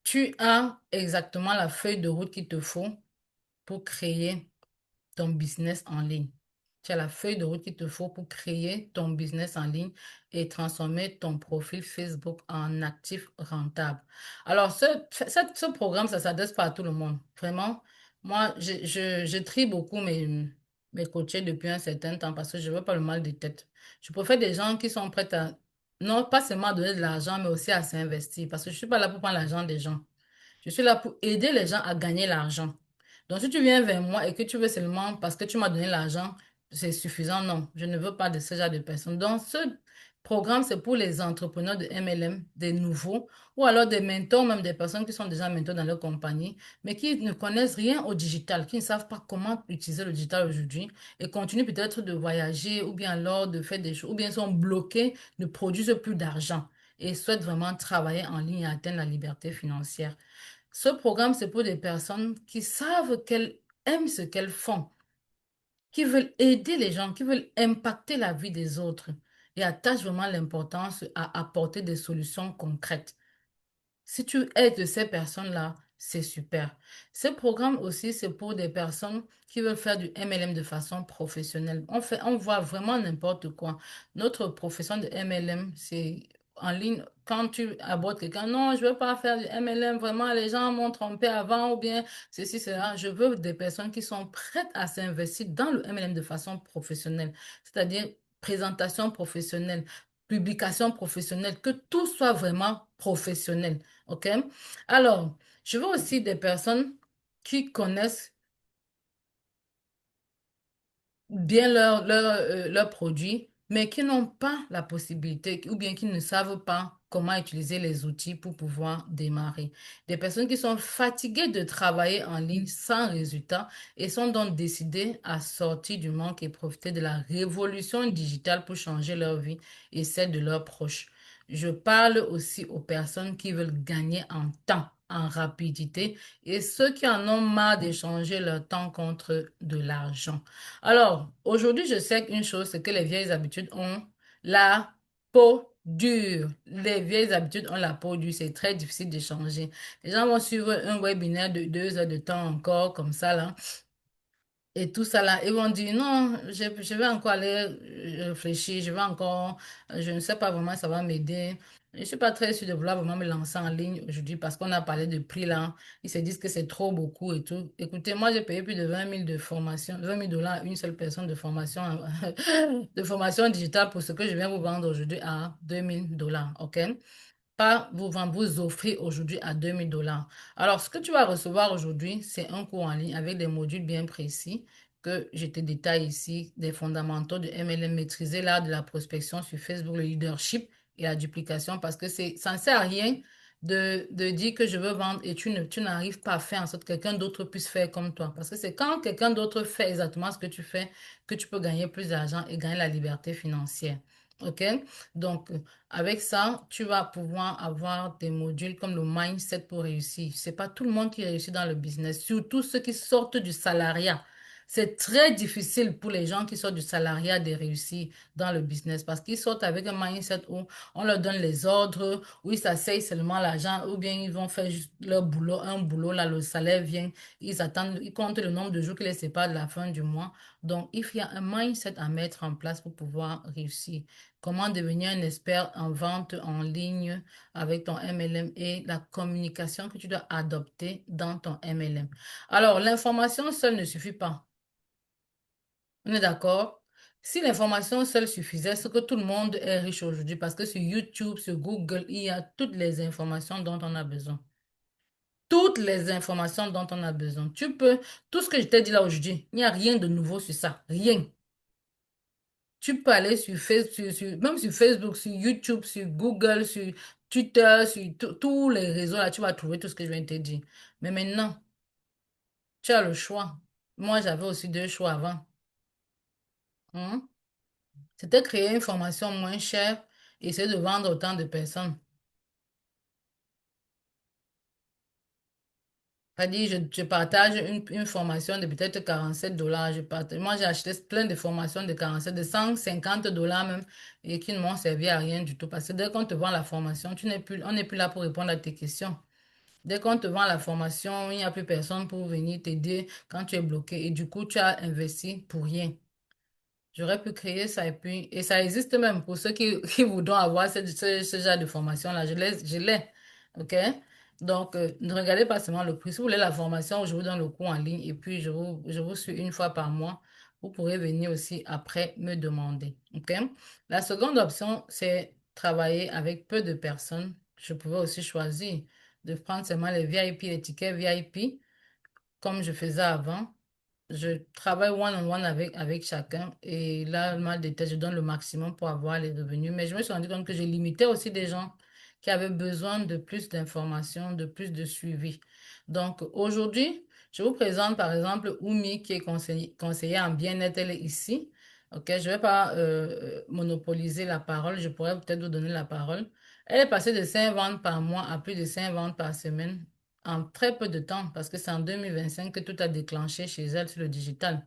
Tu as exactement la feuille de route qu'il te faut pour créer ton business en ligne. Tu as la feuille de route qu'il te faut pour créer ton business en ligne et transformer ton profil Facebook en actif rentable. Alors, ce programme, ça ne s'adresse pas à tout le monde. Vraiment, moi, je trie beaucoup mes coachés depuis un certain temps parce que je ne veux pas le mal de tête. Je préfère des gens qui sont prêts à, non pas seulement à donner de l'argent, mais aussi à s'investir parce que je ne suis pas là pour prendre l'argent des gens. Je suis là pour aider les gens à gagner l'argent. Donc, si tu viens vers moi et que tu veux seulement parce que tu m'as donné l'argent, c'est suffisant. Non, je ne veux pas de ce genre de personnes. Donc, ce programme, c'est pour les entrepreneurs de MLM, des nouveaux, ou alors des mentors, même des personnes qui sont déjà mentors dans leur compagnie, mais qui ne connaissent rien au digital, qui ne savent pas comment utiliser le digital aujourd'hui et continuent peut-être de voyager ou bien alors de faire des choses, ou bien sont bloqués, ne produisent plus d'argent et souhaitent vraiment travailler en ligne et atteindre la liberté financière. Ce programme, c'est pour des personnes qui savent qu'elles aiment ce qu'elles font, qui veulent aider les gens, qui veulent impacter la vie des autres et attachent vraiment l'importance à apporter des solutions concrètes. Si tu es de ces personnes-là, c'est super. Ce programme aussi, c'est pour des personnes qui veulent faire du MLM de façon professionnelle. On voit vraiment n'importe quoi. Notre profession de MLM, en ligne, quand tu abordes quelqu'un, non, je veux pas faire du MLM, vraiment, les gens m'ont trompé avant ou bien ceci, cela. Je veux des personnes qui sont prêtes à s'investir dans le MLM de façon professionnelle, c'est-à-dire présentation professionnelle, publication professionnelle, que tout soit vraiment professionnel. OK? Alors, je veux aussi des personnes qui connaissent bien leurs produits, mais qui n'ont pas la possibilité ou bien qui ne savent pas comment utiliser les outils pour pouvoir démarrer. Des personnes qui sont fatiguées de travailler en ligne sans résultat et sont donc décidées à sortir du manque et profiter de la révolution digitale pour changer leur vie et celle de leurs proches. Je parle aussi aux personnes qui veulent gagner en temps, en rapidité et ceux qui en ont marre d'échanger leur temps contre de l'argent. Alors, aujourd'hui, je sais qu'une chose, c'est que les vieilles habitudes ont la peau dure. Les vieilles habitudes ont la peau dure. C'est très difficile de changer. Les gens vont suivre un webinaire de 2 heures de temps encore, comme ça, là. Et tout ça là, ils vont dire non, je vais encore aller réfléchir, je ne sais pas vraiment si ça va m'aider. Je ne suis pas très sûre de vouloir vraiment me lancer en ligne aujourd'hui parce qu'on a parlé de prix là. Ils se disent que c'est trop beaucoup et tout. Écoutez, moi j'ai payé plus de 20 000 de formation, 20 000 dollars à une seule personne de formation, de formation digitale pour ce que je viens vous vendre aujourd'hui à 2 000 dollars, ok? Pas vous offrir aujourd'hui à 2 000 dollars. Alors, ce que tu vas recevoir aujourd'hui, c'est un cours en ligne avec des modules bien précis que je te détaille ici, des fondamentaux de MLM, maîtriser l'art de la prospection sur Facebook, le leadership et la duplication, parce que ça ne sert à rien de dire que je veux vendre et tu n'arrives pas à faire en sorte que quelqu'un d'autre puisse faire comme toi. Parce que c'est quand quelqu'un d'autre fait exactement ce que tu fais que tu peux gagner plus d'argent et gagner la liberté financière. OK? Donc, avec ça, tu vas pouvoir avoir des modules comme le mindset pour réussir. C'est pas tout le monde qui réussit dans le business, surtout ceux qui sortent du salariat. C'est très difficile pour les gens qui sortent du salariat de réussir dans le business parce qu'ils sortent avec un mindset où on leur donne les ordres, où ils s'asseyent seulement l'argent, ou bien ils vont faire juste leur boulot, un boulot, là, le salaire vient, ils attendent, ils comptent le nombre de jours qui les séparent de la fin du mois. Donc, il y a un mindset à mettre en place pour pouvoir réussir. Comment devenir un expert en vente en ligne avec ton MLM et la communication que tu dois adopter dans ton MLM. Alors, l'information seule ne suffit pas. On est d'accord? Si l'information seule suffisait, c'est que tout le monde est riche aujourd'hui parce que sur YouTube, sur Google, il y a toutes les informations dont on a besoin. Toutes les informations dont on a besoin. Tout ce que je t'ai dit là aujourd'hui, il n'y a rien de nouveau sur ça. Rien. Tu peux aller sur Facebook, même sur Facebook, sur YouTube, sur Google, sur Twitter, sur tous les réseaux là, tu vas trouver tout ce que je viens de te dire. Mais maintenant, tu as le choix. Moi, j'avais aussi deux choix avant. Hein. C'était créer une formation moins chère et essayer de vendre autant de personnes. C'est-à-dire, je partage une formation de peut-être 47 dollars. Moi, j'ai acheté plein de formations de 47, de 150 dollars même, et qui ne m'ont servi à rien du tout. Parce que dès qu'on te vend la formation, on n'est plus là pour répondre à tes questions. Dès qu'on te vend la formation, il n'y a plus personne pour venir t'aider quand tu es bloqué. Et du coup, tu as investi pour rien. J'aurais pu créer ça et ça existe même pour ceux qui voudront avoir ce genre de formation-là. Je l'ai. OK? Donc, ne regardez pas seulement le prix. Si vous voulez la formation, je vous donne le cours en ligne et puis je vous suis une fois par mois. Vous pourrez venir aussi après me demander. OK? La seconde option, c'est travailler avec peu de personnes. Je pouvais aussi choisir de prendre seulement les VIP, les tickets VIP, comme je faisais avant. Je travaille one-on-one avec chacun et là, le mal de tête, je donne le maximum pour avoir les revenus. Mais je me suis rendu compte que j'ai limité aussi des gens qui avaient besoin de plus d'informations, de plus de suivi. Donc, aujourd'hui, je vous présente par exemple Oumi qui est conseillère en bien-être. Elle est ici. OK, je ne vais pas monopoliser la parole. Je pourrais peut-être vous donner la parole. Elle est passée de 5 ventes par mois à plus de 5 ventes par semaine en très peu de temps, parce que c'est en 2025 que tout a déclenché chez elle sur le digital.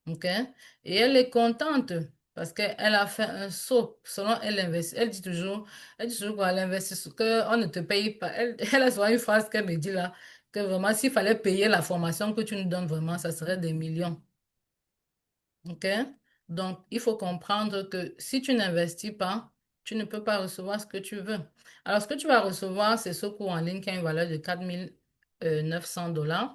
OK? Et elle est contente parce qu'elle a fait un saut. Selon elle, elle dit toujours qu'elle investit, qu'on ne te paye pas. Elle a souvent une phrase qu'elle me dit là, que vraiment, s'il fallait payer la formation que tu nous donnes vraiment, ça serait des millions. OK? Donc, il faut comprendre que si tu n'investis pas, tu ne peux pas recevoir ce que tu veux. Alors, ce que tu vas recevoir, c'est ce cours en ligne qui a une valeur de 4 900 $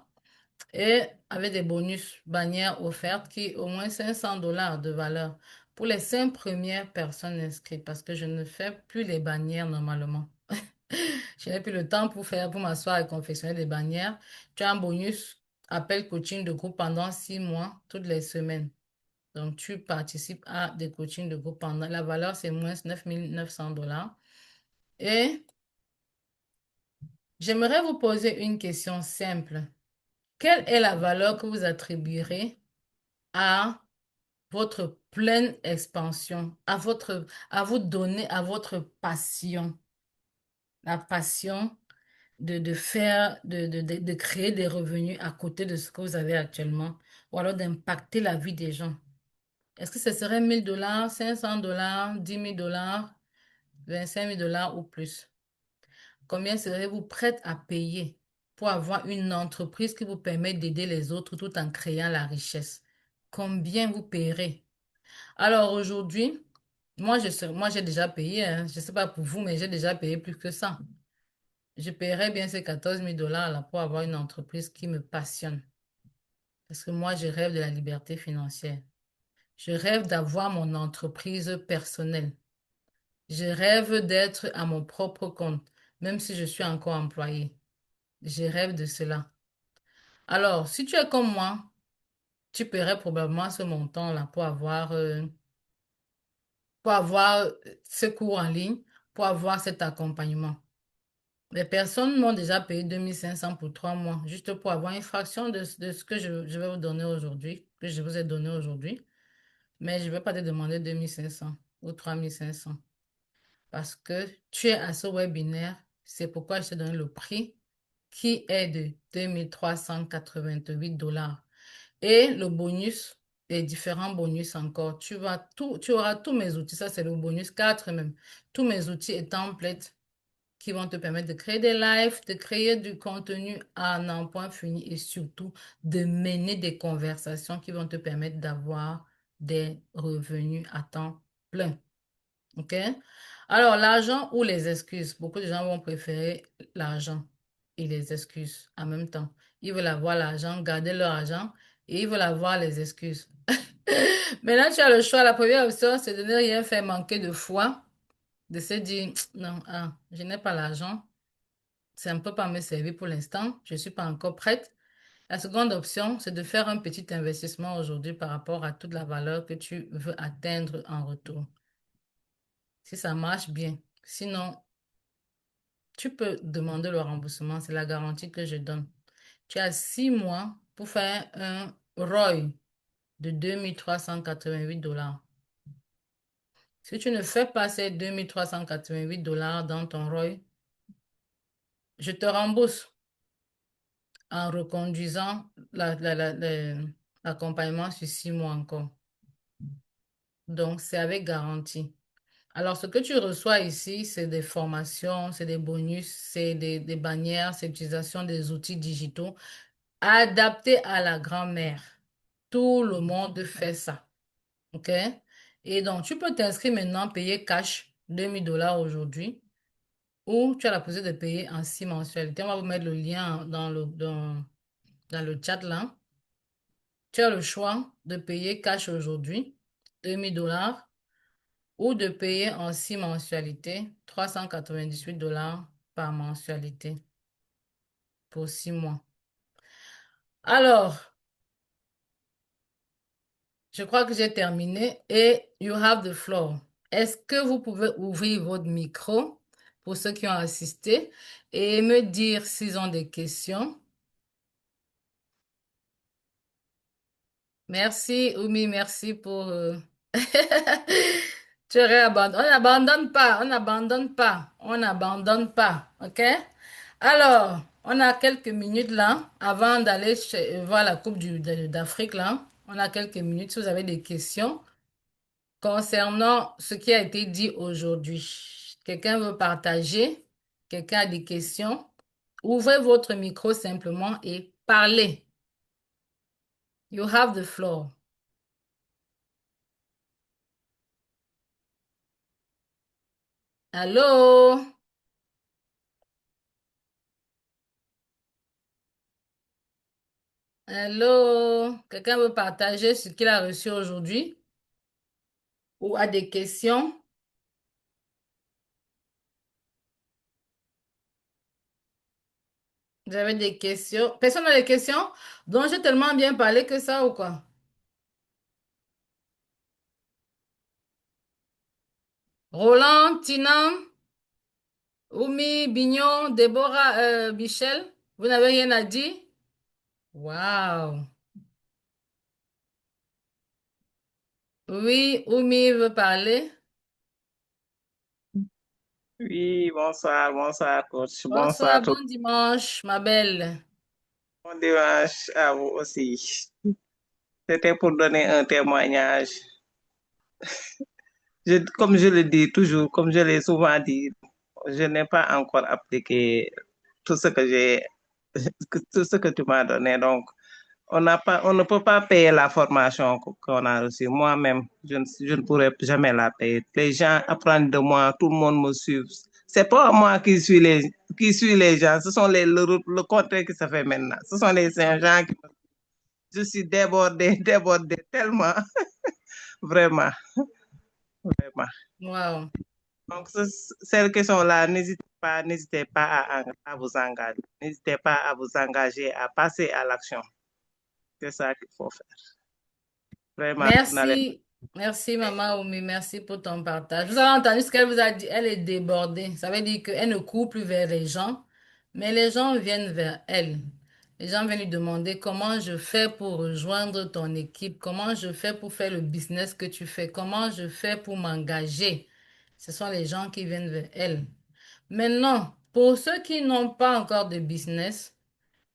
et avec des bonus bannières offertes qui au moins 500 $ de valeur pour les 5 premières personnes inscrites parce que je ne fais plus les bannières normalement. Je n'ai plus le temps pour m'asseoir et confectionner des bannières. Tu as un bonus appel coaching de groupe pendant 6 mois, toutes les semaines. Donc, tu participes à des coachings de groupe pendant, la valeur, c'est moins 9 900 $. Et j'aimerais vous poser une question simple. Quelle est la valeur que vous attribuerez à votre pleine expansion, à vous donner à votre passion, la passion de faire, de créer des revenus à côté de ce que vous avez actuellement, ou alors d'impacter la vie des gens? Est-ce que ce serait 1 000 $, 500 $, 10 000 $, 25 000 $ ou plus? Combien serez-vous prête à payer pour avoir une entreprise qui vous permet d'aider les autres tout en créant la richesse? Combien vous paierez? Alors aujourd'hui, moi j'ai déjà payé, hein. Je ne sais pas pour vous, mais j'ai déjà payé plus que ça. Je paierais bien ces 14 000 $ là pour avoir une entreprise qui me passionne. Parce que moi, je rêve de la liberté financière. Je rêve d'avoir mon entreprise personnelle. Je rêve d'être à mon propre compte, même si je suis encore employé. Je rêve de cela. Alors, si tu es comme moi, tu paierais probablement ce montant-là pour avoir ce cours en ligne, pour avoir cet accompagnement. Les personnes m'ont déjà payé 2 500 pour 3 mois, juste pour avoir une fraction de ce que je vais vous donner aujourd'hui, que je vous ai donné aujourd'hui. Mais je ne vais pas te demander 2 500 ou 3 500 parce que tu es à ce webinaire. C'est pourquoi je t'ai donné le prix qui est de 2 388 $. Et le bonus, les différents bonus encore. Tu auras tous mes outils. Ça, c'est le bonus 4 même. Tous mes outils et templates qui vont te permettre de créer des lives, de créer du contenu à n'en point fini et surtout de mener des conversations qui vont te permettre d'avoir des revenus à temps plein. OK? Alors, l'argent ou les excuses. Beaucoup de gens vont préférer l'argent et les excuses en même temps. Ils veulent avoir l'argent, garder leur argent et ils veulent avoir les excuses. Maintenant, tu as le choix. La première option, c'est de ne rien faire manquer de foi, de se dire, non, je n'ai pas l'argent, ça ne peut pas me servir pour l'instant, je ne suis pas encore prête. La seconde option, c'est de faire un petit investissement aujourd'hui par rapport à toute la valeur que tu veux atteindre en retour. Si ça marche bien. Sinon, tu peux demander le remboursement, c'est la garantie que je donne. Tu as 6 mois pour faire un ROI de 2 388 $. Si tu ne fais pas ces 2 388 $ dans ton ROI, je te rembourse en reconduisant l'accompagnement sur 6 mois encore. Donc, c'est avec garantie. Alors, ce que tu reçois ici, c'est des formations, c'est des bonus, c'est des bannières, c'est l'utilisation des outils digitaux adaptés à la grand-mère. Tout le monde fait ça. OK? Et donc, tu peux t'inscrire maintenant, payer cash 2 000 $ aujourd'hui, ou tu as la possibilité de payer en 6 mensualités. On va vous mettre le lien dans le chat là. Tu as le choix de payer cash aujourd'hui, 2 000 $ ou de payer en 6 mensualités, 398 $ par mensualité pour 6 mois. Alors, je crois que j'ai terminé et you have the floor. Est-ce que vous pouvez ouvrir votre micro pour ceux qui ont assisté et me dire s'ils ont des questions? Merci, Oumi, merci pour... Tu réabandonnes. On n'abandonne pas, on n'abandonne pas, on n'abandonne pas, OK? Alors, on a quelques minutes là, avant d'aller voir la Coupe d'Afrique là. On a quelques minutes si vous avez des questions concernant ce qui a été dit aujourd'hui. Quelqu'un veut partager? Quelqu'un a des questions? Ouvrez votre micro simplement et parlez. You have the floor. Allô? Allô? Quelqu'un veut partager ce qu'il a reçu aujourd'hui ou a des questions? Vous avez des questions? Personne n'a des questions? Donc, j'ai tellement bien parlé que ça ou quoi? Roland, Tina, Oumi, Bignon, Déborah, Michel, vous n'avez rien à dire? Waouh! Oui, Oumi veut parler. Oui, bonsoir, bonsoir, coach. Bonsoir, Bonsoir, tout bon dimanche, ma belle. le monde. Dimanche à vous aussi. C'était pour donner un témoignage. Comme je le dis toujours, comme je l'ai souvent dit, je n'ai pas encore appliqué tout ce que j'ai, tout ce que tu m'as donné. Donc, on ne peut pas payer la formation qu'on a reçue. Moi-même, je ne pourrais jamais la payer. Les gens apprennent de moi, tout le monde me suit. C'est pas moi qui suis les gens, ce sont le contraire qui se fait maintenant. Ce sont les gens qui, je suis débordée, débordée tellement, vraiment, vraiment. Wow. Donc, celles qui sont là, n'hésitez pas à vous engager. N'hésitez pas à vous engager, à passer à l'action. C'est ça qu'il faut faire. Vraiment, vous n'allez Merci, merci Maman Oumi, merci pour ton partage. Vous avez entendu ce qu'elle vous a dit, elle est débordée. Ça veut dire qu'elle ne court plus vers les gens, mais les gens viennent vers elle. Les gens viennent lui demander comment je fais pour rejoindre ton équipe, comment je fais pour faire le business que tu fais, comment je fais pour m'engager. Ce sont les gens qui viennent vers elle. Maintenant, pour ceux qui n'ont pas encore de business,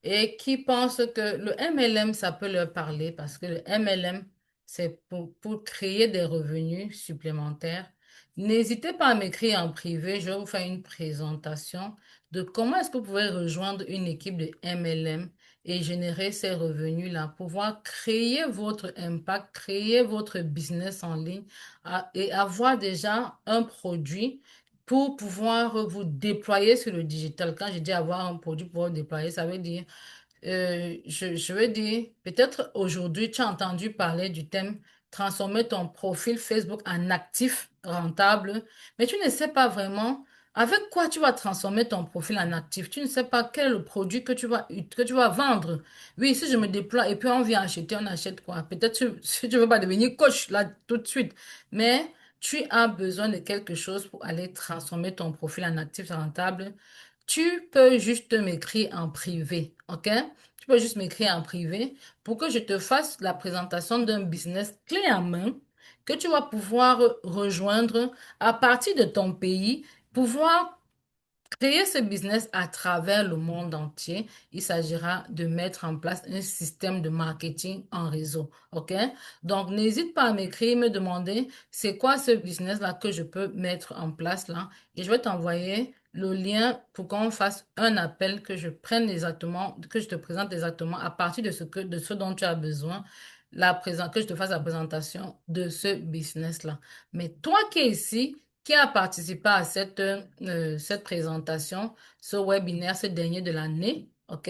et qui pensent que le MLM, ça peut leur parler parce que le MLM, c'est pour créer des revenus supplémentaires. N'hésitez pas à m'écrire en privé, je vais vous faire une présentation de comment est-ce que vous pouvez rejoindre une équipe de MLM et générer ces revenus-là, pouvoir créer votre impact, créer votre business en ligne et avoir déjà un produit pour pouvoir vous déployer sur le digital. Quand je dis avoir un produit pour vous déployer, ça veut dire je veux dire, peut-être aujourd'hui, tu as entendu parler du thème transformer ton profil Facebook en actif rentable, mais tu ne sais pas vraiment avec quoi tu vas transformer ton profil en actif. Tu ne sais pas quel est le produit que tu vas vendre. Oui, si je me déploie et puis on vient acheter, on achète quoi? Peut-être si tu ne veux pas devenir coach là tout de suite, mais tu as besoin de quelque chose pour aller transformer ton profil en actif rentable. Tu peux juste m'écrire en privé, ok? Tu peux juste m'écrire en privé pour que je te fasse la présentation d'un business clé en main que tu vas pouvoir rejoindre à partir de ton pays, pouvoir créer ce business à travers le monde entier. Il s'agira de mettre en place un système de marketing en réseau. OK? Donc, n'hésite pas à m'écrire, me demander c'est quoi ce business-là que je peux mettre en place là. Et je vais t'envoyer le lien pour qu'on fasse un appel, que je prenne exactement, que je te présente exactement à partir de ce dont tu as besoin. Que je te fasse la présentation de ce business-là. Mais toi qui es ici, qui a participé à cette présentation, ce webinaire, ce dernier de l'année, OK?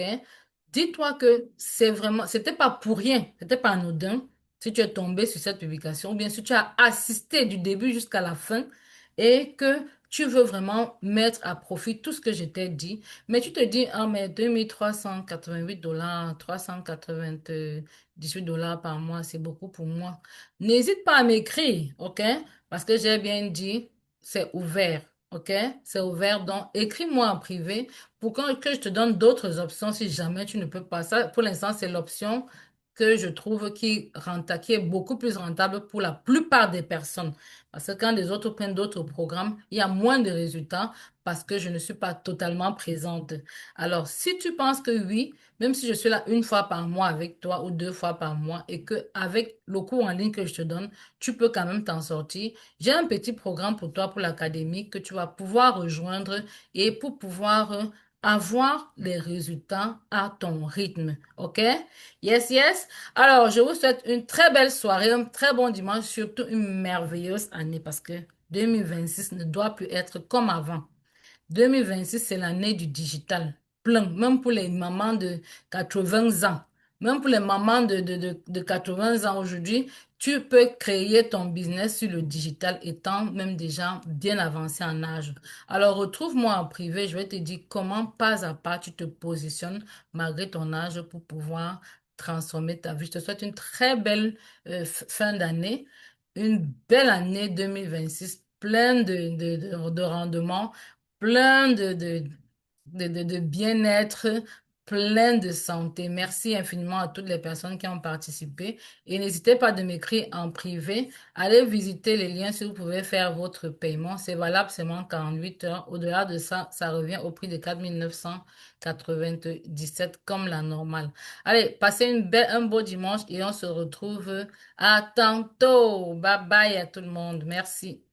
Dis-toi que c'était pas pour rien, c'était pas anodin si tu es tombé sur cette publication ou bien si tu as assisté du début jusqu'à la fin et que tu veux vraiment mettre à profit tout ce que je t'ai dit, mais tu te dis, ah, mais 2 388 $, 398 $ par mois, c'est beaucoup pour moi. N'hésite pas à m'écrire, OK? Parce que j'ai bien dit, c'est ouvert, OK? C'est ouvert. Donc, écris-moi en privé pour que je te donne d'autres options si jamais tu ne peux pas. Ça, pour l'instant, c'est l'option que je trouve qui est beaucoup plus rentable pour la plupart des personnes. Parce que quand les autres prennent d'autres programmes, il y a moins de résultats parce que je ne suis pas totalement présente. Alors, si tu penses que oui, même si je suis là une fois par mois avec toi ou 2 fois par mois et que avec le cours en ligne que je te donne, tu peux quand même t'en sortir, j'ai un petit programme pour toi pour l'académie que tu vas pouvoir rejoindre et pour pouvoir avoir les résultats à ton rythme. OK? Yes, yes. Alors, je vous souhaite une très belle soirée, un très bon dimanche, surtout une merveilleuse année parce que 2026 ne doit plus être comme avant. 2026, c'est l'année du digital. Plein, même pour les mamans de 80 ans. Même pour les mamans de 80 ans aujourd'hui, tu peux créer ton business sur le digital étant même déjà bien avancé en âge. Alors, retrouve-moi en privé, je vais te dire comment pas à pas tu te positionnes malgré ton âge pour pouvoir transformer ta vie. Je te souhaite une très belle fin d'année, une belle année 2026, pleine de rendements, plein de bien-être, plein de santé. Merci infiniment à toutes les personnes qui ont participé. Et n'hésitez pas de m'écrire en privé. Allez visiter les liens si vous pouvez faire votre paiement. C'est valable seulement 48 heures. Au-delà de ça, ça revient au prix de 4 997 comme la normale. Allez, passez un beau dimanche et on se retrouve à tantôt. Bye bye à tout le monde. Merci.